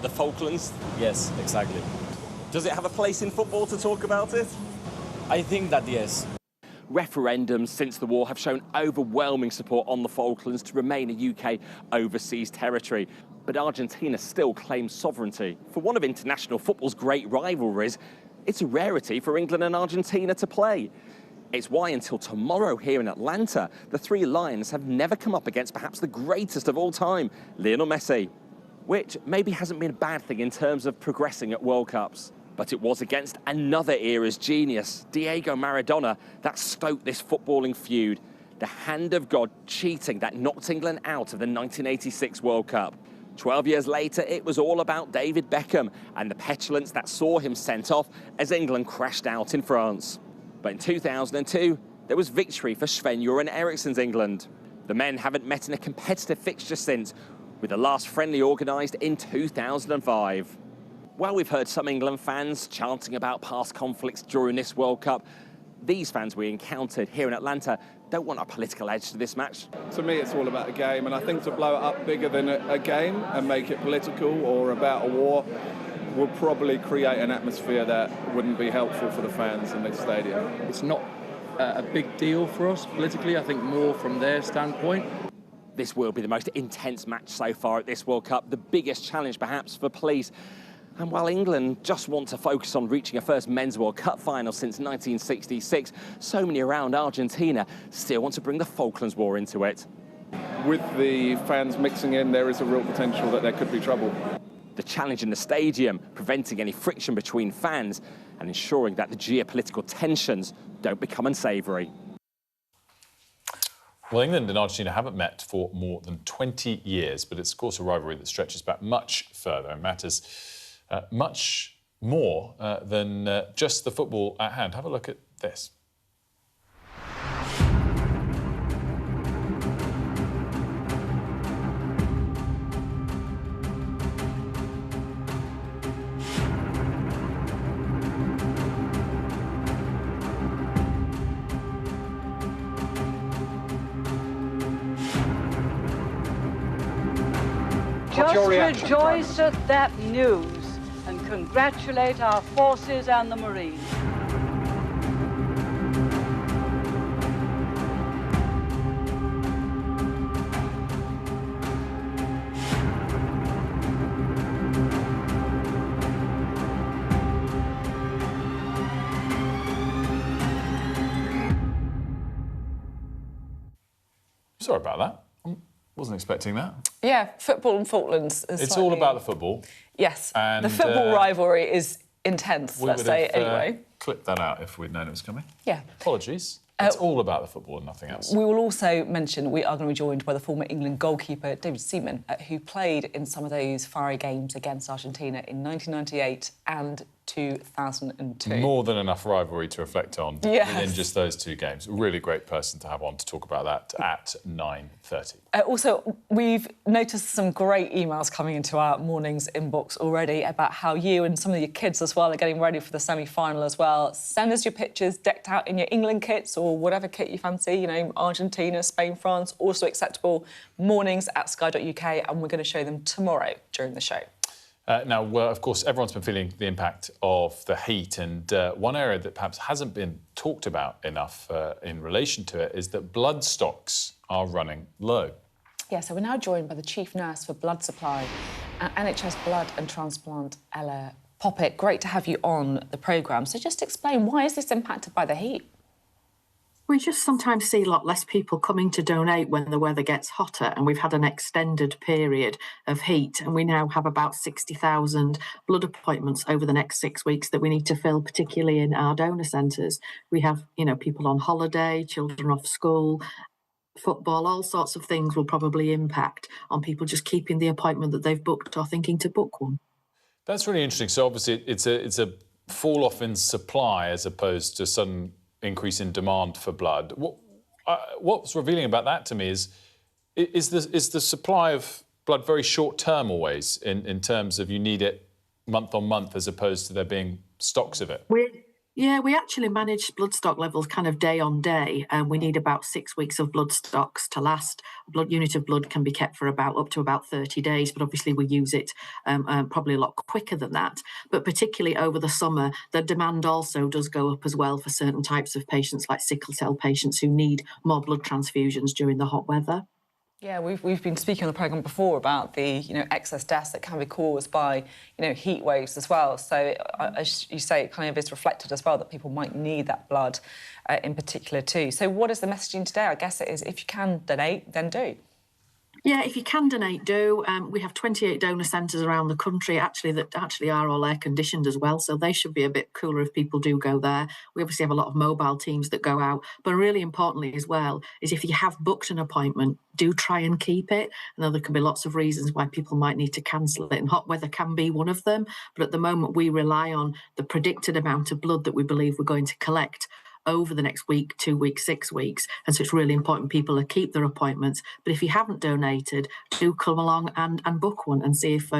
[SPEAKER 12] the Falklands? Yes, exactly.
[SPEAKER 11] Does it have a place in football to talk about it?
[SPEAKER 12] I think that yes.
[SPEAKER 11] Referendums since the war have shown overwhelming support on the Falklands to remain a UK overseas territory. But Argentina still claims sovereignty. For one of international football's great rivalries, it's a rarity for England and Argentina to play. It's why until tomorrow here in Atlanta, the three Lions have never come up against perhaps the greatest of all time, Lionel Messi, which maybe hasn't been a bad thing in terms of progressing at World Cups. But it was against another era's genius, Diego Maradona, that stoked this footballing feud. The hand of God cheating that knocked England out of the 1986 World Cup. 12 years later, it was all about David Beckham and the petulance that saw him sent off as England crashed out in France. But in 2002, there was victory for Sven-Göran Eriksson's England. The men haven't met in a competitive fixture since, with the last friendly organised in 2005. Well, we've heard some England fans chanting about past conflicts during this World Cup. These fans we encountered here in Atlanta don't want a political edge to this match.
[SPEAKER 15] To me, it's all about a game, and I think to blow it up bigger than a game and make it political or about a war will probably create an atmosphere that wouldn't be helpful for the fans in this stadium.
[SPEAKER 16] It's not a big deal for us politically, I think more from their standpoint.
[SPEAKER 11] This will be the most intense match so far at this World Cup, the biggest challenge perhaps for police. And while England just want to focus on reaching a first Men's World Cup final since 1966, so many around Argentina still want to bring the Falklands War into it.
[SPEAKER 15] With the fans mixing in, there is a real potential that there could be trouble.
[SPEAKER 11] The challenge in the stadium, preventing any friction between fans and ensuring that the geopolitical tensions don't become unsavoury.
[SPEAKER 2] Well, England and Argentina haven't met for more than 20 years, but it's, of course, a rivalry that stretches back much further and matters much more than just the football at hand. Have a look at this.
[SPEAKER 6] just rejoice at that news and congratulate our forces and the Marines.
[SPEAKER 2] Sorry about that. Wasn't expecting that.
[SPEAKER 1] Yeah, football and Falklands.
[SPEAKER 2] It's all about the football.
[SPEAKER 1] Yes,
[SPEAKER 2] and
[SPEAKER 1] the football rivalry is intense, let's say, anyway.
[SPEAKER 2] Clip that out if we'd known it was coming.
[SPEAKER 1] Yeah.
[SPEAKER 2] Apologies. It's all about the football and nothing else.
[SPEAKER 1] We will also mention we are going to be joined by the former England goalkeeper David Seaman, who played in some of those fiery games against Argentina in 1998 and 2002.
[SPEAKER 2] More than enough rivalry to reflect on within just those two games. Really great person to have on to talk about that at 9:30.
[SPEAKER 1] Also, we've noticed some great emails coming into our morning's inbox already about how you and some of your kids as well are getting ready for the semi-final as well. Send us your pictures decked out in your England kits or whatever kit you fancy, you know, Argentina, Spain, France, also acceptable. Mornings at sky.uk, and we're going to show them tomorrow during the show.
[SPEAKER 2] Now, of course, everyone's been feeling the impact of the heat, and one area that perhaps hasn't been talked about enough in relation to it is that blood stocks are running low.
[SPEAKER 1] Yeah, so we're now joined by the Chief Nurse for Blood Supply at NHS Blood and Transplant, Ella Poppet. Great to have you on the programme. So just explain, why is this impacted by the heat?
[SPEAKER 9] We just sometimes see a lot less people coming to donate when the weather gets hotter, and we've had an extended period of heat, and we now have about 60,000 blood appointments over the next 6 weeks that we need to fill, particularly in our donor centres. We have, you know, people on holiday, children off school, football, all sorts of things will probably impact on people just keeping the appointment that they've booked or thinking to book one.
[SPEAKER 2] That's really interesting. So obviously it's a fall off in supply as opposed to sudden increase in demand for blood. What's revealing about that to me is the supply of blood very short term always in terms of you need it month on month as opposed to there being stocks of it?
[SPEAKER 9] We actually manage blood stock levels kind of day on day, and we need about 6 weeks of blood stocks to last. A blood unit of blood can be kept for up to about 30 days, but obviously we use it probably a lot quicker than that. But particularly over the summer, the demand also does go up as well for certain types of patients, like sickle cell patients who need more blood transfusions during the hot weather.
[SPEAKER 1] Yeah, we've been speaking on the programme before about the excess deaths that can be caused by heat waves as well. So as you say, it kind of is reflected as well that people might need that blood in particular too. So what is the messaging today? I guess it is if you can donate, then do.
[SPEAKER 9] Yeah, if you can donate, do. We have 28 donor centres around the country that actually are all air conditioned as well, so they should be a bit cooler if people do go there. We obviously have a lot of mobile teams that go out, but really importantly as well is if you have booked an appointment, do try and keep it. I know there can be lots of reasons why people might need to cancel it, and hot weather can be one of them, but at the moment we rely on the predicted amount of blood that we believe we're going to collect over the next week, 2 weeks, 6 weeks. And so it's really important people keep their appointments. But if you haven't donated, do come along and book one and see if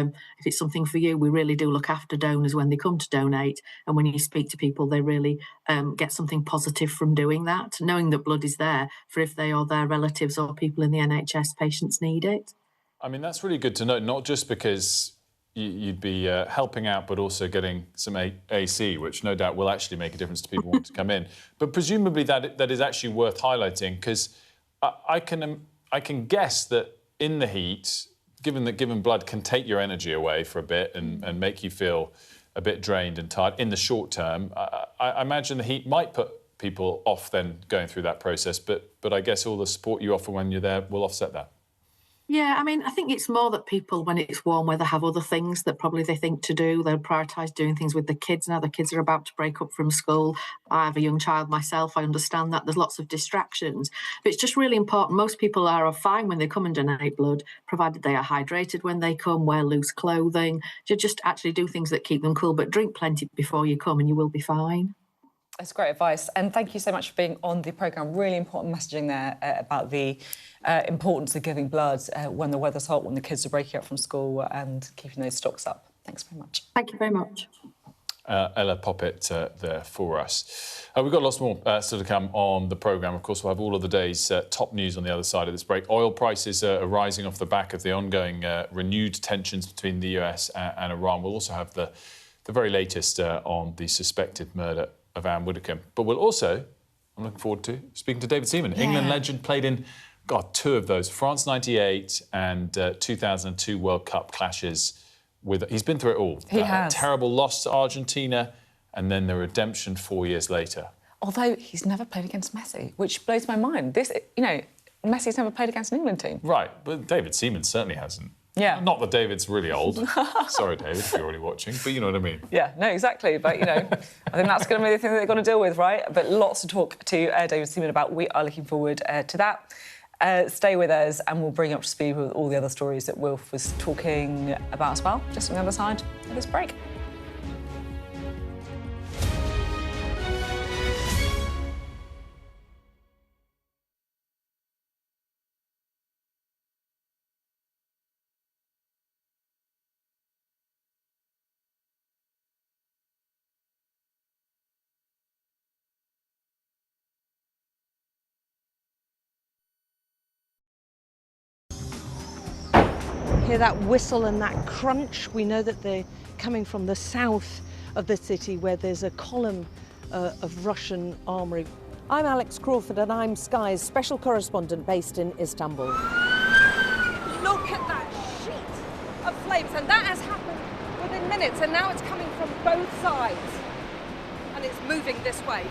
[SPEAKER 9] it's something for you. We really do look after donors when they come to donate. And when you speak to people, they really get something positive from doing that, knowing that blood is there for if they or their relatives or people in the NHS patients need it.
[SPEAKER 2] I mean, that's really good to know, not just because you'd be helping out, but also getting some AC, which no doubt will actually make a difference to people who want to come in. But presumably that is actually worth highlighting, because I can guess that in the heat, given that giving blood can take your energy away for a bit and make you feel a bit drained and tired in the short term, I imagine the heat might put people off then going through that process. But I guess all the support you offer when you're there will offset that.
[SPEAKER 9] Yeah, I mean, I think it's more that people, when it's warm weather, have other things that probably they think to do. They'll prioritise doing things with the kids now. The kids are about to break up from school. I have a young child myself. I understand that. There's lots of distractions. But it's just really important. Most people are fine when they come and donate blood, provided they are hydrated when they come, wear loose clothing, just actually do things that keep them cool. But drink plenty before you come and you will be fine.
[SPEAKER 1] That's great advice. And thank you so much for being on the programme. Really important messaging there about the importance of giving blood when the weather's hot, when the kids are breaking up from school and keeping those stocks up. Thanks very much.
[SPEAKER 9] Thank you very much.
[SPEAKER 2] Ella Poppet there for us. We've got lots more still to come on the programme. Of course, we'll have all of the day's top news on the other side of this break. Oil prices are rising off the back of the ongoing renewed tensions between the US and Iran. We'll also have the very latest on the suspected murder of Anne Widdecombe. But we'll also, I'm looking forward to speaking to David Seaman. Yeah. England legend, played in, two of those, France 98 and 2002 World Cup clashes. He's been through it all.
[SPEAKER 1] He has.
[SPEAKER 2] Terrible loss to Argentina and then the redemption 4 years later.
[SPEAKER 1] Although he's never played against Messi, which blows my mind. Messi's never played against an England team.
[SPEAKER 2] Right, but David Seaman certainly hasn't.
[SPEAKER 1] Yeah.
[SPEAKER 2] Not that David's really old. Sorry, David, if you're already watching, but you know what I mean.
[SPEAKER 1] Yeah, no, exactly. But, I think that's going to be the thing that they're going to deal with, right? But lots to talk to David Seaman about. We are looking forward to that. Stay with us and we'll bring you up to speed with all the other stories that Wilf was talking about as well, just on the other side of this break.
[SPEAKER 7] Hear that whistle and that crunch. We know that they're coming from the south of the city where there's a column of Russian armoury. I'm Alex Crawford and I'm Sky's special correspondent based in Istanbul.
[SPEAKER 17] Look at that sheet of flames, and that has happened within minutes, and now it's coming from both sides, and it's moving this way.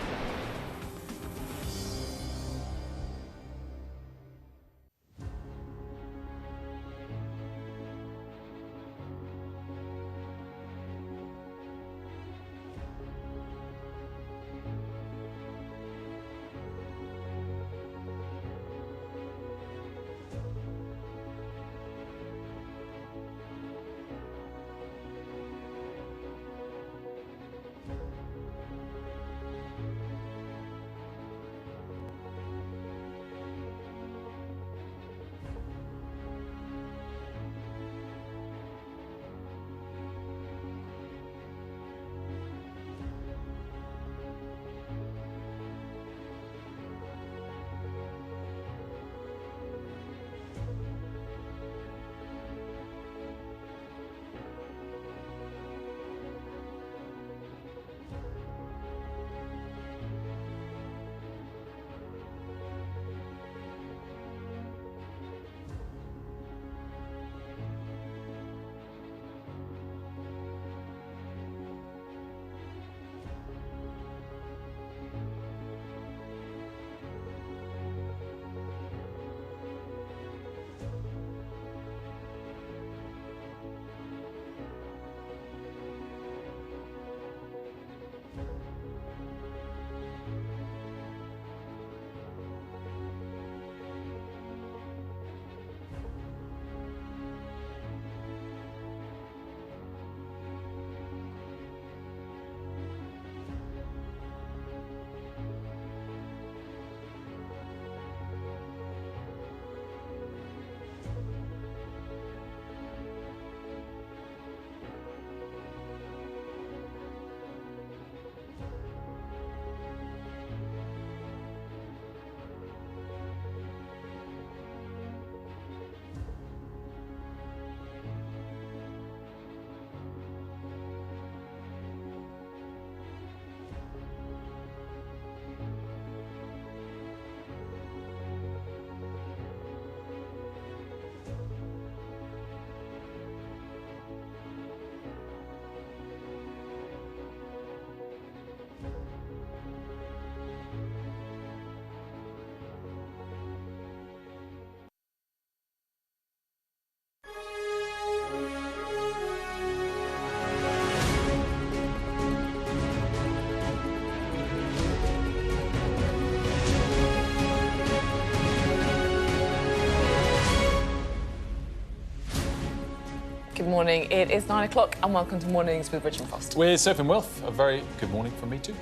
[SPEAKER 1] Good morning. It is 9 o'clock and welcome to Mornings with Richard Foster.
[SPEAKER 2] With Sophie and Wilf, a very good morning from me too.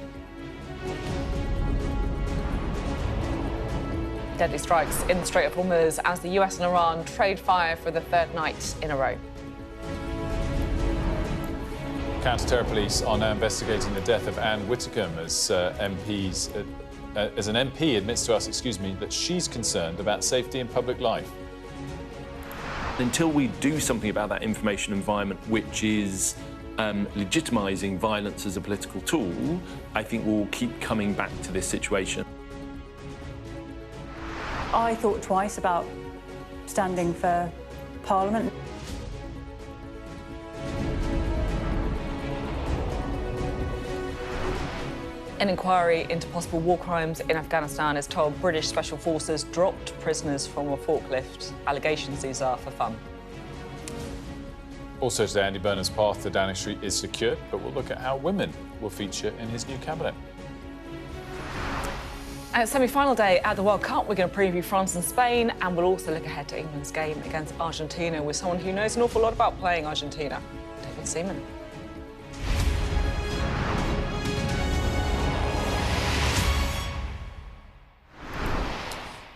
[SPEAKER 1] Deadly strikes in the Strait of Hormuz as the US and Iran trade fire for the third night in a row.
[SPEAKER 2] Counter-terror police are now investigating the death of Anne Whitcomb as an MP admits to us, that she's concerned about safety in public life.
[SPEAKER 8] Until we do something about that information environment, which is legitimising violence as a political tool, I think we'll keep coming back to this situation.
[SPEAKER 13] I thought twice about standing for Parliament.
[SPEAKER 1] An inquiry into possible war crimes in Afghanistan has told British Special Forces dropped prisoners from a forklift. Allegations these are for fun.
[SPEAKER 2] Also today, Andy Burnham's path to Downing Street is secured, but we'll look at how women will feature in his new cabinet.
[SPEAKER 1] And semi-final day at the World Cup, we're going to preview France and Spain, and we'll also look ahead to England's game against Argentina with someone who knows an awful lot about playing Argentina, David Seaman.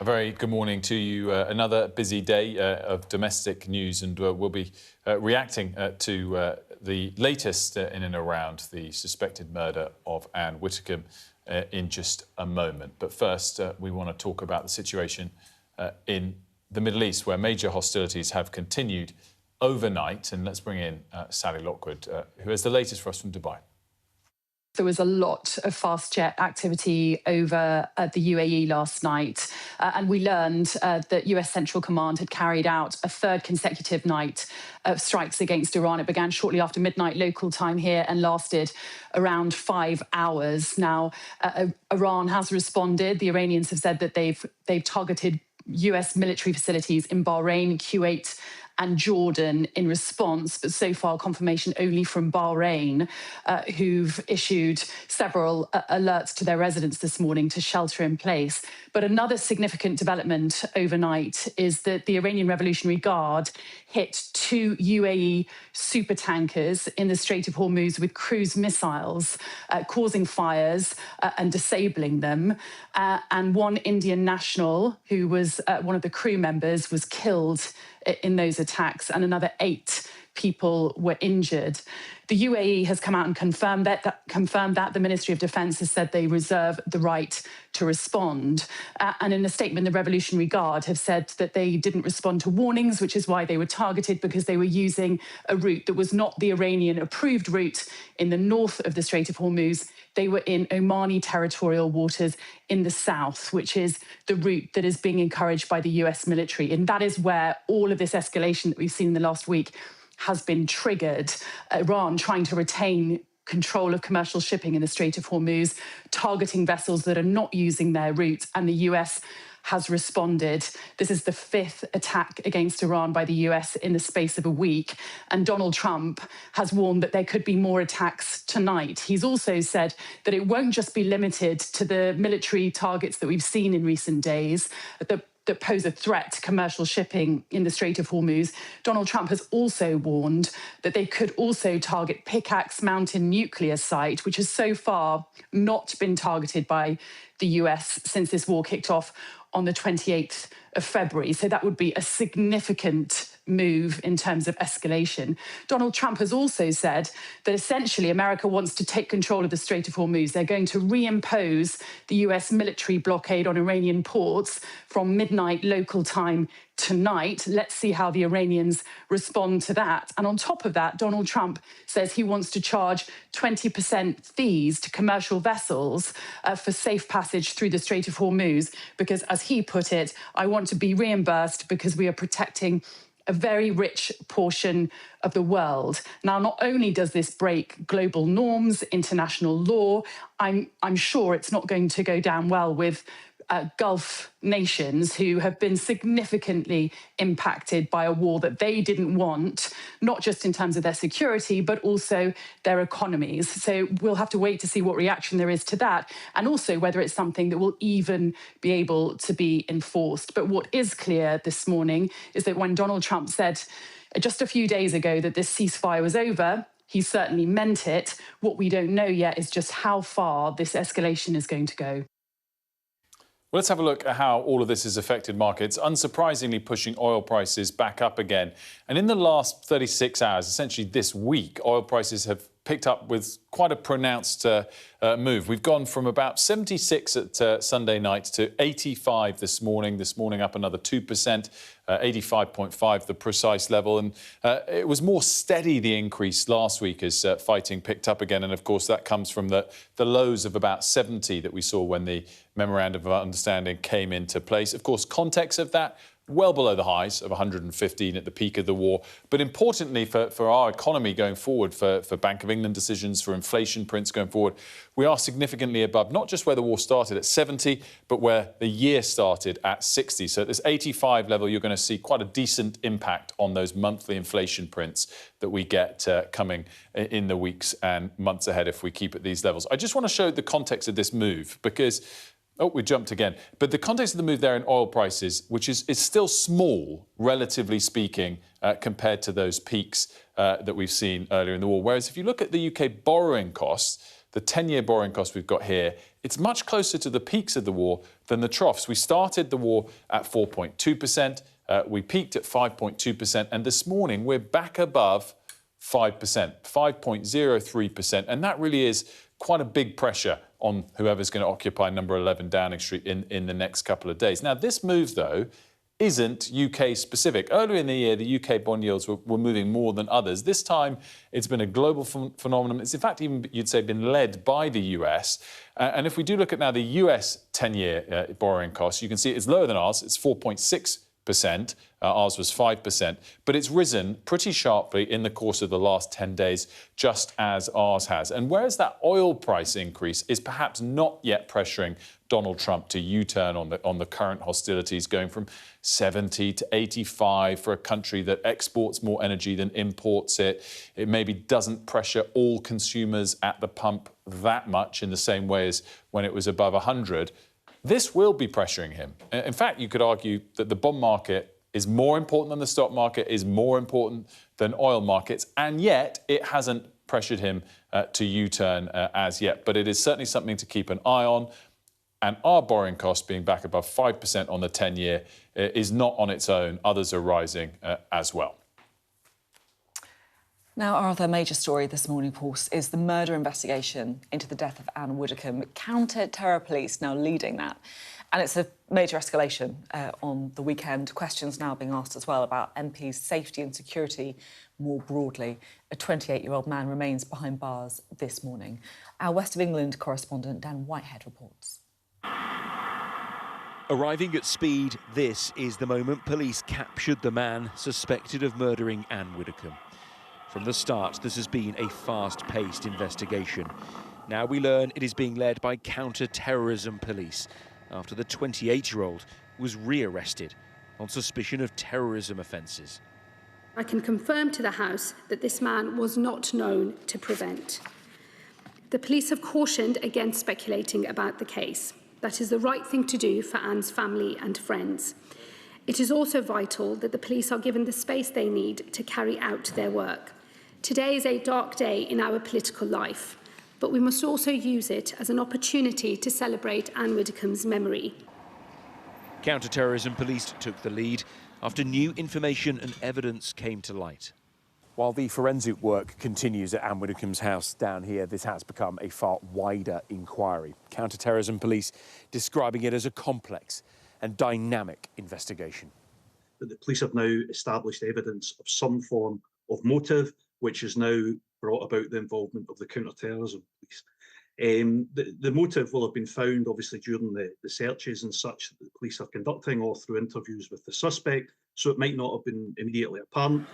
[SPEAKER 2] A very good morning to you. Another busy day of domestic news, and we'll be reacting to the latest in and around the suspected murder of Anne Whitcomb in just a moment. But first, we want to talk about the situation in the Middle East, where major hostilities have continued overnight. And let's bring in Sally Lockwood, who has the latest for us from Dubai.
[SPEAKER 14] There was a lot of fast jet activity over the UAE last night, and we learned that US Central Command had carried out a third consecutive night of strikes against Iran. It began shortly after midnight local time here and lasted around 5 hours. Now, Iran has responded. The Iranians have said that they've targeted US military facilities in Bahrain, Kuwait, and Jordan in response, but so far confirmation only from Bahrain, who've issued several alerts to their residents this morning to shelter in place. But another significant development overnight is that the Iranian Revolutionary Guard hit 2 UAE supertankers in the Strait of Hormuz with cruise missiles, causing fires and disabling them. And one Indian national, who was one of the crew members, was killed in those attacks, and another 8 people were injured. The UAE has come out and confirmed that. The Ministry of Defence has said they reserve the right to respond. And in a statement, the Revolutionary Guard have said that they didn't respond to warnings, which is why they were targeted, because they were using a route that was not the Iranian-approved route in the north of the Strait of Hormuz. They were in Omani territorial waters in the south, which is the route that is being encouraged by the US military. And that is where all of this escalation that we've seen in the last week has been triggered. Iran trying to retain control of commercial shipping in the Strait of Hormuz, targeting vessels that are not using their route, and the US has responded. This is the 5th attack against Iran by the US in the space of a week. And Donald Trump has warned that there could be more attacks tonight. He's also said that it won't just be limited to the military targets that we've seen in recent days, that pose a threat to commercial shipping in the Strait of Hormuz. Donald Trump has also warned that they could also target Pickaxe Mountain nuclear site, which has so far not been targeted by the US since this war kicked off on the 28th of February. So that would be a significant move in terms of escalation. Donald Trump has also said that essentially America wants to take control of the Strait of Hormuz. They're going to reimpose the US military blockade on Iranian ports from midnight local time tonight. Let's see how the Iranians respond to that. And on top of that, Donald Trump says he wants to charge 20% fees to commercial vessels for safe passage through the Strait of Hormuz, because, as he put it, I want to be reimbursed because we are protecting a very rich portion of the world. Now, not only does this break global norms, international law, I'm sure it's not going to go down well with Gulf nations who have been significantly impacted by a war that they didn't want, not just in terms of their security, but also their economies. So we'll have to wait to see what reaction there is to that, and also whether it's something that will even be able to be enforced. But what is clear this morning is that when Donald Trump said just a few days ago that this ceasefire was over, he certainly meant it. What we don't know yet is just how far this escalation is going to go.
[SPEAKER 2] Well, let's have a look at how all of this has affected markets, unsurprisingly pushing oil prices back up again. And in the last 36 hours, essentially this week, oil prices have picked up with quite a pronounced move. We've gone from about 76 at Sunday night to 85 this morning. This morning up another 2%, 85.5 the precise level. And it was more steady, the increase last week, as fighting picked up again. And of course, that comes from the lows of about 70 that we saw when the Memorandum of Understanding came into place. Of course, context of that, well below the highs of 115 at the peak of the war. But importantly for our economy going forward, for Bank of England decisions, for inflation prints going forward, we are significantly above not just where the war started at 70, but where the year started at 60. So at this 85 level, you're going to see quite a decent impact on those monthly inflation prints that we get coming in the weeks and months ahead if we keep at these levels. I just want to show the context of this move because... Oh, we jumped again. But the context of the move there in oil prices, which is still small, relatively speaking, compared to those peaks that we've seen earlier in the war. Whereas if you look at the UK borrowing costs, the 10-year borrowing cost we've got here, it's much closer to the peaks of the war than the troughs. We started the war at 4.2%. We peaked at 5.2%. And this morning, we're back above 5%, 5.03%. And that really is quite a big pressure on whoever's going to occupy number 11 Downing Street in the next couple of days. Now, this move, though, isn't UK-specific. Earlier in the year, the UK bond yields were moving more than others. This time, it's been a global phenomenon. It's, in fact, even, you'd say, been led by the US. And if we do look at now the US 10-year borrowing cost, you can see it's lower than ours. It's 4.6%. Ours was 5%, but it's risen pretty sharply in the course of the last 10 days, just as ours has. And whereas that oil price increase is perhaps not yet pressuring Donald Trump to U-turn on the current hostilities, going from 70 to 85 for a country that exports more energy than imports it, it maybe doesn't pressure all consumers at the pump that much in the same way as when it was above 100. This will be pressuring him. In fact, you could argue that the bond market is more important than the stock market, is more important than oil markets, and yet it hasn't pressured him to U-turn as yet. But it is certainly something to keep an eye on. And our borrowing cost being back above 5% on the 10-year is not on its own. Others are rising as well.
[SPEAKER 1] Now, our other major story this morning, of course, is the murder investigation into the death of Anne Widdecombe. Counter-terror police now leading that. And it's a major escalation on the weekend. Questions now being asked as well about MPs' safety and security more broadly. A 28-year-old man remains behind bars this morning. Our West of England correspondent Dan Whitehead reports.
[SPEAKER 18] Arriving at speed, this is the moment police captured the man suspected of murdering Anne Widdecombe. From the start, this has been a fast-paced investigation. Now we learn it is being led by counter-terrorism police after the 28-year-old was re-arrested on suspicion of terrorism offences.
[SPEAKER 19] I can confirm to the House that this man was not known to prevent. The police have cautioned against speculating about the case. That is the right thing to do for Anne's family and friends. It is also vital that the police are given the space they need to carry out their work. Today is a dark day in our political life, but we must also use it as an opportunity to celebrate Anne Widdecombe's memory.
[SPEAKER 18] Counter-terrorism police took the lead after new information and evidence came to light.
[SPEAKER 21] While the forensic work continues at Anne Widdecombe's house down here, this has become a far wider inquiry. Counter-terrorism police describing it as a complex and dynamic investigation.
[SPEAKER 22] The police have now established evidence of some form of motive, which has now brought about the involvement of the counter-terrorism police. The motive will have been found, obviously, during the searches and such that the police are conducting, or through interviews with the suspect, so it might not have been immediately apparent.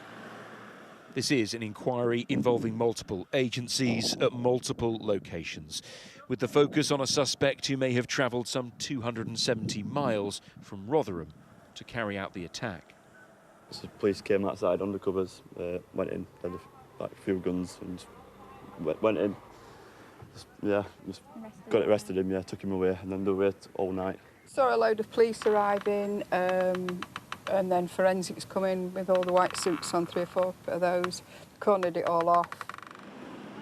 [SPEAKER 18] This is an inquiry involving multiple agencies at multiple locations, with the focus on a suspect who may have travelled some 270 miles from Rotherham to carry out the attack.
[SPEAKER 23] So the police came outside, undercovers, went in, had a few guns and went in. Just arrested him, took him away, and then they waited all night.
[SPEAKER 24] Saw a load of police arriving, and then forensics come in with all the white suits on, 3 or 4 of those, cornered it all off.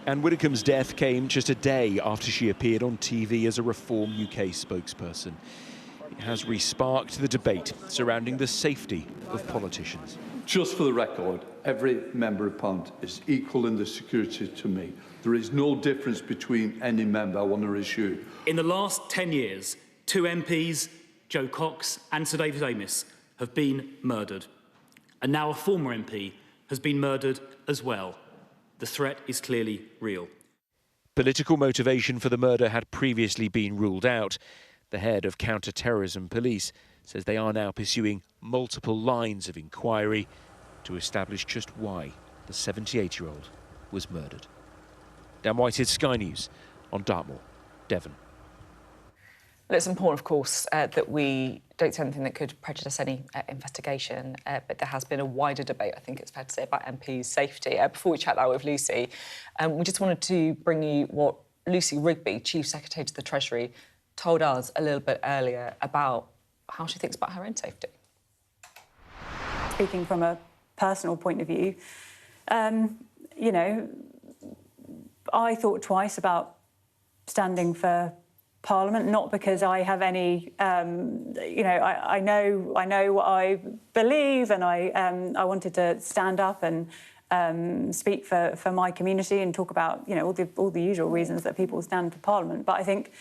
[SPEAKER 18] Anne Widdecombe's death came just a day after she appeared on TV as a Reform UK spokesperson. It has re-sparked the debate surrounding the safety of politicians.
[SPEAKER 3] Just for the record, every member of Parliament is equal in the security to me. There is no difference between any member, I want to assure you.
[SPEAKER 4] In the last 10 years, 2 MPs, Jo Cox and Sir David Amess, have been murdered. And now a former MP has been murdered as well. The threat is clearly real.
[SPEAKER 18] Political motivation for the murder had previously been ruled out. The head of counter-terrorism police says they are now pursuing multiple lines of inquiry to establish just why the 78-year-old was murdered. Dan Whitehead, Sky News on Dartmoor, Devon.
[SPEAKER 1] Well, it's important, of course, that we don't say anything that could prejudice any investigation, but there has been a wider debate, I think it's fair to say, about MPs' safety. Before we chat that with Lucy, we just wanted to bring you what Lucy Rigby, Chief Secretary to the Treasury, told us a little bit earlier about how she thinks about her own safety.
[SPEAKER 13] Speaking from a personal point of view, you know, I thought twice about standing for Parliament, not because I have any, you know, I know what I believe, and I wanted to stand up and speak for my community and talk about, you know, all the usual reasons that people stand for Parliament. But I think,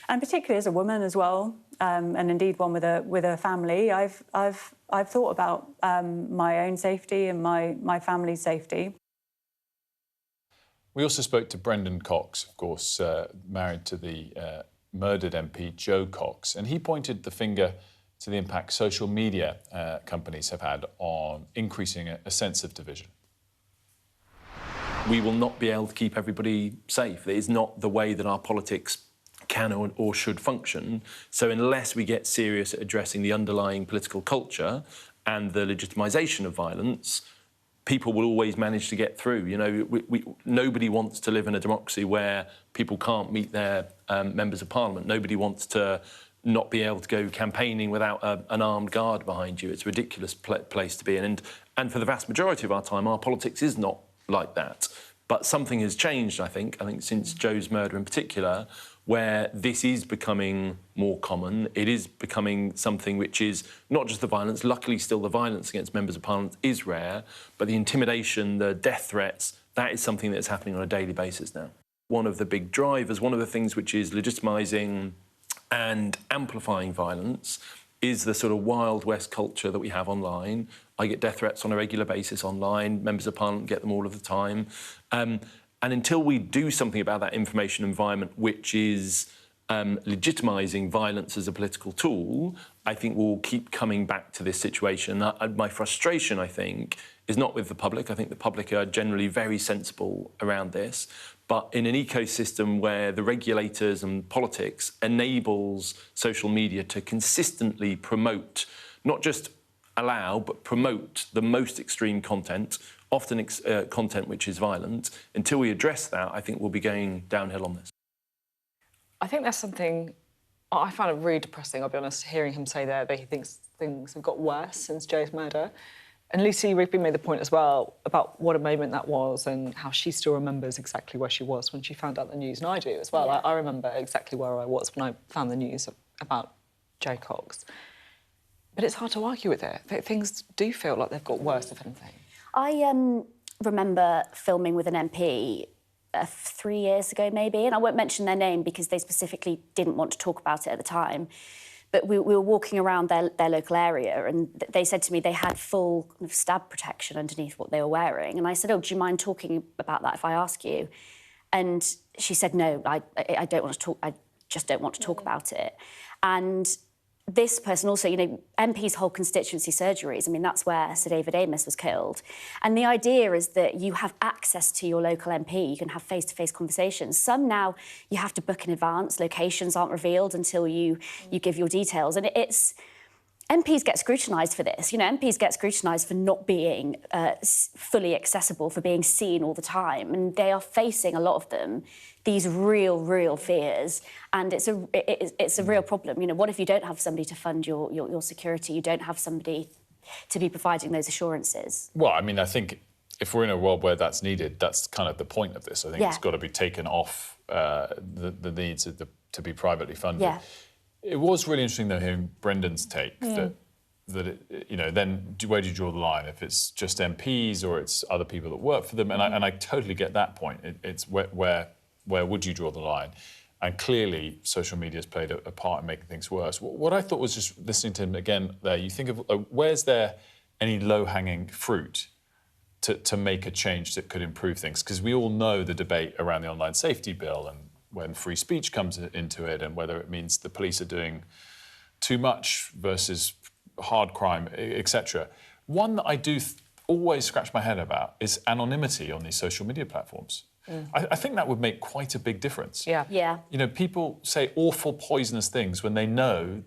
[SPEAKER 13] and particularly as a woman as well, and indeed one with a family, I've thought about my own safety and my family's safety.
[SPEAKER 2] We also spoke to Brendan Cox, of course, married to the murdered MP Jo Cox, and he pointed the finger to the impact social media companies have had on increasing a sense of division.
[SPEAKER 8] We will not be able to keep everybody safe. It is not the way that our politics can or should function. So unless we get serious at addressing the underlying political culture and the legitimisation of violence, people will always manage to get through. You know, nobody wants to live in a democracy where people can't meet their members of Parliament. Nobody wants to not be able to go campaigning without an armed guard behind you. It's a ridiculous place to be in. And for the vast majority of our time, our politics is not like that. But something has changed, I think since Jo's murder in particular, where this is becoming more common. It is becoming something which is not just the violence. Luckily, still the violence against members of Parliament is rare, but the intimidation, the death threats, that is something that's happening on a daily basis now. One of the big drivers, one of the things which is legitimising and amplifying violence is the sort of Wild West culture that we have online. I get death threats on a regular basis online. Members of Parliament get them all of the time. And until we do something about that information environment, which is legitimising violence as a political tool, I think we'll keep coming back to this situation. My frustration, I think, is not with the public. I think the public are generally very sensible around this. But in an ecosystem where the regulators and politics enables social media to consistently promote, not just allow, but promote the most extreme content, often content which is violent, until we address that, I think we'll be going downhill on this.
[SPEAKER 1] I think that's something I found it really depressing, I'll be honest, hearing him say there that he thinks things have got worse since Jo's murder. And Lucy Rigby made the point as well about what a moment that was and how she still remembers exactly where she was when she found out the news, and I do as well. Yeah. I remember exactly where I was when I found the news about Jo Cox. But it's hard to argue with it. Things do feel like they've got worse, if anything.
[SPEAKER 5] I remember filming with an MP 3 years ago, maybe, and I won't mention their name because they specifically didn't want to talk about it at the time. But we were walking around their local area, and they said to me they had full kind of stab protection underneath what they were wearing. And I said, "Oh, do you mind talking about that if I ask you?" And she said, "No, I don't want to talk. I just don't want to talk about it." And this person also, you know, MPs hold constituency surgeries. I mean, that's where Sir David Amess was killed. And the idea is that you have access to your local MP. You can have face-to-face conversations. Some now you have to book in advance. Locations aren't revealed until you give your details. And it's... MPs get scrutinised for this. You know, MPs get scrutinised for not being fully accessible, for being seen all the time. And they are facing, a lot of them, these real fears. And it's a real problem. You know, what if you don't have somebody to fund your security? You don't have somebody to be providing those assurances?
[SPEAKER 2] Well, I mean, I think if we're in a world where that's needed, that's kind of the point of this. I think it's got to be taken off the needs to be privately funded. Yeah. It was really interesting, though, hearing Brendan's take that then where do you draw the line? If it's just MPs or it's other people that work for them, and I totally get that point. It's where would you draw the line? And clearly, social media has played a part in making things worse. What I thought was, just listening to him again there, you think of where's there any low-hanging fruit to make a change that could improve things? Because we all know the debate around the online safety bill and when free speech comes into it, and whether it means the police are doing too much versus hard crime, etc. One that I do always scratch my head about is anonymity on these social media platforms. I think that would make quite a big difference.
[SPEAKER 5] Yeah.
[SPEAKER 2] People say awful, poisonous things when they know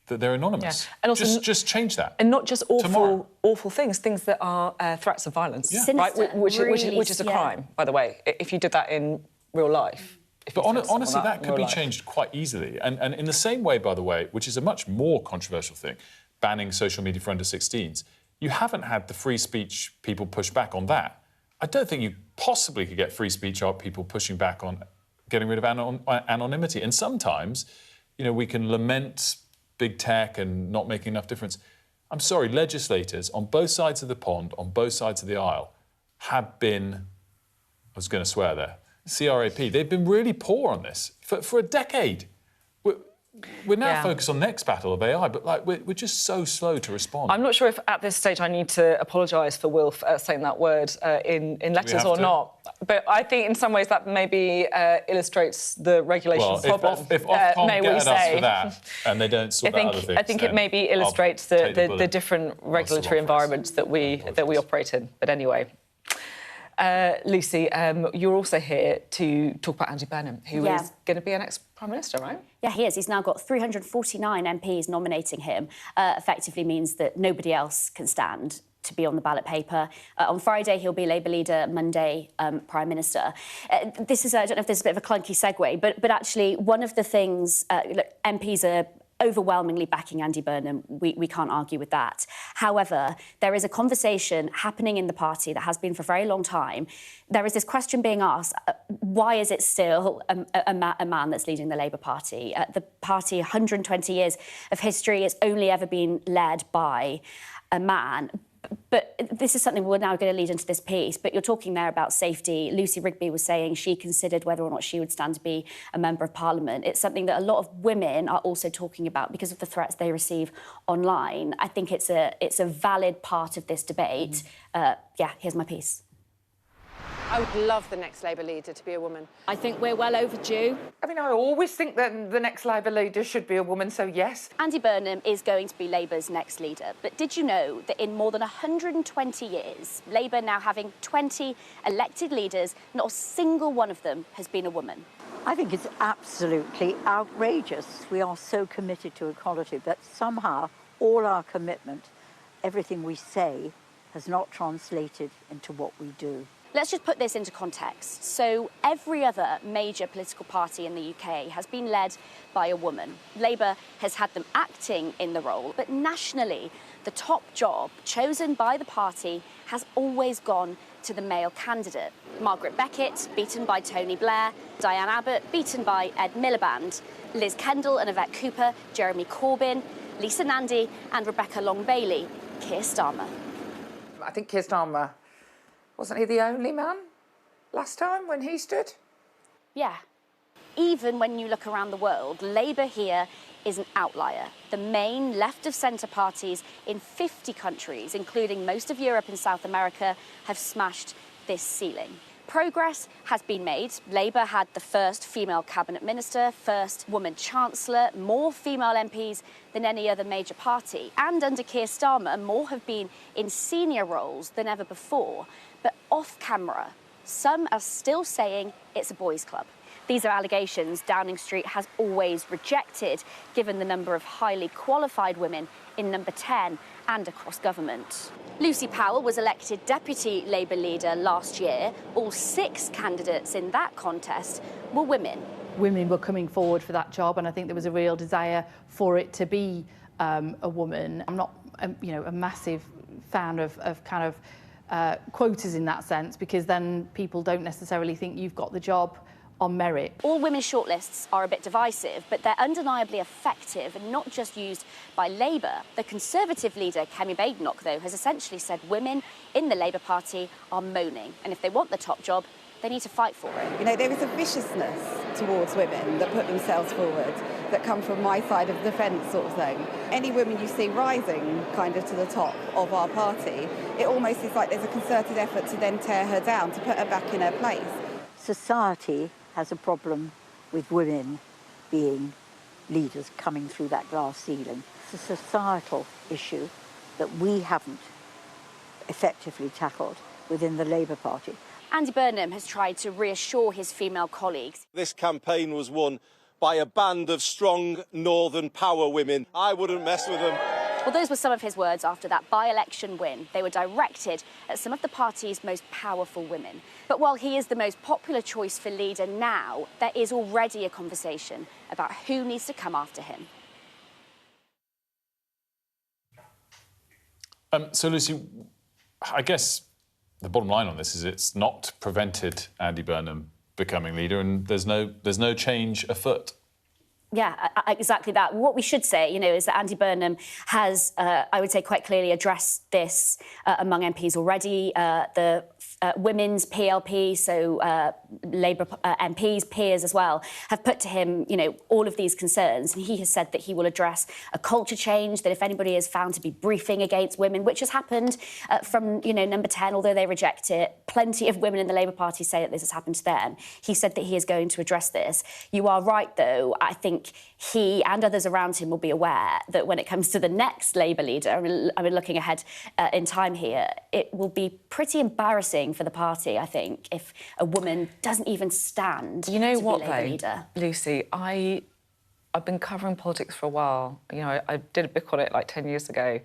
[SPEAKER 2] that they're anonymous.
[SPEAKER 1] Yeah. And also,
[SPEAKER 2] just change that.
[SPEAKER 1] And not just awful things that are threats of violence, right? Which is a crime, by the way, if you did that in real life.
[SPEAKER 2] But honestly, that could be changed quite easily. And in the same way, by the way, which is a much more controversial thing, banning social media for under 16s, you haven't had the free speech people push back on that. I don't think you possibly could get free speech out people pushing back on getting rid of anonymity. And sometimes, we can lament big tech and not making enough difference. I'm sorry, legislators on both sides of the pond, on both sides of the aisle, have been, I was going to swear there, CRAP, they've been really poor on this for a decade. We're now focused on the next battle of AI, but we're just so slow to respond.
[SPEAKER 1] I'm not sure if at this stage I need to apologise for Will saying that word in letters or not. But I think in some ways that maybe illustrates the regulation problem.
[SPEAKER 2] If Ofcom get at us for that and they don't sort out other things,
[SPEAKER 1] I think it maybe illustrates the different regulatory environments that we operate in. But anyway. Lucy, you're also here to talk about Andy Burnham, who is going to be our next Prime Minister, right?
[SPEAKER 5] Yeah, he is. He's now got 349 MPs nominating him. Effectively means that nobody else can stand to be on the ballot paper. On Friday, he'll be Labour leader, Monday, Prime Minister. This is, I don't know if this is a bit of a clunky segue, but actually one of the things, MPs are overwhelmingly backing Andy Burnham. We can't argue with that. However, there is a conversation happening in the party that has been for a very long time. There is this question being asked, why is it still a man that's leading the Labour Party? The party, 120 years of history, has only ever been led by a man. But this is something we're now going to lead into this piece. But you're talking there about safety. Lucy Rigby was saying she considered whether or not she would stand to be a Member of Parliament. It's something that a lot of women are also talking about because of the threats they receive online. I think it's a valid part of this debate. Here's my piece.
[SPEAKER 10] I would love the next Labour leader to be a woman.
[SPEAKER 5] I think we're well overdue.
[SPEAKER 12] I mean, I always think that the next Labour leader should be a woman, so yes.
[SPEAKER 5] Andy Burnham is going to be Labour's next leader. But did you know that in more than 120 years, Labour now having 20 elected leaders, not a single one of them has been a woman?
[SPEAKER 16] I think it's absolutely outrageous. We are so committed to equality that somehow all our commitment, everything we say, has not translated into what we do.
[SPEAKER 5] Let's just put this into context. So every other major political party in the UK has been led by a woman. Labour has had them acting in the role, but nationally, the top job chosen by the party has always gone to the male candidate. Margaret Beckett, beaten by Tony Blair, Diane Abbott, beaten by Ed Miliband, Liz Kendall and Yvette Cooper, Jeremy Corbyn, Lisa Nandy and Rebecca Long-Bailey, Keir Starmer.
[SPEAKER 12] I think Keir Starmer, wasn't he the only man last time when he stood?
[SPEAKER 5] Yeah. Even when you look around the world, Labour here is an outlier. The main left-of-centre parties in 50 countries, including most of Europe and South America, have smashed this ceiling. Progress has been made. Labour had the first female cabinet minister, first woman chancellor, more female MPs than any other major party. And under Keir Starmer, more have been in senior roles than ever before. But off camera, some are still saying it's a boys' club. These are allegations Downing Street has always rejected, given the number of highly qualified women in number 10 and across government. Lucy Powell was elected Deputy Labour leader last year. All 6 candidates in that contest were women.
[SPEAKER 20] Women were coming forward for that job, and I think there was a real desire for it to be a woman. I'm not, a massive fan of kind of quotas in that sense, because then people don't necessarily think you've got the job on merit.
[SPEAKER 5] All women's shortlists are a bit divisive, but they're undeniably effective and not just used by Labour. The Conservative leader, Kemi Badenoch, though, has essentially said women in the Labour Party are moaning, and if they want the top job, they need to fight for it.
[SPEAKER 6] You know, there is a viciousness towards women that put themselves forward, that come from my side of the fence sort of thing. Any woman you see rising kind of to the top of our party, it almost is like there's a concerted effort to then tear her down, to put her back in her place.
[SPEAKER 16] Society has a problem with women being leaders coming through that glass ceiling. It's a societal issue that we haven't effectively tackled within the Labour Party.
[SPEAKER 5] Andy Burnham has tried to reassure his female colleagues.
[SPEAKER 9] This campaign was won by a band of strong Northern power women. I wouldn't mess with them.
[SPEAKER 5] Well, those were some of his words after that by-election win. They were directed at some of the party's most powerful women. But while he is the most popular choice for leader now, there is already a conversation about who needs to come after him.
[SPEAKER 2] So, Lucy, I guess the bottom line on this is it's not prevented Andy Burnham becoming leader, and there's no change afoot.
[SPEAKER 5] Yeah, exactly that. What we should say, is that Andy Burnham has, I would say, quite clearly addressed this among MPs already. The women's PLP, so Labour MPs, peers as well, have put to him, all of these concerns. And he has said that he will address a culture change, that if anybody is found to be briefing against women, which has happened from, number 10, although they reject it, plenty of women in the Labour Party say that this has happened to them. He said that he is going to address this. You are right, though. I think he and others around him will be aware that when it comes to the next Labour leader, I mean looking ahead in time here, it will be pretty embarrassing for the party, I think, if a woman doesn't even stand to be Labour leader.
[SPEAKER 1] Lucy, I've been covering politics for a while. I did a book on it like 10 years ago,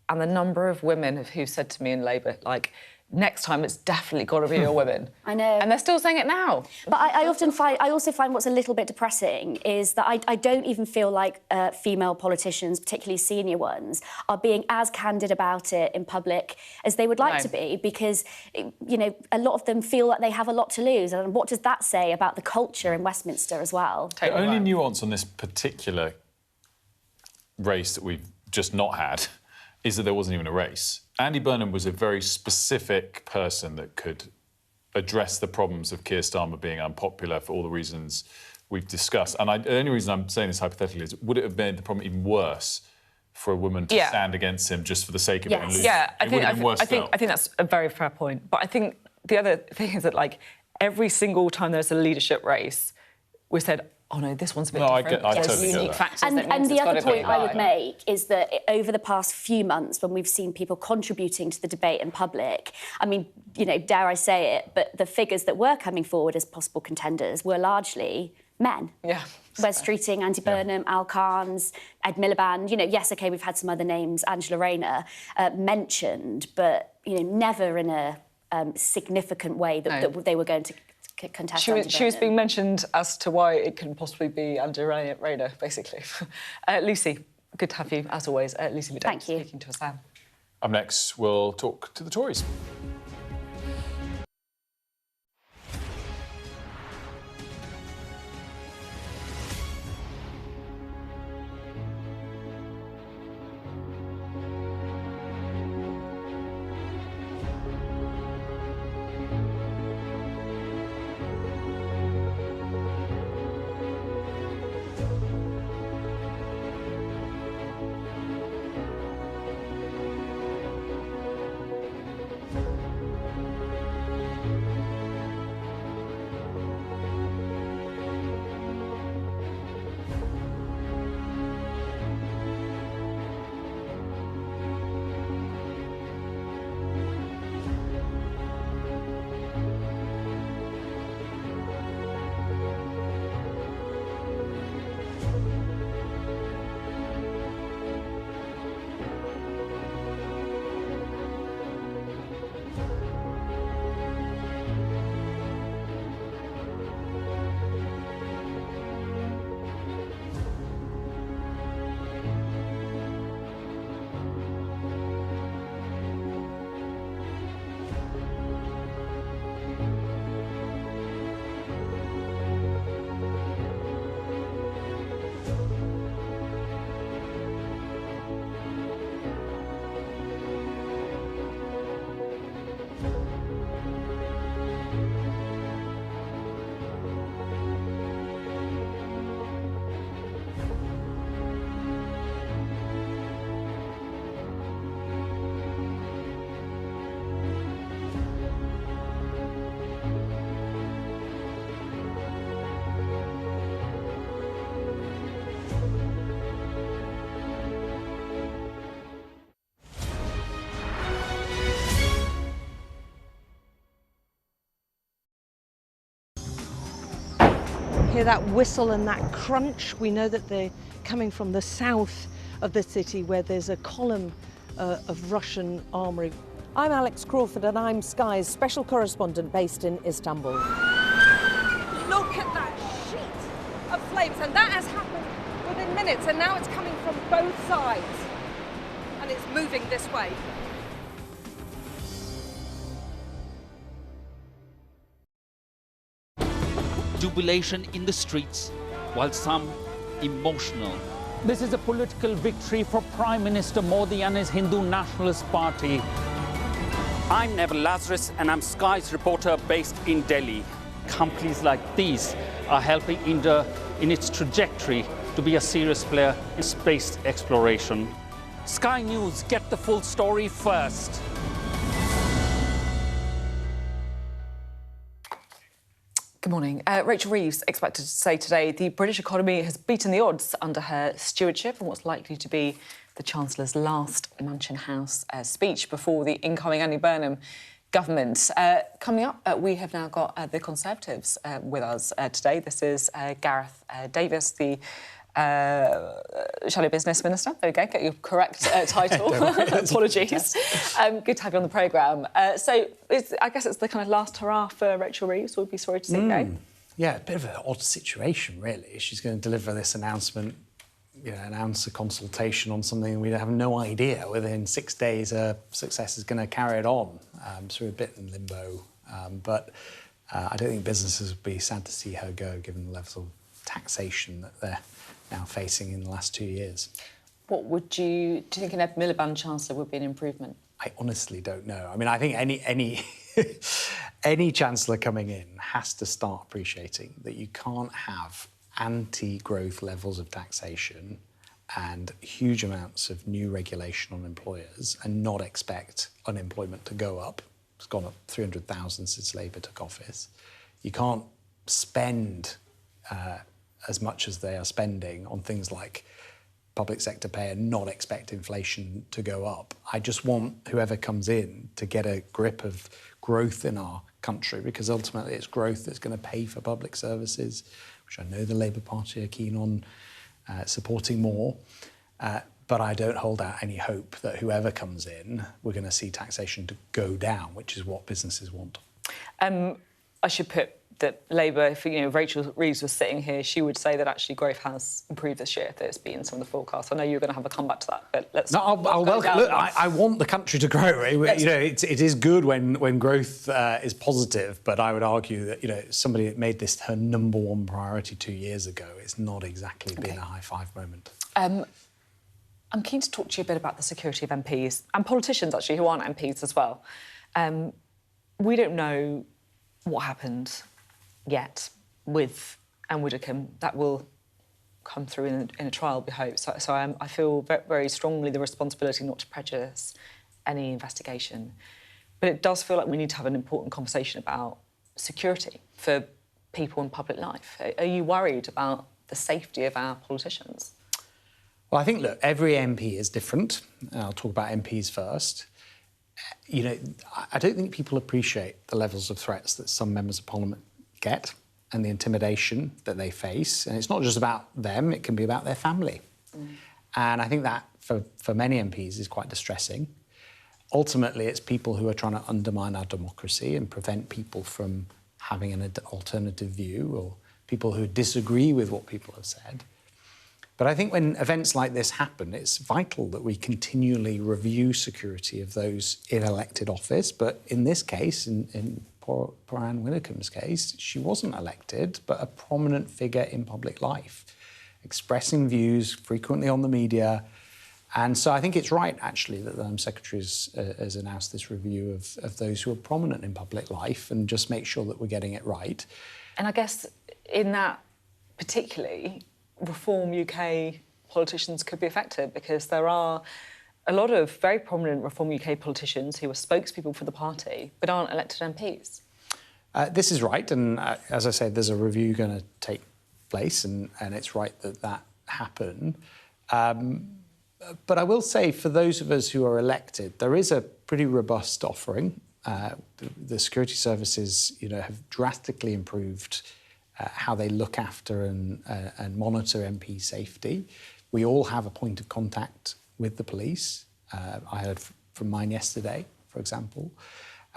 [SPEAKER 1] and the number of women who said to me in Labour, like, next time it's definitely got to be a woman.
[SPEAKER 5] I know.
[SPEAKER 1] And they're still saying it now.
[SPEAKER 5] But I also find what's a little bit depressing is that I don't even feel like female politicians, particularly senior ones, are being as candid about it in public as they would like to be, because, a lot of them feel that they have a lot to lose. And what does that say about the culture in Westminster as well?
[SPEAKER 2] The only nuance on this particular race that we've just not had is that there wasn't even a race. Andy Burnham was a very specific person that could address the problems of Keir Starmer being unpopular for all the reasons we've discussed. And the only reason I'm saying this hypothetically is, would it have made the problem even worse for a woman to stand against him just for the sake of it and lose?
[SPEAKER 1] Yeah, I think that's a very fair point. But I think the other thing is that, like, every single time there's a leadership race, we said, oh no, this one's a bit different.
[SPEAKER 2] I totally get that.
[SPEAKER 5] And the other point I would make is that over the past few months, when we've seen people contributing to the debate in public, I mean, dare I say it, but the figures that were coming forward as possible contenders were largely men.
[SPEAKER 1] Yeah.
[SPEAKER 5] Wes Streeting, Andy Burnham, Al Carnes, Ed Miliband. Yes, OK, we've had some other names, Angela Rayner, mentioned, but, never in a significant way that they were going to contest.
[SPEAKER 1] She was being mentioned as to why it couldn't possibly be Angela Rayner, basically. Lucy, good to have you, as always. Lucy McDonald speaking to us now.
[SPEAKER 2] Up next, we'll talk to the Tories.
[SPEAKER 7] hear that whistle and that crunch. We know that they're coming from the south of the city where there's a column of Russian armoury. I'm Alex Crawford and I'm Sky's special correspondent based in Istanbul. Look at that sheet of flames, and that has happened within minutes, and now it's coming from both sides and it's moving this way.
[SPEAKER 11] Jubilation in the streets, while some emotional. This is a political victory for Prime Minister Modi and his Hindu Nationalist Party. I'm Neville Lazarus and I'm Sky's reporter based in Delhi. Companies like these are helping India in its trajectory to be a serious player in space exploration. Sky News, get the full story first.
[SPEAKER 1] Good morning. Rachel Reeves expected to say today the British economy has beaten the odds under her stewardship in what's likely to be the Chancellor's last Mansion House speech before the incoming Andy Burnham government. Coming up, we have now got the Conservatives with us today. This is Gareth Davis, the Shadow Business Minister. There we go, get your correct title. Apologies. Good to have you on the programme. So I guess it's the kind of last hurrah for Rachel Reeves. We'll be sorry to see you go.
[SPEAKER 15] Yeah, a bit of an odd situation, really. She's going to deliver this announcement, announce a consultation on something we have no idea. Within 6 days, her successor is going to carry it on. So we're a bit in limbo. But I don't think businesses would be sad to see her go, given the levels of taxation that they're now facing in the last 2 years.
[SPEAKER 1] Do you think an Ed Miliband Chancellor would be an improvement?
[SPEAKER 15] I honestly don't know. I mean, I think any Chancellor coming in has to start appreciating that you can't have anti-growth levels of taxation and huge amounts of new regulation on employers and not expect unemployment to go up. It's gone up 300,000 since Labour took office. You can't spend as much as they are spending on things like public sector pay and not expect inflation to go up. I just want whoever comes in to get a grip of growth in our country, because ultimately it's growth that's going to pay for public services, which I know the Labour Party are keen on supporting more. But I don't hold out any hope that whoever comes in, we're going to see taxation to go down, which is what businesses want.
[SPEAKER 1] I should put that Labour, if Rachel Reeves was sitting here, she would say that actually growth has improved this year. There's been some of the forecasts. I know you're going to have a comeback to that, but let's.
[SPEAKER 15] No, I'll welcome. Look, I want the country to grow. It is good when growth is positive, but I would argue that somebody that made this her number one priority 2 years ago, it's not exactly been a high five moment.
[SPEAKER 1] I'm keen to talk to you a bit about the security of MPs and politicians actually who aren't MPs as well. We don't know what happened yet with Anne Widdecombe. That will come through in a trial, we hope. So I feel very, very strongly the responsibility not to prejudice any investigation. But it does feel like we need to have an important conversation about security for people in public life. Are you worried about the safety of our politicians?
[SPEAKER 15] Well, I think, look, every MP is different. I'll talk about MPs first. I don't think people appreciate the levels of threats that some members of Parliament get and the intimidation that they face. And it's not just about them, it can be about their family. And I think that, for many MPs, is quite distressing. Ultimately, it's people who are trying to undermine our democracy and prevent people from having an alternative view, or people who disagree with what people have said. But I think when events like this happen, it's vital that we continually review security of those in elected office. But in this case, in poor Anne Widdecombe's case, she wasn't elected, but a prominent figure in public life, expressing views frequently on the media. And so I think it's right, actually, that the Home Secretary has announced this review of those who are prominent in public life, and just make sure that we're getting it right.
[SPEAKER 1] And I guess in that particularly, Reform UK politicians could be affected, because there are a lot of very prominent Reform UK politicians who are spokespeople for the party but aren't elected MPs.
[SPEAKER 15] This is right, and as I said, there's a review going to take place, and it's right that that happen. But I will say, for those of us who are elected, there is a pretty robust offering. The security services, have drastically improved how they look after and monitor MP safety. We all have a point of contact with the police. I heard from mine yesterday, for example.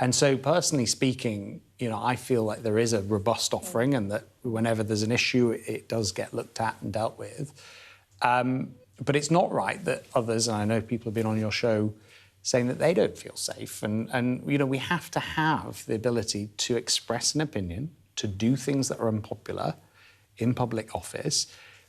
[SPEAKER 15] And so personally speaking, you know, I feel like there is a robust offering and that whenever there's an issue, it does get looked at and dealt with. But it's not right that others, and I know people have been on your show saying that they don't feel safe. And you know, we have to have the ability to express an opinion, to do things that are unpopular in public office,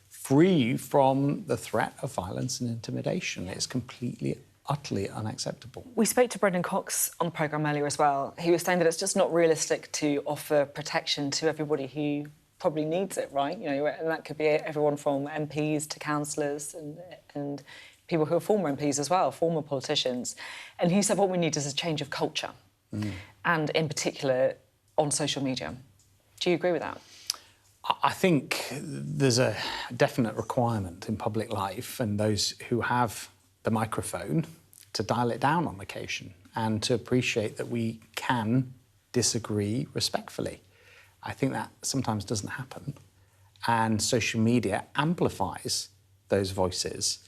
[SPEAKER 15] free from the threat of violence and intimidation. It's completely, utterly unacceptable.
[SPEAKER 1] We spoke to Brendan Cox on the programme earlier as well. He was saying that it's just not realistic to offer protection to everybody who probably needs it, right? You know, and that could be everyone from MPs to councillors and people who are former MPs as well, former politicians. And he said what we need is a change of culture, and in particular on social media. Do you agree with that?
[SPEAKER 15] I think there's a definite requirement in public life and those who have the microphone to dial it down on occasion and to appreciate that we can disagree respectfully. I think that sometimes doesn't happen, and social media amplifies those voices.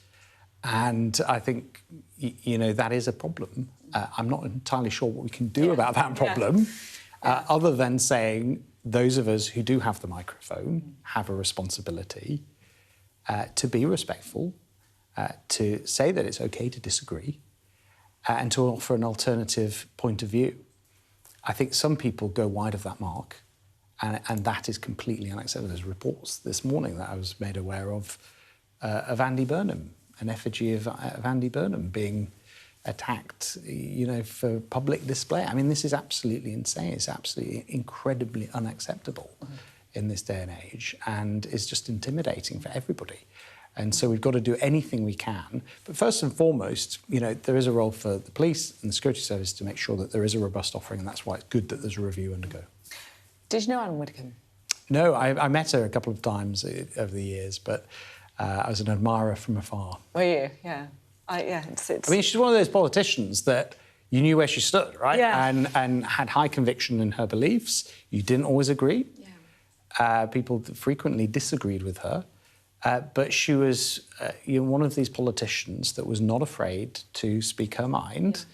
[SPEAKER 15] And I think, you know, that is a problem. I'm not entirely sure what we can do about that problem, other than saying those of us who do have the microphone have a responsibility to be respectful, to say that it's OK to disagree, and to offer an alternative point of view. I think some people go wide of that mark, and that is completely unacceptable. There's reports this morning that I was made aware of Andy Burnham, an effigy of Andy Burnham being attacked, you know, for public display. I mean, this is absolutely insane. It's absolutely incredibly unacceptable in this day and age, and it's just intimidating for everybody. And so we've got to do anything we can. But first and foremost, you know, there is a role for the police and the security service to make sure that there is a robust offering, and that's why it's good that there's a review undergo.
[SPEAKER 1] Did you know Anne Widdecombe?
[SPEAKER 15] No, I met her a couple of times over the years, but I was an admirer from afar.
[SPEAKER 1] Were you? Yeah. It's...
[SPEAKER 15] I mean, she's one of those politicians that you knew where she stood, right?
[SPEAKER 1] Yeah.
[SPEAKER 15] And had high conviction in her beliefs. You didn't always agree. Yeah. People frequently disagreed with her. But she was one of these politicians that was not afraid to speak her mind,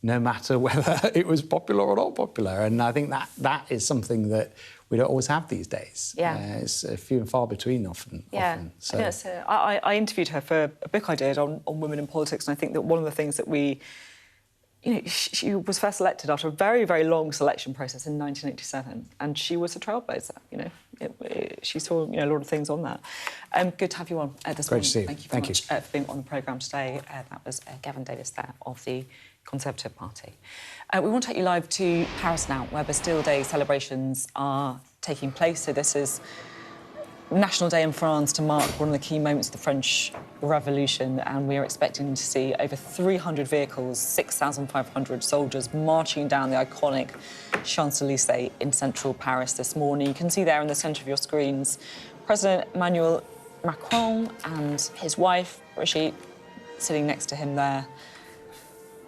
[SPEAKER 15] no matter whether it was popular or not popular. And I think that is something that we don't always have these days. Yeah. It's few and far between often.
[SPEAKER 1] Yeah.
[SPEAKER 15] So.
[SPEAKER 1] Yes, I interviewed her for a book I did on women in politics, and I think that one of the things that we... You know, she was first elected after a very, very long selection process in 1987, and she was a trailblazer, you know. She saw, you know, a lot of things on that. Good to have you on this morning.
[SPEAKER 15] Great to see you.
[SPEAKER 1] Thank you very much for being on the programme today. That was Gavin Davis there of the Conservative Party. We want to take you live to Paris now, where Bastille Day celebrations are taking place. So this is National Day in France to mark one of the key moments of the French Revolution, and we are expecting to see over 300 vehicles, 6,500 soldiers marching down the iconic Champs-Élysées in central Paris this morning. You can see there in the centre of your screens President Emmanuel Macron and his wife, Brigitte, sitting next to him there.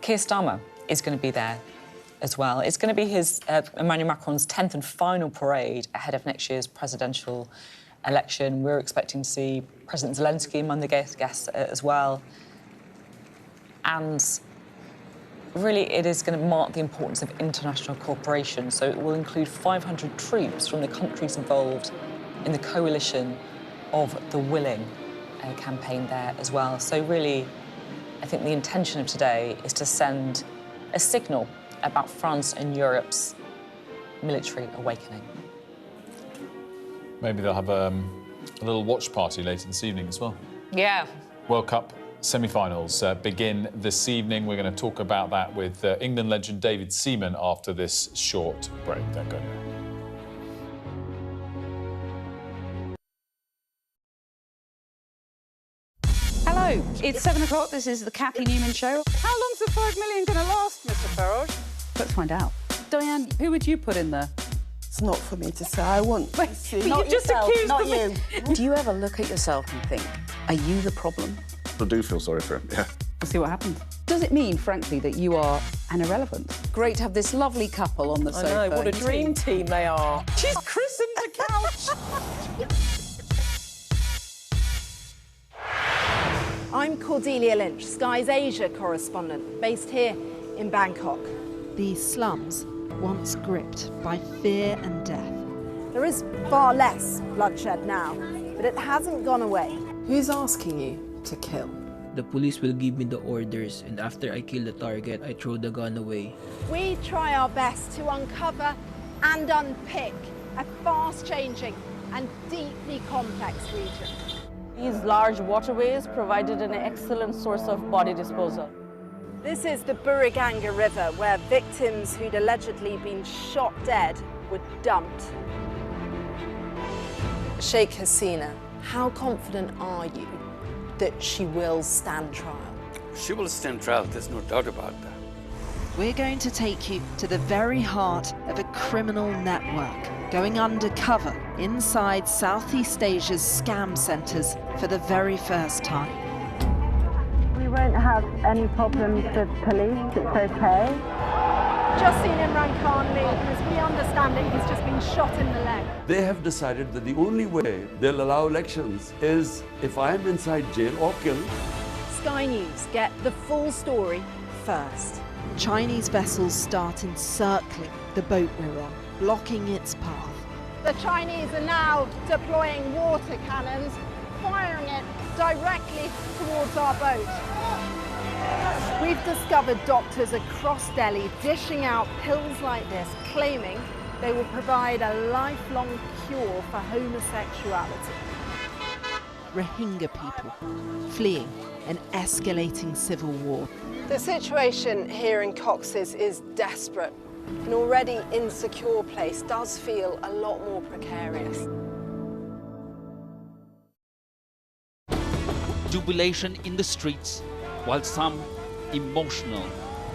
[SPEAKER 1] Keir Starmer is going to be there as well. It's going to be his Emmanuel Macron's 10th and final parade ahead of next year's presidential election. We're expecting to see President Zelensky among the guests as well. And really, it is going to mark the importance of international cooperation. So it will include 500 troops from the countries involved in the coalition of the Willing campaign there as well. So really, I think the intention of today is to send a signal about France and Europe's military awakening.
[SPEAKER 2] Maybe they'll have a little watch party later this evening as well.
[SPEAKER 1] Yeah.
[SPEAKER 2] World Cup semi-finals begin this evening. We're going to talk about that with England legend David Seaman after this short break. Don't go anywhere.
[SPEAKER 14] Hello, it's 7 o'clock. This is the Cathy Newman Show. How long's the 5 million going to last, Mr. Farage? Let's find out. Diane, who would you put in there?
[SPEAKER 17] It's not for me to say. I want to see.
[SPEAKER 14] Not yourself, not you.
[SPEAKER 17] Do you ever look at yourself and think, are you the problem?
[SPEAKER 19] I do feel sorry for him, yeah.
[SPEAKER 14] We'll see what happens. Does it mean, frankly, that you are an irrelevant? Great to have this lovely couple on the sofa.
[SPEAKER 17] I know, what a dream team they are.
[SPEAKER 14] She's christened the couch.
[SPEAKER 19] I'm Cordelia Lynch, Sky's Asia correspondent, based here in Bangkok.
[SPEAKER 21] These slums, once gripped by fear and death.
[SPEAKER 19] There is far less bloodshed now, but it hasn't gone away.
[SPEAKER 17] Who's asking you to kill?
[SPEAKER 22] The police will give me the orders, and after I kill the target, I throw the gun away.
[SPEAKER 19] We try our best to uncover and unpick a fast-changing and deeply complex region.
[SPEAKER 23] These large waterways provided an excellent source of body disposal.
[SPEAKER 19] This is the Buriganga River, where victims who'd allegedly been shot dead were dumped.
[SPEAKER 17] Sheikh Hasina, how confident are you that she will stand trial?
[SPEAKER 25] She will stand trial, there's no doubt about that.
[SPEAKER 21] We're going to take you to the very heart of a criminal network, going undercover inside Southeast Asia's scam centres for the very first time.
[SPEAKER 19] We won't have any problems with police, it's okay. Just seen Imran Khan leave, as we understand it, he's just been shot in the leg.
[SPEAKER 26] They have decided that the only way they'll allow elections is if I'm inside jail or killed.
[SPEAKER 19] Sky News get the full story first.
[SPEAKER 21] Chinese vessels start encircling the boat we're on, blocking its path.
[SPEAKER 19] The Chinese are now deploying water cannons, firing it directly towards our boat. We've discovered doctors across Delhi dishing out pills like this, claiming they will provide a lifelong cure for homosexuality.
[SPEAKER 21] Rohingya people fleeing an escalating civil war.
[SPEAKER 17] The situation here in Cox's is desperate. An already insecure place does feel a lot more precarious.
[SPEAKER 11] Jubilation in the streets, while some emotional.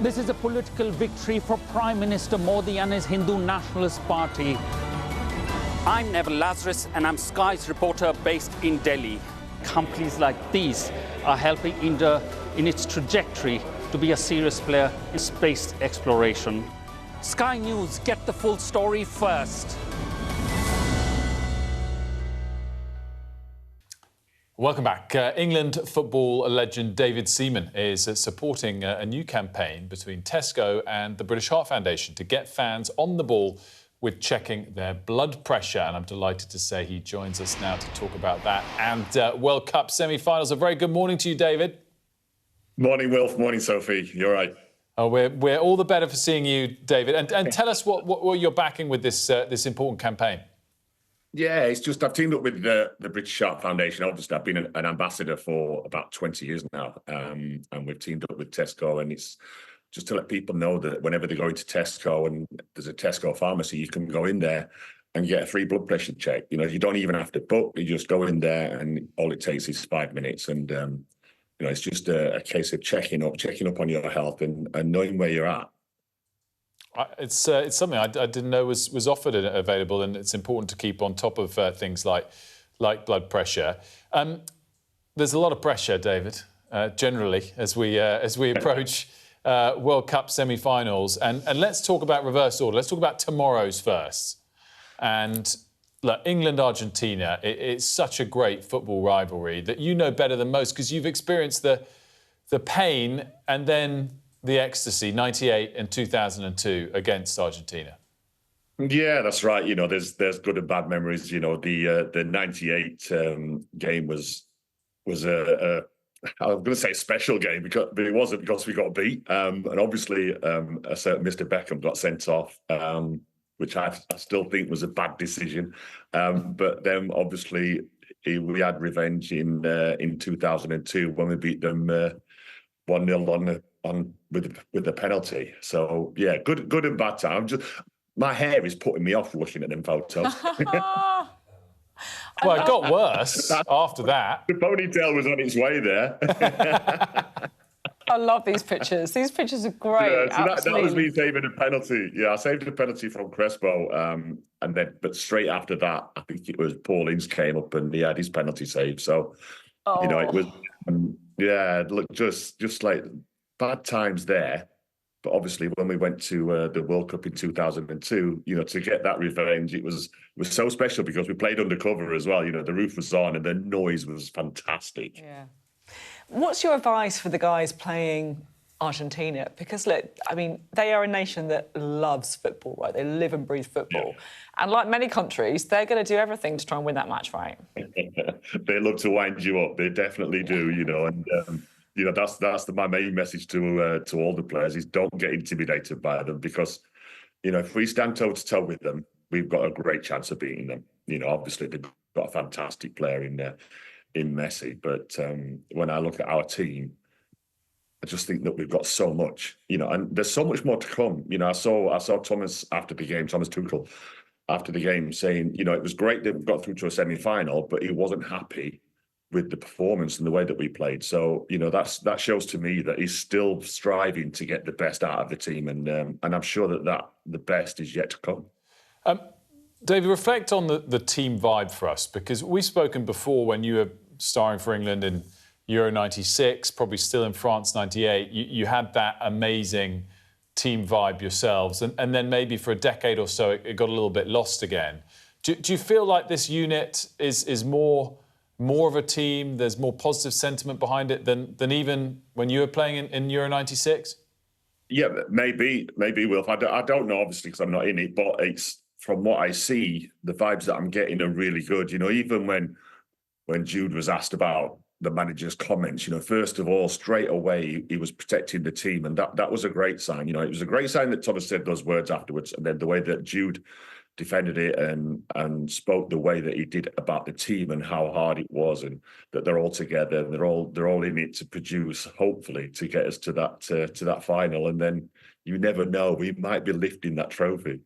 [SPEAKER 11] This is a political victory for Prime Minister Modi and his Hindu Nationalist Party. I'm Neville Lazarus, and I'm Sky's reporter based in Delhi. Companies like these are helping India in its trajectory to be a serious player in space exploration. Sky News, get the full story first.
[SPEAKER 2] Welcome back. England football legend David Seaman is supporting a new campaign between Tesco and the British Heart Foundation to get fans on the ball with checking their blood pressure. And I'm delighted to say he joins us now to talk about that and World Cup semi-finals. A very good morning to you, David.
[SPEAKER 27] Morning, Wilf. Morning, Sophie. You're right.
[SPEAKER 2] Oh, we're all the better for seeing you, David. And tell us what you're backing with this important campaign.
[SPEAKER 27] Yeah, it's just I've teamed up with the British Heart Foundation. Obviously, I've been an ambassador for about 20 years now, and we've teamed up with Tesco, and it's just to let people know that whenever they go into Tesco and there's a Tesco pharmacy, you can go in there and get a free blood pressure check. You know, you don't even have to book; you just go in there, and all it takes is 5 minutes, and you know, it's just a case of checking up on your health and knowing where you're at.
[SPEAKER 2] It's something I didn't know was offered and available, and it's important to keep on top of things like blood pressure. There's a lot of pressure, David, generally as we approach World Cup semi-finals, and let's talk about reverse order. Let's talk about tomorrow's first. And look, England-Argentina, it's such a great football rivalry that you know better than most because you've experienced the pain and then the ecstasy, 98 and 2002 against Argentina.
[SPEAKER 27] Yeah, that's right. You know, there's good and bad memories. You know, the 98 game was I was going to say a special game, but it wasn't because we got beat. And obviously, a certain Mr. Beckham got sent off, which I still think was a bad decision. But then, obviously, we had revenge in 2002 when we beat them 1-0 on with the penalty. So yeah, good and bad time. My hair is putting me off looking at them photos.
[SPEAKER 2] Well, it got worse after that.
[SPEAKER 27] The ponytail was on its way there.
[SPEAKER 1] I love these pictures. These pictures are great.
[SPEAKER 27] Yeah, so that was me saving a penalty. Yeah, I saved a penalty from Crespo, but straight after that, I think it was Paul Ince came up and he had his penalty saved. So, you know, it was, look, just like bad times there. But obviously, when we went to the World Cup in 2002, you know, to get that revenge, it was so special because we played undercover as well. You know, the roof was on and the noise was fantastic.
[SPEAKER 1] Yeah. What's your advice for the guys playing Argentina? Because, look, I mean, they are a nation that loves football, right? They live and breathe football. Yeah. And like many countries, they're going to do everything to try and win that match, right?
[SPEAKER 27] They love to wind you up. They definitely do, you know. And, you know, that's my main message to all the players is don't get intimidated by them because, you know, if we stand toe-to-toe with them, we've got a great chance of beating them. You know, obviously, they've got a fantastic player in Messi. But when I look at our team, I just think that we've got so much, you know, and there's so much more to come. You know, I saw Thomas after the game, Thomas Tuchel, after the game saying, you know, it was great that we got through to a semi-final, but he wasn't happy with the performance and the way that we played. So, you know, that shows to me that he's still striving to get the best out of the team. And I'm sure that the best is yet to come.
[SPEAKER 2] David, reflect on the team vibe for us, because we've spoken before when you were starring for England in Euro 96, probably still in France 98. You had that amazing team vibe yourselves. And then maybe for a decade or so, it got a little bit lost again. Do you feel like this unit is more of a team, there's more positive sentiment behind it than even when you were playing in Euro 96?
[SPEAKER 27] Yeah, maybe, Wilf. I don't know, obviously, because I'm not in it, but it's from what I see, the vibes that I'm getting are really good. You know, even when Jude was asked about the manager's comments, you know, first of all, straight away, he was protecting the team. And that was a great sign. You know, it was a great sign that Thomas said those words afterwards. And then the way that Jude defended it and spoke the way that he did about the team and how hard it was, and that they're all together and they're all in it to produce, hopefully, to get us to that final. And then you never know, we might be lifting that trophy.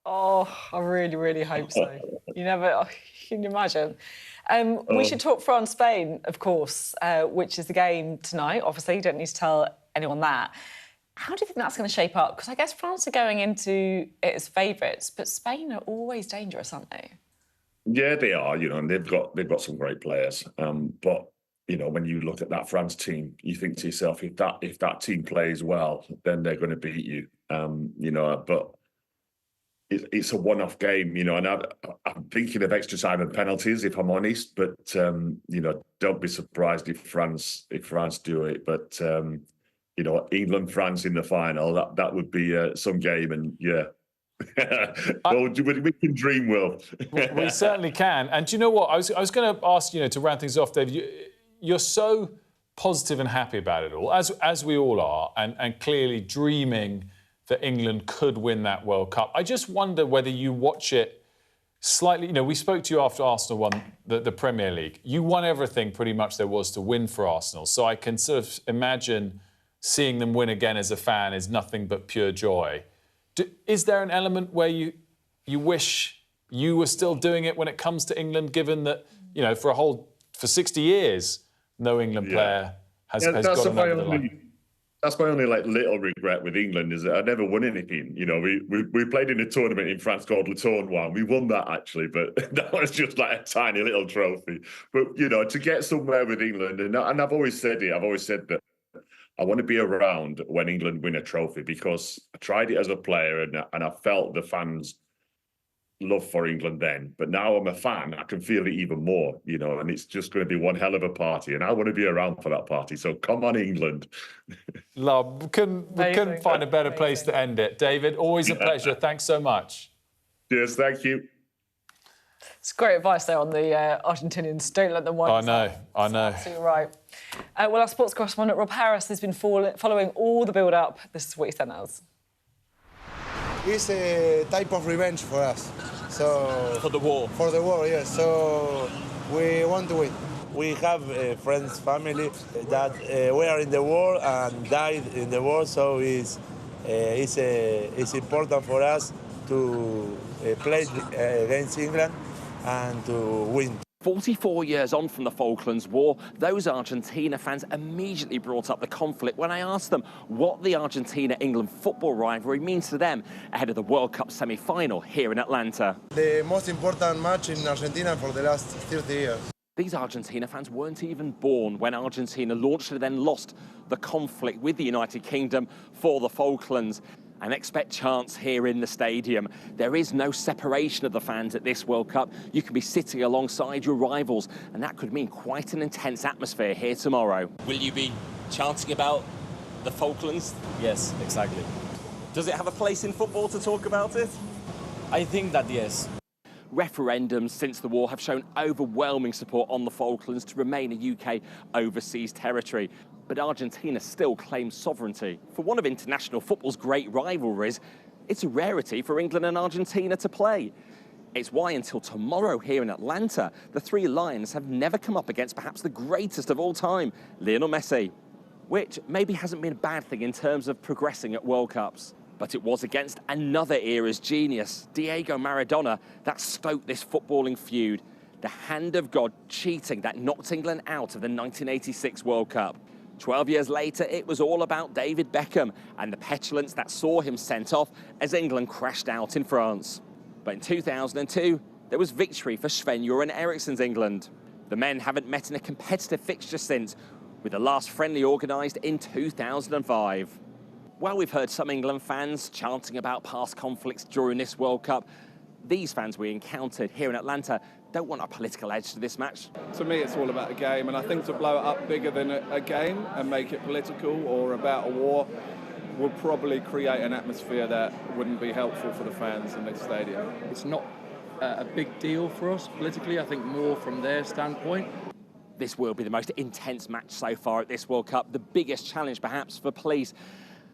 [SPEAKER 1] Oh, I really, really hope so. Can you imagine? We should talk France-Spain, of course, which is the game tonight. Obviously, you don't need to tell anyone that. How do you think that's going to shape up? Because I guess France are going into it as favourites, but Spain are always dangerous, aren't they?
[SPEAKER 27] Yeah, they are, you know, and they've got some great players. But, you know, when you look at that France team, you think to yourself, if that team plays well, then they're going to beat you. You know, but it's a one-off game, you know, and I'm thinking of extra time and penalties, if I'm honest. But you know, don't be surprised if France do it. But you know, England-France in the final, that would be some game, and yeah. Well, we can dream, Will.
[SPEAKER 2] We certainly can. And do you know what? I was going to ask, you know, to round things off, Dave, you're so positive and happy about it all, as we all are, and clearly dreaming that England could win that World Cup. I just wonder whether you watch it slightly. You know, we spoke to you after Arsenal won the Premier League. You won everything pretty much there was to win for Arsenal. So I can sort of imagine seeing them win again as a fan is nothing but pure joy. Is there an element where you wish you were still doing it when it comes to England, given that, you know, for 60 years, no England player has got them over the line?
[SPEAKER 27] That's my only little regret with England, is that I never won anything. You know, we played in a tournament in France called Le Tournoi. We won that, actually, but that was just like a tiny little trophy. But, you know, to get somewhere with England, and I've always said that I want to be around when England win a trophy, because I tried it as a player and I felt the fans' love for England then. But now I'm a fan, I can feel it even more, you know, and it's just going to be one hell of a party. And I want to be around for that party. So come on, England.
[SPEAKER 2] Love, we couldn't find a better place to end it. David, always a pleasure. Thanks so much.
[SPEAKER 27] Yes, thank you.
[SPEAKER 1] It's great advice there on the Argentinians. Don't let them wind us up.
[SPEAKER 2] I know.
[SPEAKER 1] Absolutely right. Well, our sports correspondent Rob Harris has been following all the build-up. This is what he sent us.
[SPEAKER 3] It's a type of revenge for us. So
[SPEAKER 4] for the war.
[SPEAKER 3] For the war, yes. So we want to win. We have friends, family that were in the war and died in the war. So it's important for us to play against England and to win.
[SPEAKER 8] 44 years on from the Falklands War, those Argentina fans immediately brought up the conflict when I asked them what the Argentina-England football rivalry means to them ahead of the World Cup semi-final here in Atlanta.
[SPEAKER 3] The most important match in Argentina for the last 30 years.
[SPEAKER 8] These Argentina fans weren't even born when Argentina launched and then lost the conflict with the United Kingdom for the Falklands. And expect chants here in the stadium. There is no separation of the fans at this World Cup. You can be sitting alongside your rivals, and that could mean quite an intense atmosphere here tomorrow.
[SPEAKER 4] Will you be chanting about the Falklands?
[SPEAKER 10] Yes, exactly.
[SPEAKER 4] Does it have a place in football to talk about it?
[SPEAKER 10] I think that yes.
[SPEAKER 8] Referendums since the war have shown overwhelming support on the Falklands to remain a UK overseas territory. But Argentina still claims sovereignty. For one of international football's great rivalries, it's a rarity for England and Argentina to play. It's why until tomorrow here in Atlanta, the three Lions have never come up against perhaps the greatest of all time, Lionel Messi. Which maybe hasn't been a bad thing in terms of progressing at World Cups. But it was against another era's genius, Diego Maradona, that stoked this footballing feud. The hand of God cheating that knocked England out of the 1986 World Cup. 12 years later, it was all about David Beckham and the petulance that saw him sent off as England crashed out in France. But in 2002, there was victory for Sven-Göran Eriksson's England. The men haven't met in a competitive fixture since, with the last friendly organised in 2005. While we've heard some England fans chanting about past conflicts during this World Cup, these fans we encountered here in Atlanta don't want a political edge to this match.
[SPEAKER 12] To me, it's all about a game, and I think to blow it up bigger than a game and make it political or about a war will probably create an atmosphere that wouldn't be helpful for the fans in the stadium.
[SPEAKER 22] It's not a big deal for us politically, I think more from their standpoint.
[SPEAKER 8] This will be the most intense match so far at this World Cup, the biggest challenge perhaps for police.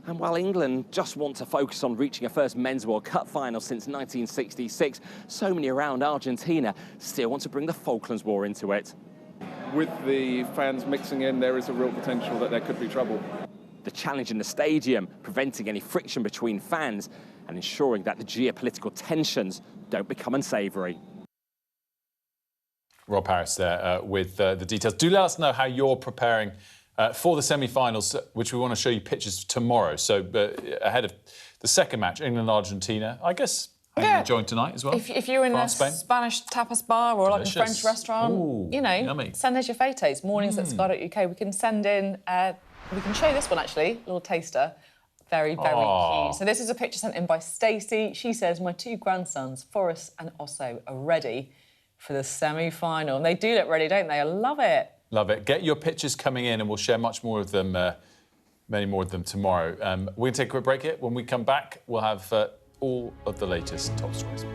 [SPEAKER 8] And while England just want to focus on reaching a first men's World Cup final since 1966, so many around Argentina still want to bring the Falklands War into it.
[SPEAKER 12] With the fans mixing in, there is a real potential that there could be trouble.
[SPEAKER 8] The challenge in the stadium, preventing any friction between fans and ensuring that the geopolitical tensions don't become unsavoury.
[SPEAKER 2] Rob Harris there with the details. Do let us know how you're preparing for the semi-finals, which we want to show you pictures tomorrow. So ahead of the second match, England-Argentina, I guess you're enjoying tonight as well.
[SPEAKER 1] If you're in
[SPEAKER 2] France,
[SPEAKER 1] a Spanish tapas bar or like
[SPEAKER 2] Delicious.
[SPEAKER 1] a French restaurant,
[SPEAKER 2] Ooh,
[SPEAKER 1] you know,
[SPEAKER 2] yummy.
[SPEAKER 1] send us your photos. Mornings at Sky.uk. We can send in, we can show you this one actually, a little taster. Very, very cute. So this is a picture sent in by Stacey. She says, my two grandsons, Forrest and Osso, are ready for the semi-final. And they do look ready, don't they? I love it.
[SPEAKER 2] Love it. Get your pictures coming in and we'll share much more of them, many more of them tomorrow. We're going to take a quick break here. When we come back, we'll have all of the latest top stories.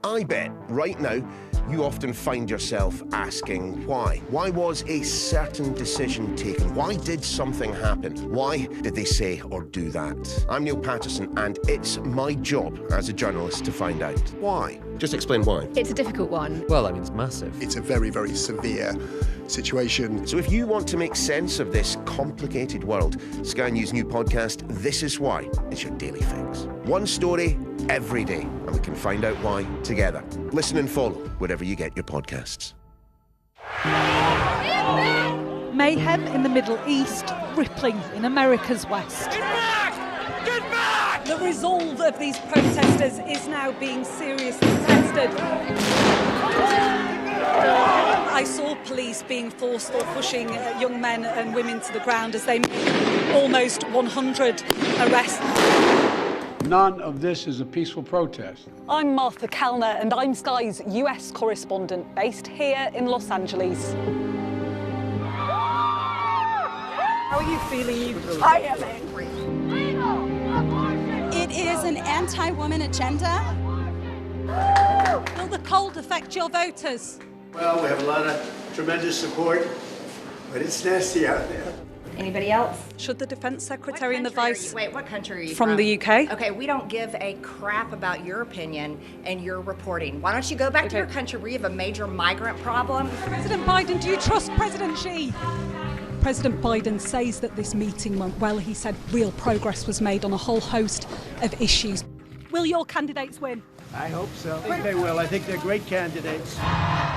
[SPEAKER 13] I bet right now you often find yourself asking why. Why was a certain decision taken? Why did something happen? Why did they say or do that? I'm Neil Patterson and it's my job as a journalist to find out why. Just explain why.
[SPEAKER 18] It's a difficult one.
[SPEAKER 20] Well, I mean, it's massive.
[SPEAKER 24] It's a very, very severe situation.
[SPEAKER 13] So if you want to make sense of this complicated world, Sky News' new podcast, This Is Why, is your daily fix. One story every day, and we can find out why together. Listen and follow wherever you get your podcasts.
[SPEAKER 28] Mayhem in the Middle East, rippling in America's West.
[SPEAKER 29] Get back! Get back!
[SPEAKER 28] The resolve of these protesters is now being seriously tested. I saw police being forced or pushing young men and women to the ground as they made almost 100 arrests.
[SPEAKER 30] None of this is a peaceful protest.
[SPEAKER 28] I'm Martha Kellner and I'm Sky's US correspondent based here in Los Angeles. How are you feeling?
[SPEAKER 29] I am angry.
[SPEAKER 28] It is an anti-woman agenda. Will the cold affect your voters?
[SPEAKER 24] Well, we have a lot of tremendous support, but it's nasty out there.
[SPEAKER 31] Anybody else?
[SPEAKER 28] Should the Defence Secretary and the Vice...
[SPEAKER 31] Wait, what country are you
[SPEAKER 28] from? The UK.
[SPEAKER 31] Okay, we don't give a crap about your opinion and your reporting. Why don't you go back to your country where you have a major migrant problem?
[SPEAKER 28] President Biden, do you trust President Xi? President Biden says that this meeting went well. He said real progress was made on a whole host of issues. Will your candidates win?
[SPEAKER 24] I hope so. I think they will. I think they're great candidates.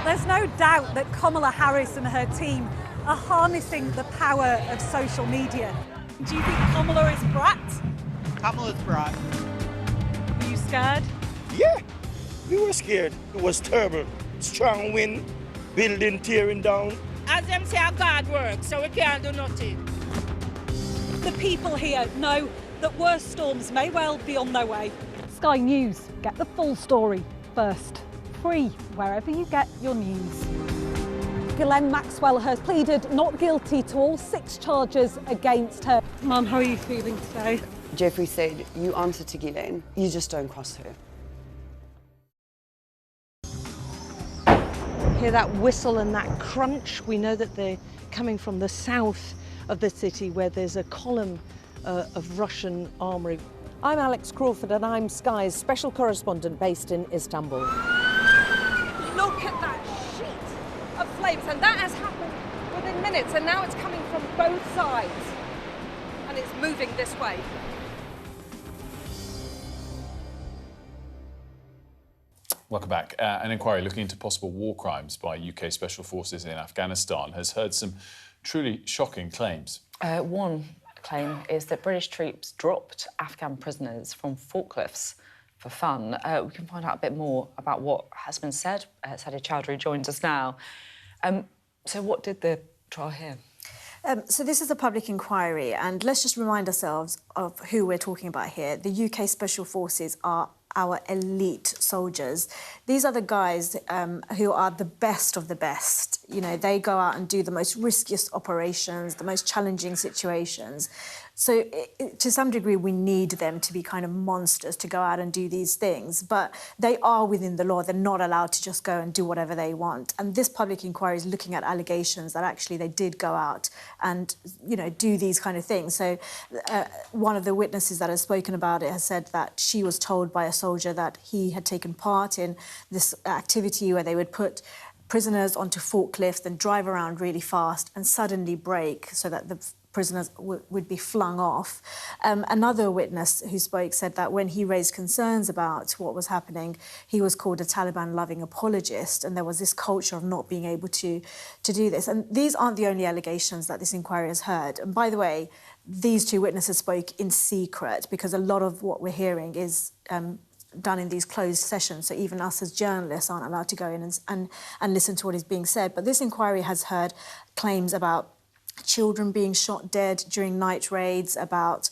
[SPEAKER 28] There's no doubt that Kamala Harris and her team are harnessing the power of social media. Do you think Kamala is brat?
[SPEAKER 24] Kamala's brat.
[SPEAKER 28] Are you scared?
[SPEAKER 24] Yeah, we were scared. It was terrible.
[SPEAKER 5] strong wind, building tearing down.
[SPEAKER 29] As them say, God works, so we can't do nothing.
[SPEAKER 28] The people here know that worse storms may well be on their way. Sky News, get the full story first. Free wherever you get your news. Ghislaine Maxwell has pleaded not guilty to all 6 charges against her. Mum, how are you feeling today?
[SPEAKER 6] Jeffrey said, you answer to Ghislaine, you just don't cross her.
[SPEAKER 7] Hear that whistle and that crunch? We know that they're coming from the south of the city where there's a column of Russian armoury.
[SPEAKER 9] I'm Alex Crawford and I'm Sky's special correspondent based in Istanbul.
[SPEAKER 19] Look at that sheet of flames, and that has happened within minutes, and now it's coming from both sides, and it's moving this way.
[SPEAKER 2] Welcome back. An inquiry looking into possible war crimes by UK special forces in Afghanistan has heard some truly shocking claims.
[SPEAKER 1] One claim is that British troops dropped Afghan prisoners from forklifts for fun. We can find out a bit more about what has been said. Sadia Chowdhury joins us now. So what did the trial hear?
[SPEAKER 14] So this is a public inquiry, and let's just remind ourselves of who we're talking about here. The UK Special Forces are our elite soldiers. These are the guys who are the best of the best. You know, they go out and do the most riskiest operations, the most challenging situations. So to some degree, we need them to be kind of monsters to go out and do these things. But they are within the law. They're not allowed to just go and do whatever they want. And this public inquiry is looking at allegations that actually they did go out and, you know, do these kind of things. So one of the witnesses that has spoken about it has said that she was told by a soldier that he had taken part in this activity where they would put prisoners onto forklifts and drive around really fast and suddenly brake so that the prisoners would be flung off. Another witness who spoke said that when he raised concerns about what was happening, he was called a Taliban-loving apologist, and there was this culture of not being able to do this. And these aren't the only allegations that this inquiry has heard. And by the way, these 2 witnesses spoke in secret because a lot of what we're hearing is done in these closed sessions, so even us as journalists aren't allowed to go in and listen to what is being said. But this inquiry has heard claims about children being shot dead during night raids, about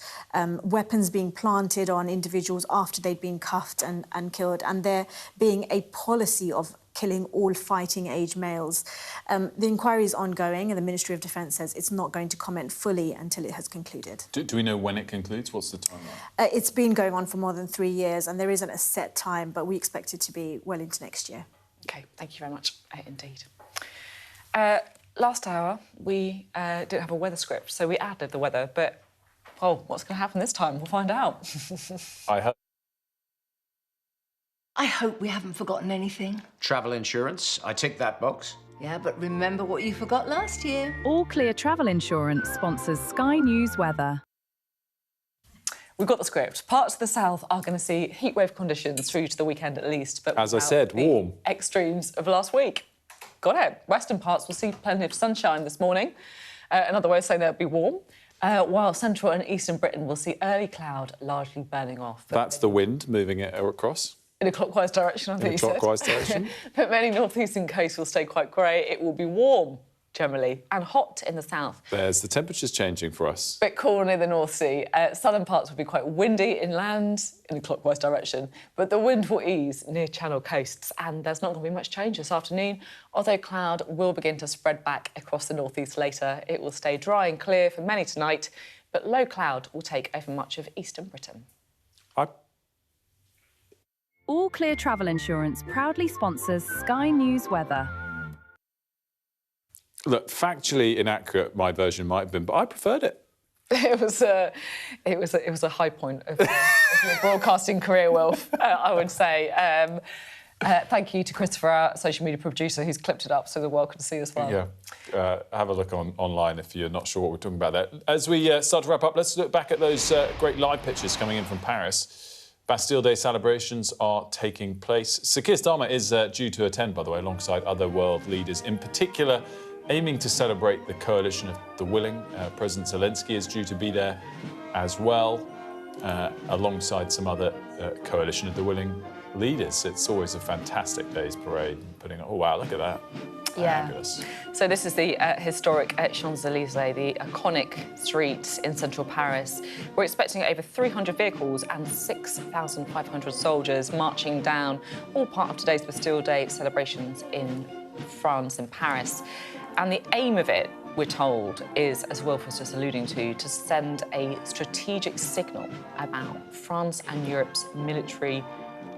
[SPEAKER 14] weapons being planted on individuals after they'd been cuffed and killed, and there being a policy of killing all fighting-age males. The inquiry is ongoing, and the Ministry of Defence says it's not going to comment fully until it has concluded.
[SPEAKER 2] Do we know when it concludes? What's the timeline?
[SPEAKER 14] It's been going on for more than 3 years, and there isn't a set time, but we expect it to be well into next year.
[SPEAKER 1] OK, thank you very much indeed. Last hour, we didn't have a weather script, so we added the weather, but, well, what's going to happen this time? We'll find out.
[SPEAKER 15] I hope we haven't forgotten anything.
[SPEAKER 16] Travel insurance, I tick that box.
[SPEAKER 15] Yeah, but remember what you forgot last year.
[SPEAKER 18] All Clear Travel Insurance sponsors Sky News Weather.
[SPEAKER 1] We've got the script. Parts of the south are going to see heatwave conditions through to the weekend at least, but
[SPEAKER 2] as I said, warm.
[SPEAKER 1] Extremes of last week. Got it. Western parts will see plenty of sunshine this morning. Another way of saying they'll be warm. While central and eastern Britain will see early cloud largely burning off.
[SPEAKER 2] That's the wind moving it across.
[SPEAKER 1] In a clockwise direction, I think you said.
[SPEAKER 2] In a clockwise direction.
[SPEAKER 1] But many north-eastern coasts will stay quite grey. It will be warm, generally, and hot in the south.
[SPEAKER 2] There's the temperatures changing for us.
[SPEAKER 1] Bit cool near the North Sea. Southern parts will be quite windy inland in a clockwise direction, but the wind will ease near Channel coasts, and there's not going to be much change this afternoon, although cloud will begin to spread back across the northeast later. It will stay dry and clear for many tonight, but low cloud will take over much of eastern Britain.
[SPEAKER 18] All Clear Travel Insurance proudly sponsors Sky News Weather.
[SPEAKER 2] Look, factually inaccurate, my version might have been, but I preferred it.
[SPEAKER 1] It was a high point of your broadcasting career, Wilf, I would say. Thank you to Christopher, our social media producer, who's clipped it up so the world can see as well.
[SPEAKER 2] Yeah, have a look online if you're not sure what we're talking about there. As we start to wrap up, let's look back at those great live pictures coming in from Paris. Bastille Day celebrations are taking place. Sir Keir Starmer is due to attend, by the way, alongside other world leaders, in particular aiming to celebrate the Coalition of the Willing. President Zelensky is due to be there as well, alongside some other Coalition of the Willing leaders. It's always a fantastic day's parade. Oh, wow, look at that.
[SPEAKER 1] Yeah.
[SPEAKER 2] Fabulous.
[SPEAKER 1] So this is the historic Champs-Élysées, the iconic street in central Paris. We're expecting over 300 vehicles and 6,500 soldiers marching down, all part of today's Bastille Day celebrations in France, in Paris. And the aim of it, we're told, is, as Wilf was just alluding to send a strategic signal about France and Europe's military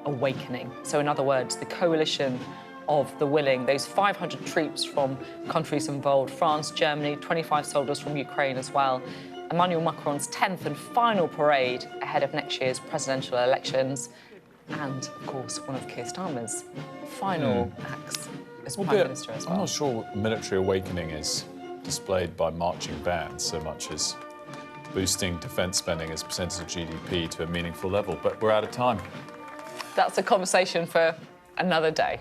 [SPEAKER 1] awakening. So in other words, the coalition of the willing, those 500 troops from countries involved, France, Germany, 25 soldiers from Ukraine as well. Emmanuel Macron's 10th and final parade ahead of next year's presidential elections. And, of course, one of Keir Starmer's final acts as Prime Minister as well.
[SPEAKER 2] I'm not sure military awakening is displayed by marching bands so much as boosting defence spending as a percentage of GDP to a meaningful level, but we're out of time.
[SPEAKER 1] That's a conversation for another day.